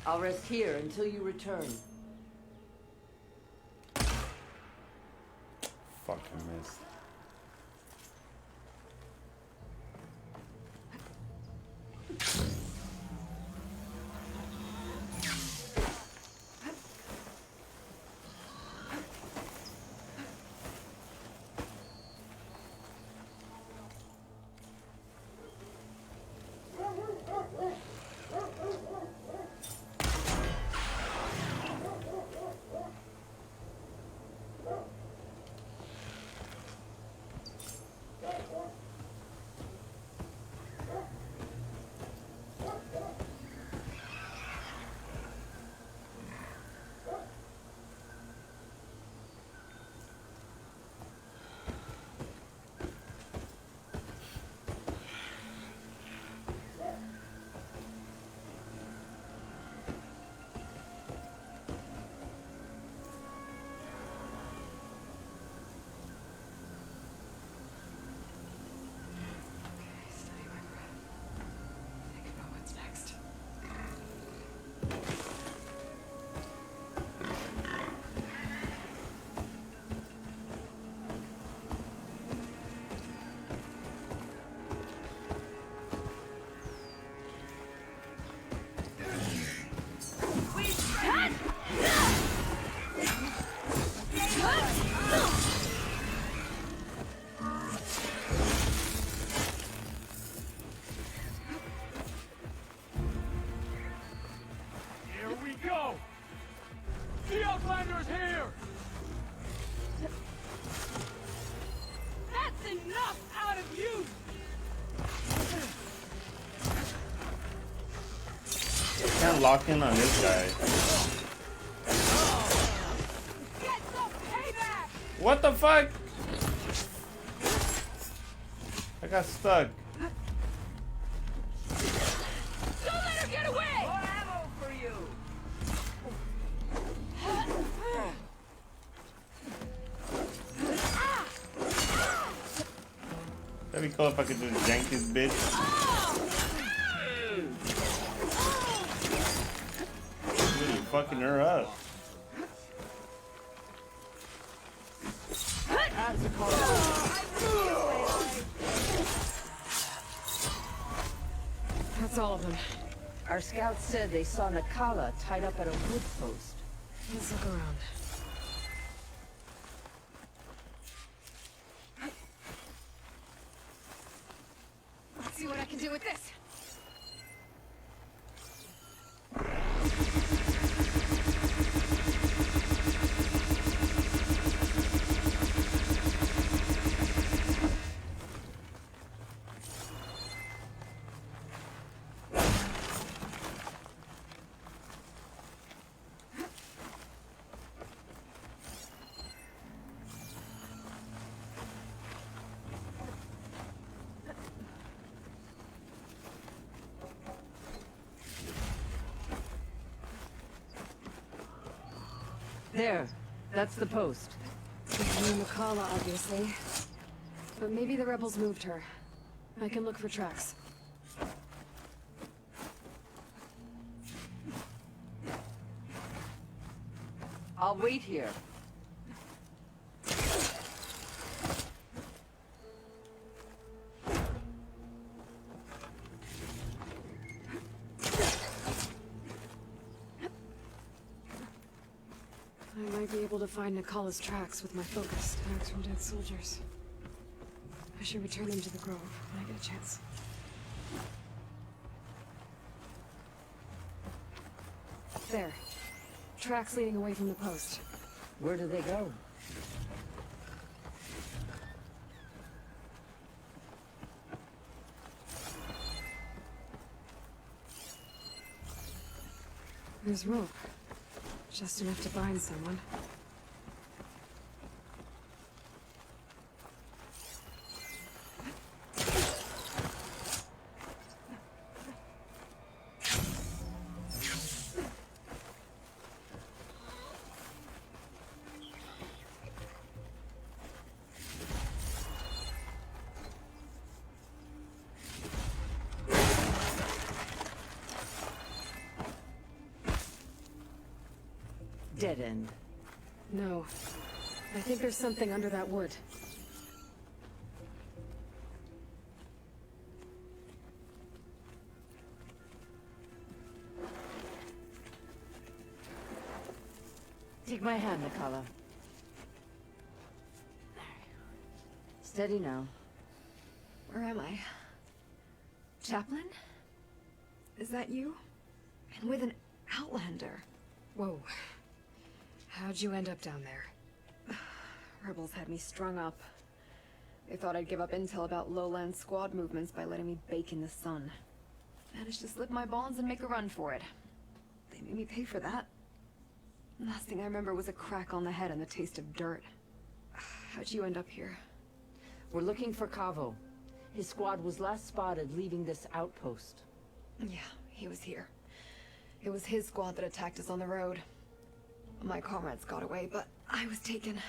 I'll rest here until you return. Fucking missed. Can't lock in on this guy. What the fuck? I got stuck. Don't let her get away! More ammo for you! That'd be cool if I could just jank his bitch. Really fucking her up. That's all of them. Our scouts said they saw Nakala tied up at a wood post. Let's look around. Let's see what I can do with this. There. That's the post. Nakala, obviously. But maybe the rebels moved her. I can look for tracks. I'll wait here. I might be able to find Nakala's tracks with my focus. Tags from dead soldiers. I should return them to the grove when I get a chance. There. Tracks leading away from the post. Where do they go? There's rope. Just enough to bind someone. Dead end. No. I think there's something under that wood. Take my hand, Nikala. Steady now. Where am I? Chaplain? Is that you? And with an Outlander. Whoa. How'd you end up down there? Rebels had me strung up. They thought I'd give up intel about lowland squad movements by letting me bake in the sun. Managed to slip my bonds and make a run for it. They made me pay for that. Last thing I remember was a crack on the head and the taste of dirt. How'd you end up here? We're looking for Cavo. His squad was last spotted leaving this outpost. Yeah, he was here. It was his squad that attacked us on the road. My comrades got away, but I was taken.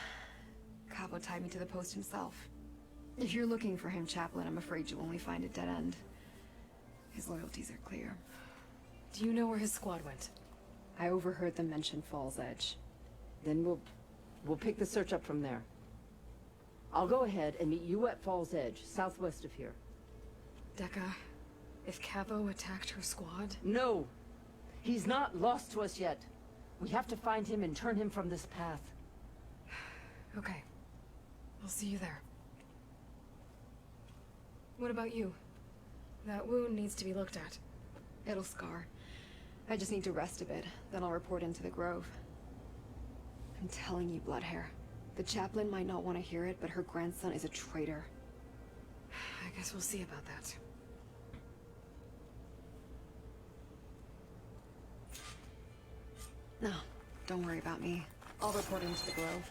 Cavo tied me to the post himself. If you're looking for him, Chaplain, I'm afraid you'll only find a dead end. His loyalties are clear. Do you know where his squad went? I overheard them mention Fall's Edge. Then we'll pick the search up from there. I'll go ahead and meet you at Fall's Edge, southwest of here. Dekka, if Cavo attacked her squad? No! He's not lost to us yet. We have to find him and turn him from this path. Okay. I'll see you there. What about you? That wound needs to be looked at. It'll scar. I just need to rest a bit, then I'll report into the Grove. I'm telling you, Bloodhair. The chaplain might not want to hear it, but her grandson is a traitor. I guess we'll see about that. No, don't worry about me. I'll report into the Grove.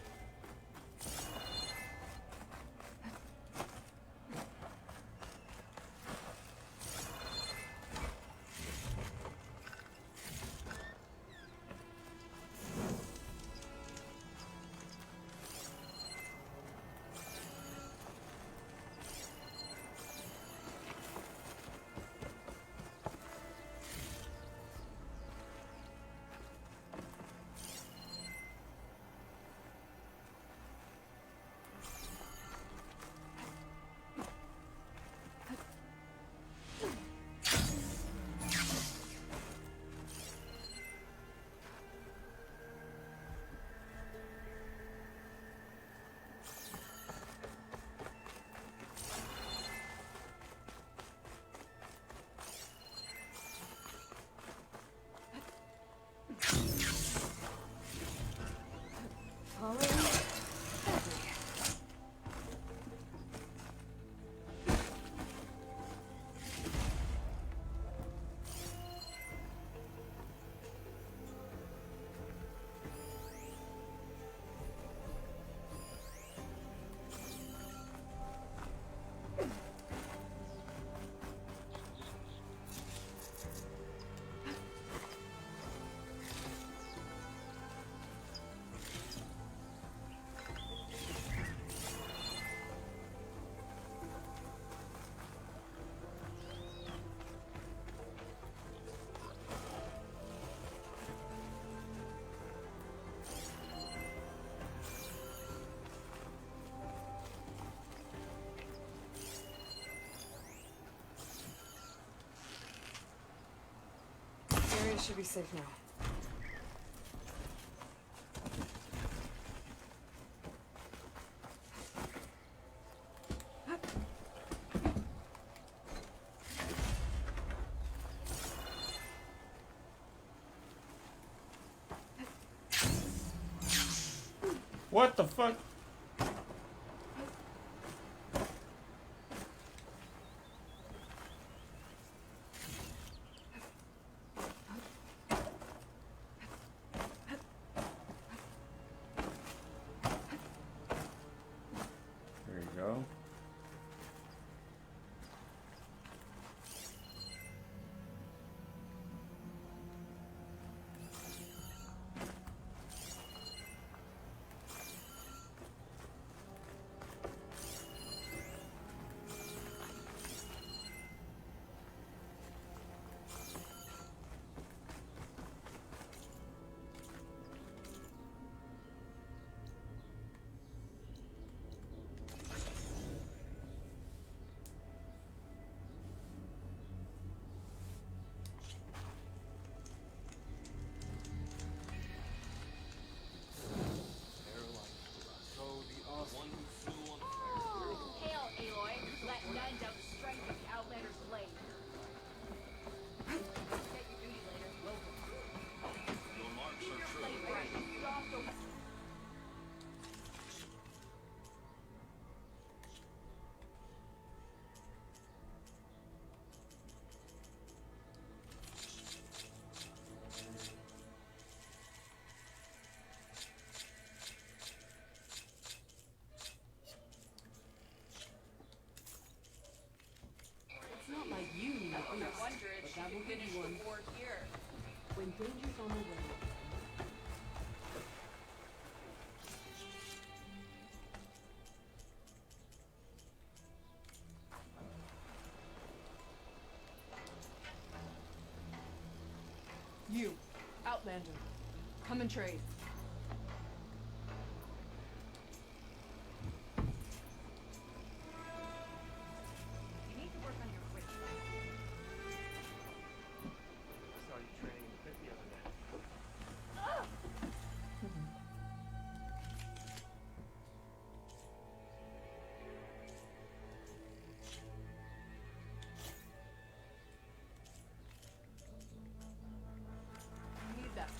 Area should be safe now. What the fuck? There you go. Dangers on the way. You, Outlander, come and trade. You need to work on your quick. I saw you training in the pit the other day. Need that.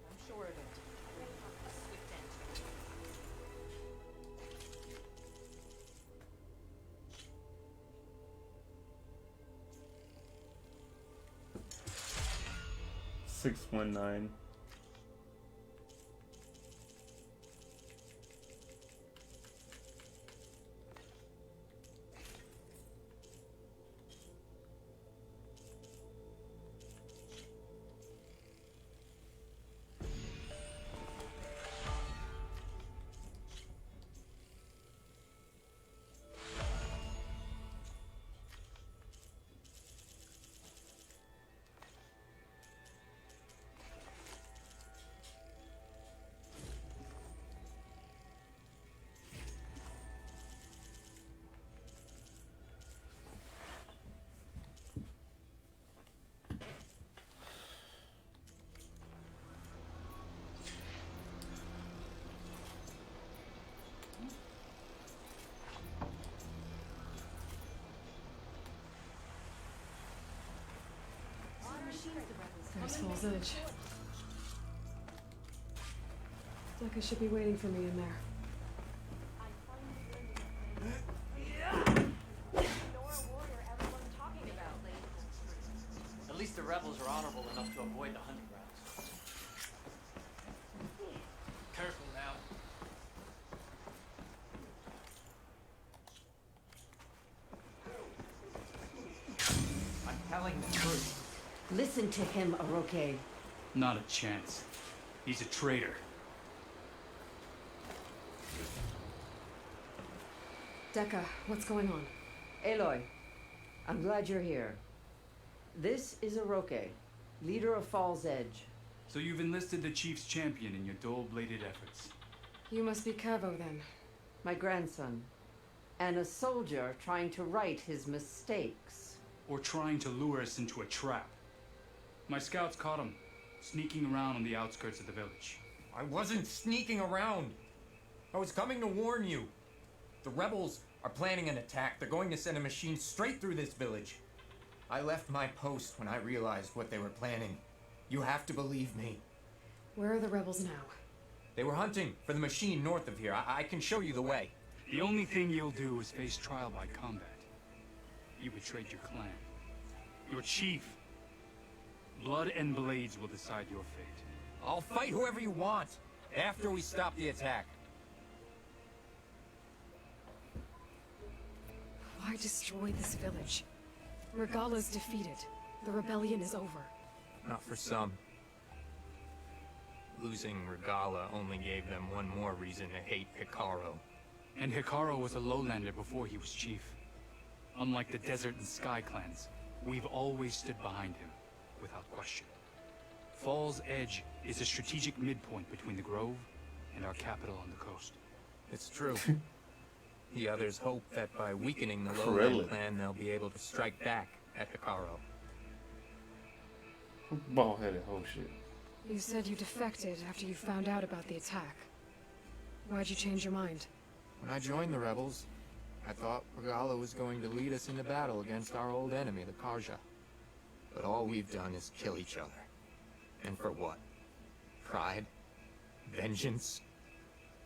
I'm sure of it. Swift end. 619. There's Falls Edge. Deca should be waiting for me in there. At least the rebels are honorable enough to avoid the hunting grounds. Careful now. I'm telling the truth. Listen to him, Oroke. Not a chance. He's a traitor. Deca, what's going on? Aloy, I'm glad you're here. This is Oroke, leader of Falls Edge. So you've enlisted the Chief's champion in your dull-bladed efforts. You must be Cavo then. My grandson. And a soldier trying to right his mistakes. Or trying to lure us into a trap. My scouts caught him, sneaking around on the outskirts of the village. I wasn't sneaking around. I was coming to warn you. The rebels are planning an attack. They're going to send a machine straight through this village. I left my post when I realized what they were planning. You have to believe me. Where are the rebels now? They were hunting for the machine north of here. I can show you the way. The only thing you'll do is face trial by combat. You betrayed your clan. Your chief. Blood and blades will decide your fate. I'll fight whoever you want, after we stop the attack. Why destroy this village? Regala's defeated. The rebellion is over. Not for some. Losing Regala only gave them one more reason to hate Hikaru. And Hikaru was a lowlander before he was chief. Unlike the Desert and Sky clans, we've always stood behind him, without question. Falls Edge is a strategic midpoint between the Grove and our capital on the coast. It's true. The others hope that by weakening the Krillin. Lowland clan, they'll be able to strike back at Hikaru. Bald-headed whole shit. You said you defected after you found out about the attack. Why'd you change your mind? When I joined the rebels, I thought Regala was going to lead us into battle against our old enemy, the Karja. But all we've done is kill each other. And for what? Pride? Vengeance?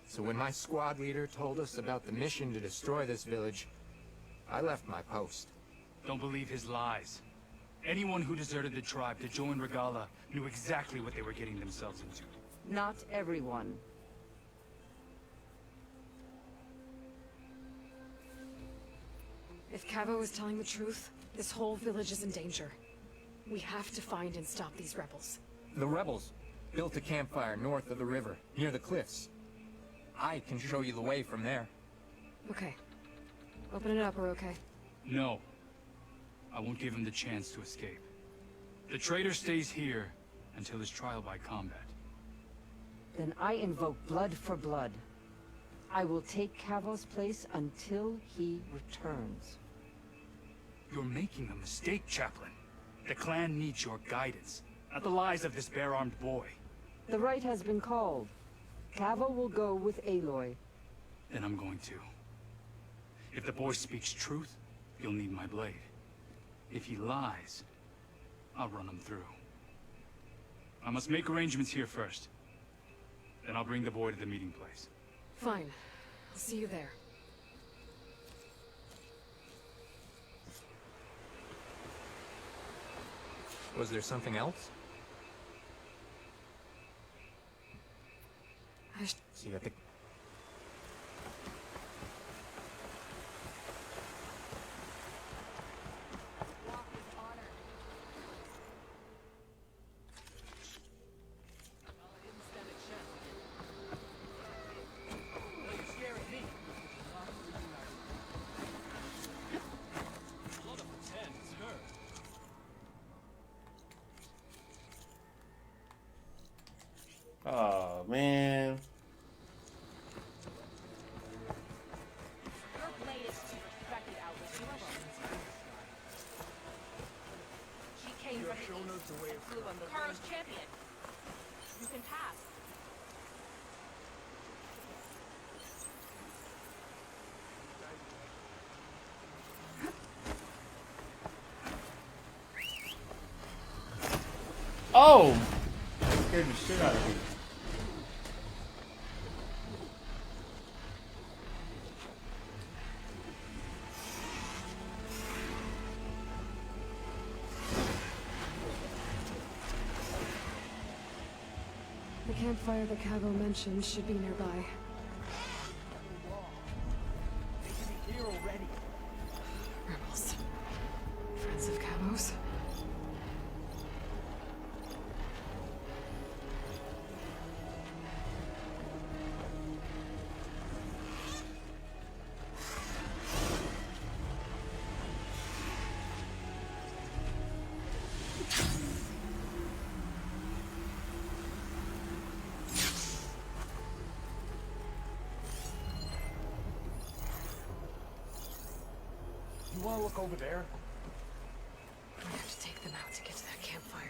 So when my squad leader told us about the mission to destroy this village, I left my post. Don't believe his lies. Anyone who deserted the tribe to join Regala knew exactly what they were getting themselves into. Not everyone. If Cavo is telling the truth, this whole village is in danger. We have to find and stop these rebels. The rebels built a campfire north of the river, near the cliffs. I can show you the way from there. Okay. Open it up, we're okay. No. I won't give him the chance to escape. The traitor stays here until his trial by combat. Then I invoke blood for blood. I will take Cavo's place until he returns. You're making a mistake, Chaplain. The clan needs your guidance, not the lies of this bare-armed boy. The right has been called. Cavo will go with Aloy. Then I'm going to. If the boy speaks truth, he'll need my blade. If he lies, I'll run him through. I must make arrangements here first. Then I'll bring the boy to the meeting place. Fine. I'll see you there. Was there something else? See that the... Oh man. She came from the east and flew on the Karo's champion. You can pass. Oh! That scared the shit out of me. The campfire that Cavo mentioned should be nearby. Rebels. Friends of Cavo's. You want to look over there? I have to take them out to get to that campfire.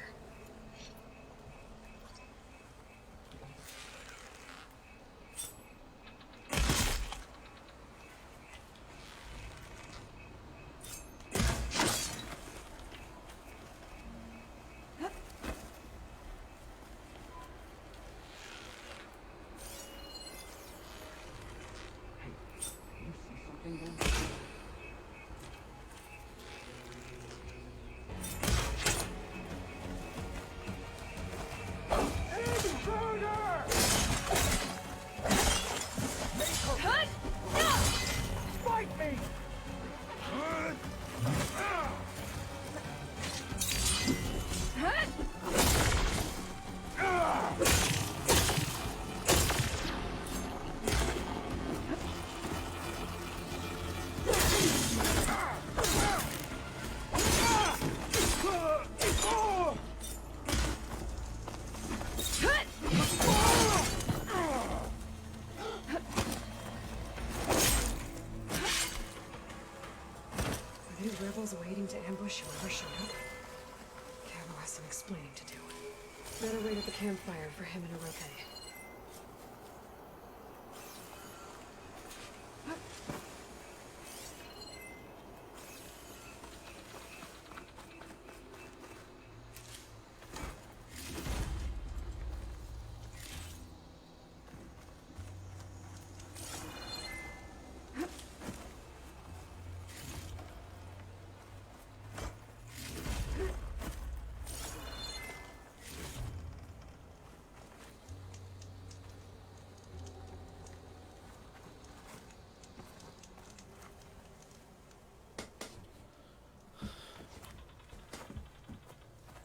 ambush whoever showed up. Cabo has some explaining to do. Better wait at the campfire for him and Oroke.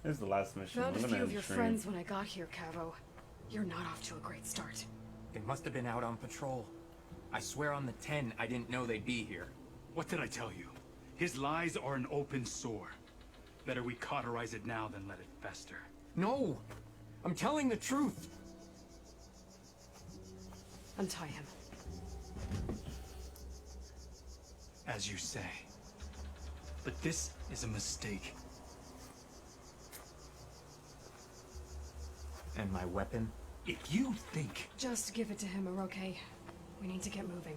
This is the last mission. Found a I'm few gonna of your train. friends when I got here, Cavo. You're not off to a great start. They must have been out on patrol. I swear on the 10, I didn't know they'd be here. What did I tell you? His lies are an open sore. Better we cauterize it now than let it fester. No! I'm telling the truth! Untie him. As you say. But this is a mistake. And my weapon? If you think... Just give it to him, Oroke. We need to get moving.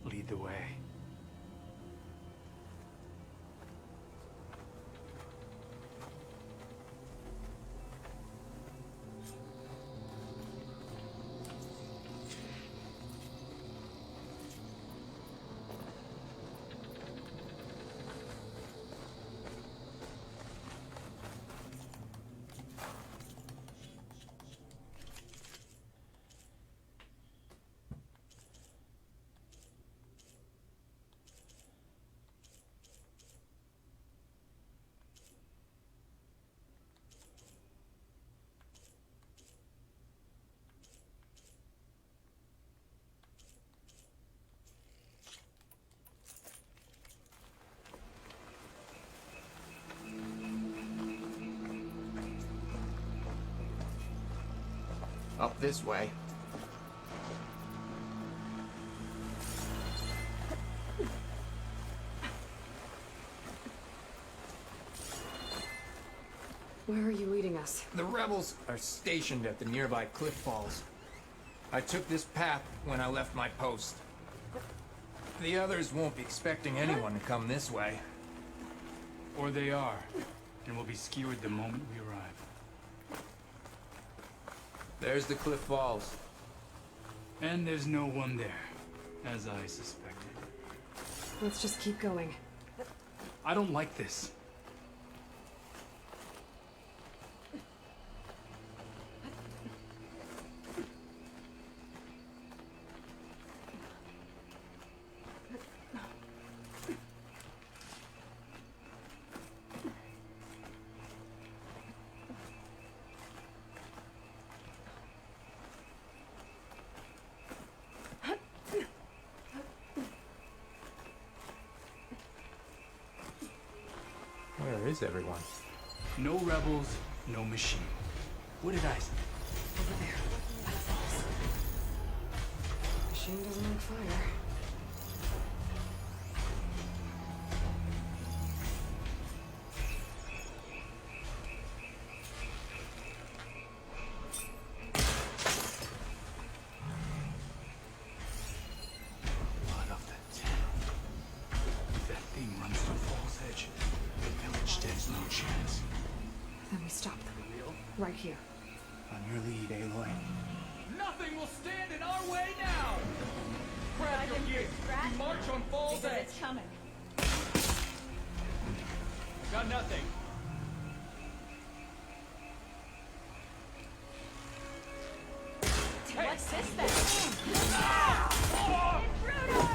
Lead the way. Up this way. Where are you leading us? The rebels are stationed at the nearby cliff falls. I took this path when I left my post. The others won't be expecting anyone to come this way. Or they are, and will be skewered the moment we arrive. There's the cliff falls. And there's no one there, as I suspected. Let's just keep going. I don't like this. Where is everyone? No rebels, no machine. What did I say? Over there, by the falls. Machine doesn't like fire. Blood of the town. If that thing runs through Fall's Edge, the village stands no chance. Then we stop them. Right here. On your lead, Aloy. Nothing will stand in our way now! Grab your gear! We march on Fall's Edge! It's coming. Got nothing. What's this thing? Intruder!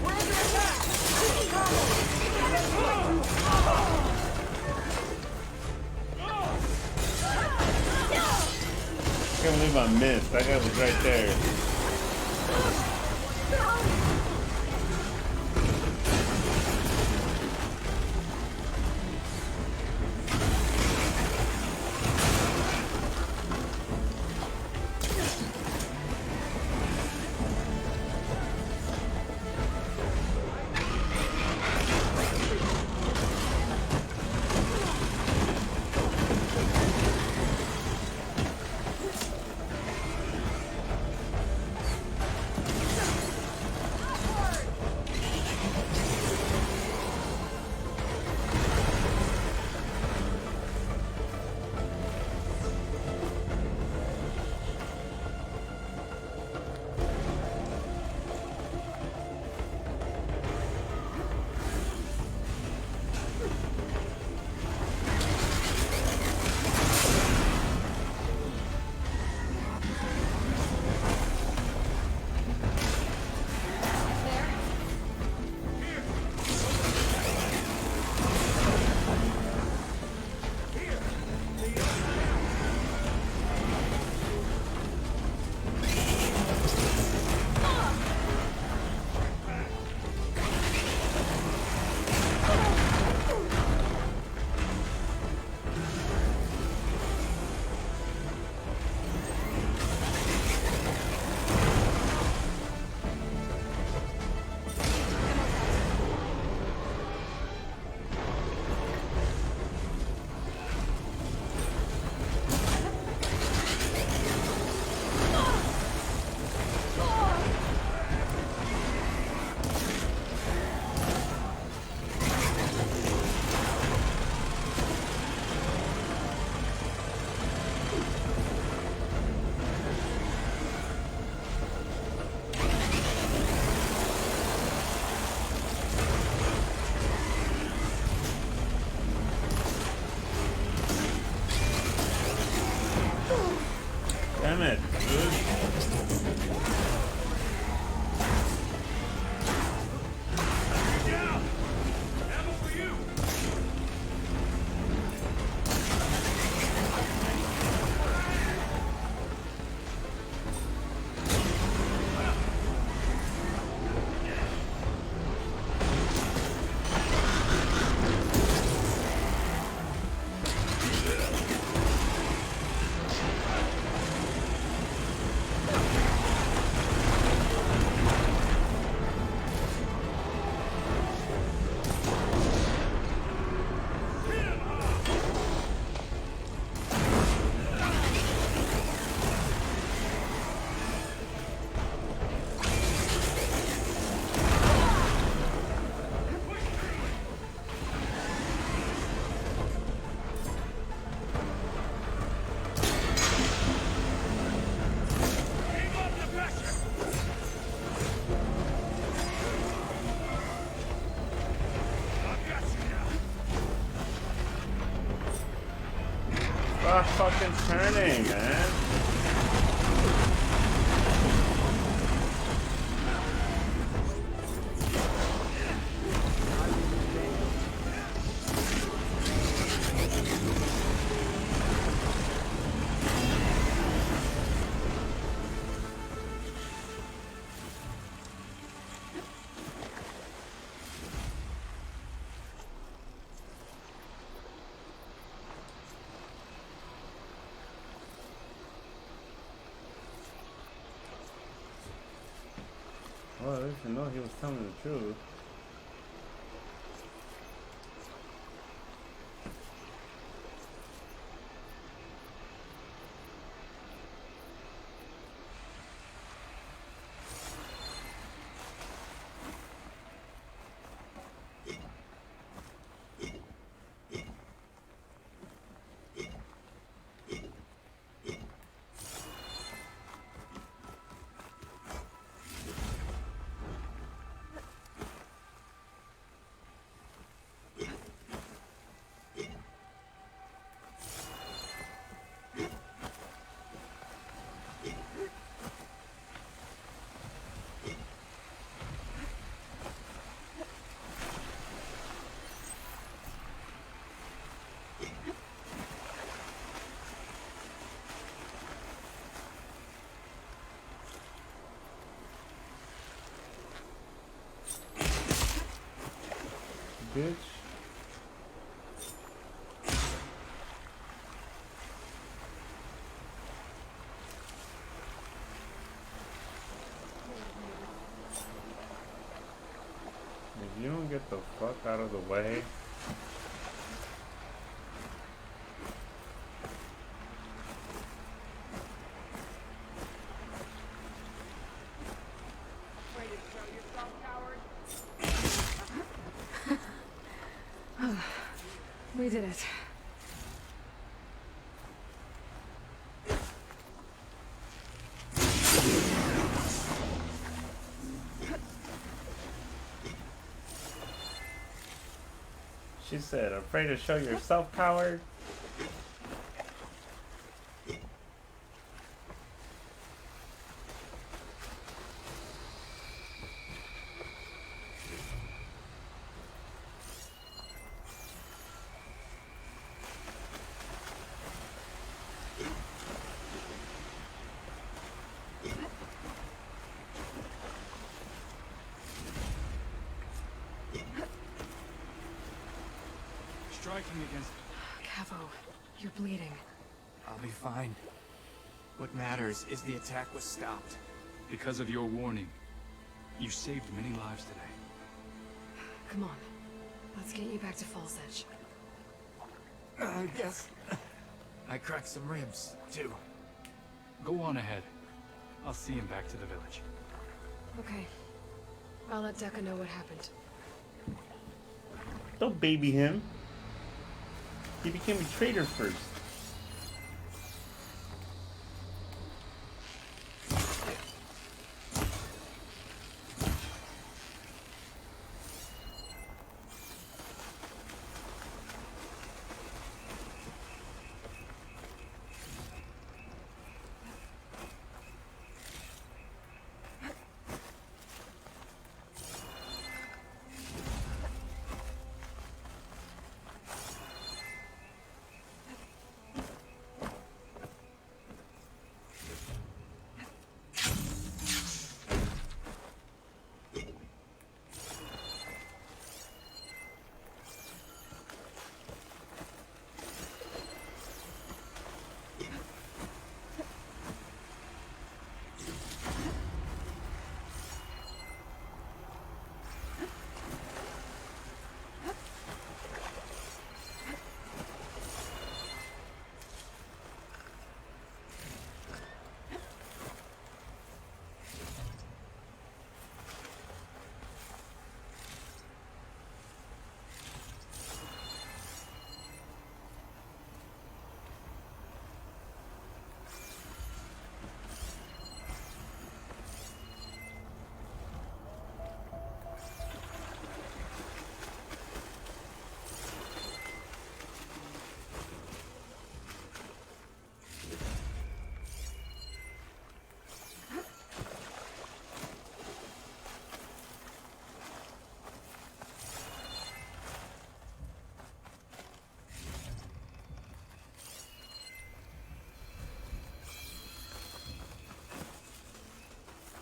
We're under attack! I can't believe I missed. That guy was right there. stop fucking turning, man. Well, at least I know he was telling the truth. Bitch. If you don't get the fuck out of the way. We did it. She said, afraid to show yourself, coward? Striking against... Cavo, you're bleeding. I'll be fine. What matters is the attack was stopped. Because of your warning, you saved many lives today. Come on. Let's get you back to Falls Edge. I guess I cracked some ribs, too. Go on ahead. I'll see him back to the village. Okay. I'll let Dekka know what happened. Don't baby him. He became a traitor first.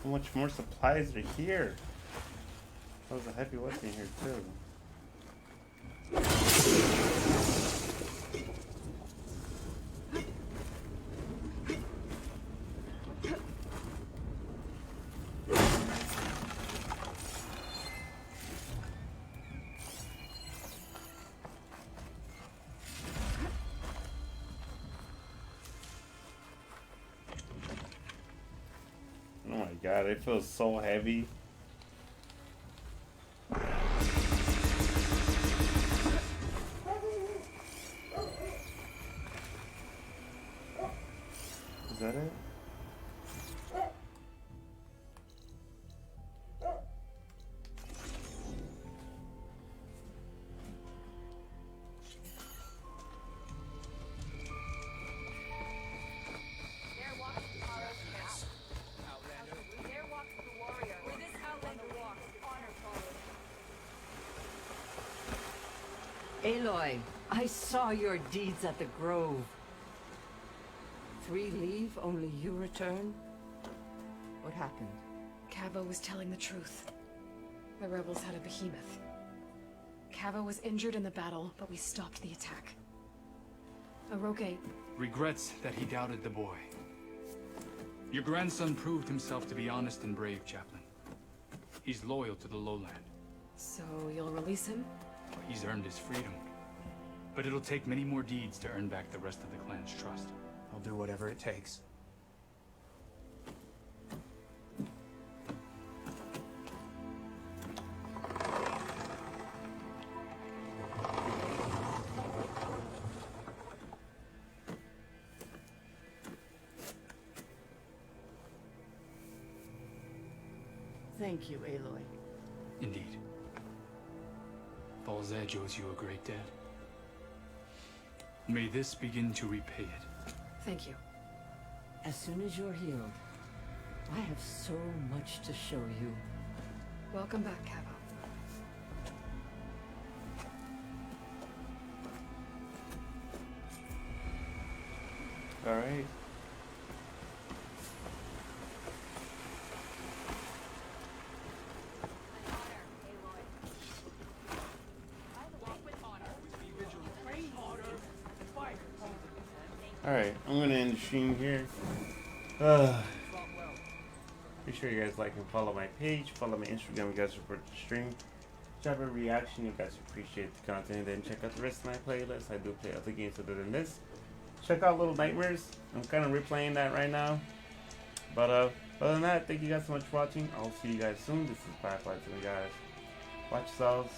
So much more supplies are here. That was a heavy weapon here too. Oh my god, it feels so heavy. Is that it? Aloy, I saw your deeds at the Grove. 3 leave, only you return? What happened? Cavo was telling the truth. The rebels had a behemoth. Cavo was injured in the battle, but we stopped the attack. Oroke... Regrets that he doubted the boy. Your grandson proved himself to be honest and brave, Chaplain. He's loyal to the lowland. So you'll release him? He's earned his freedom. But it'll take many more deeds to earn back the rest of the clan's trust. I'll do whatever it takes. Thank you, Aloy. Indeed. Falls Edge owes you a great debt. May this begin to repay it. Thank you. As soon as you're healed, I have so much to show you. Welcome back, Cavo. All right. Alright, I'm gonna end the stream here. Be sure you guys like and follow my page, follow my Instagram, you guys support the stream. Drop a reaction, you guys appreciate the content, then check out the rest of my playlist. I do play other games other than this. Check out Little Nightmares. I'm kind of replaying that right now. But other than that, thank you guys so much for watching. I'll see you guys soon. This is Firefly, guys. Watch yourselves.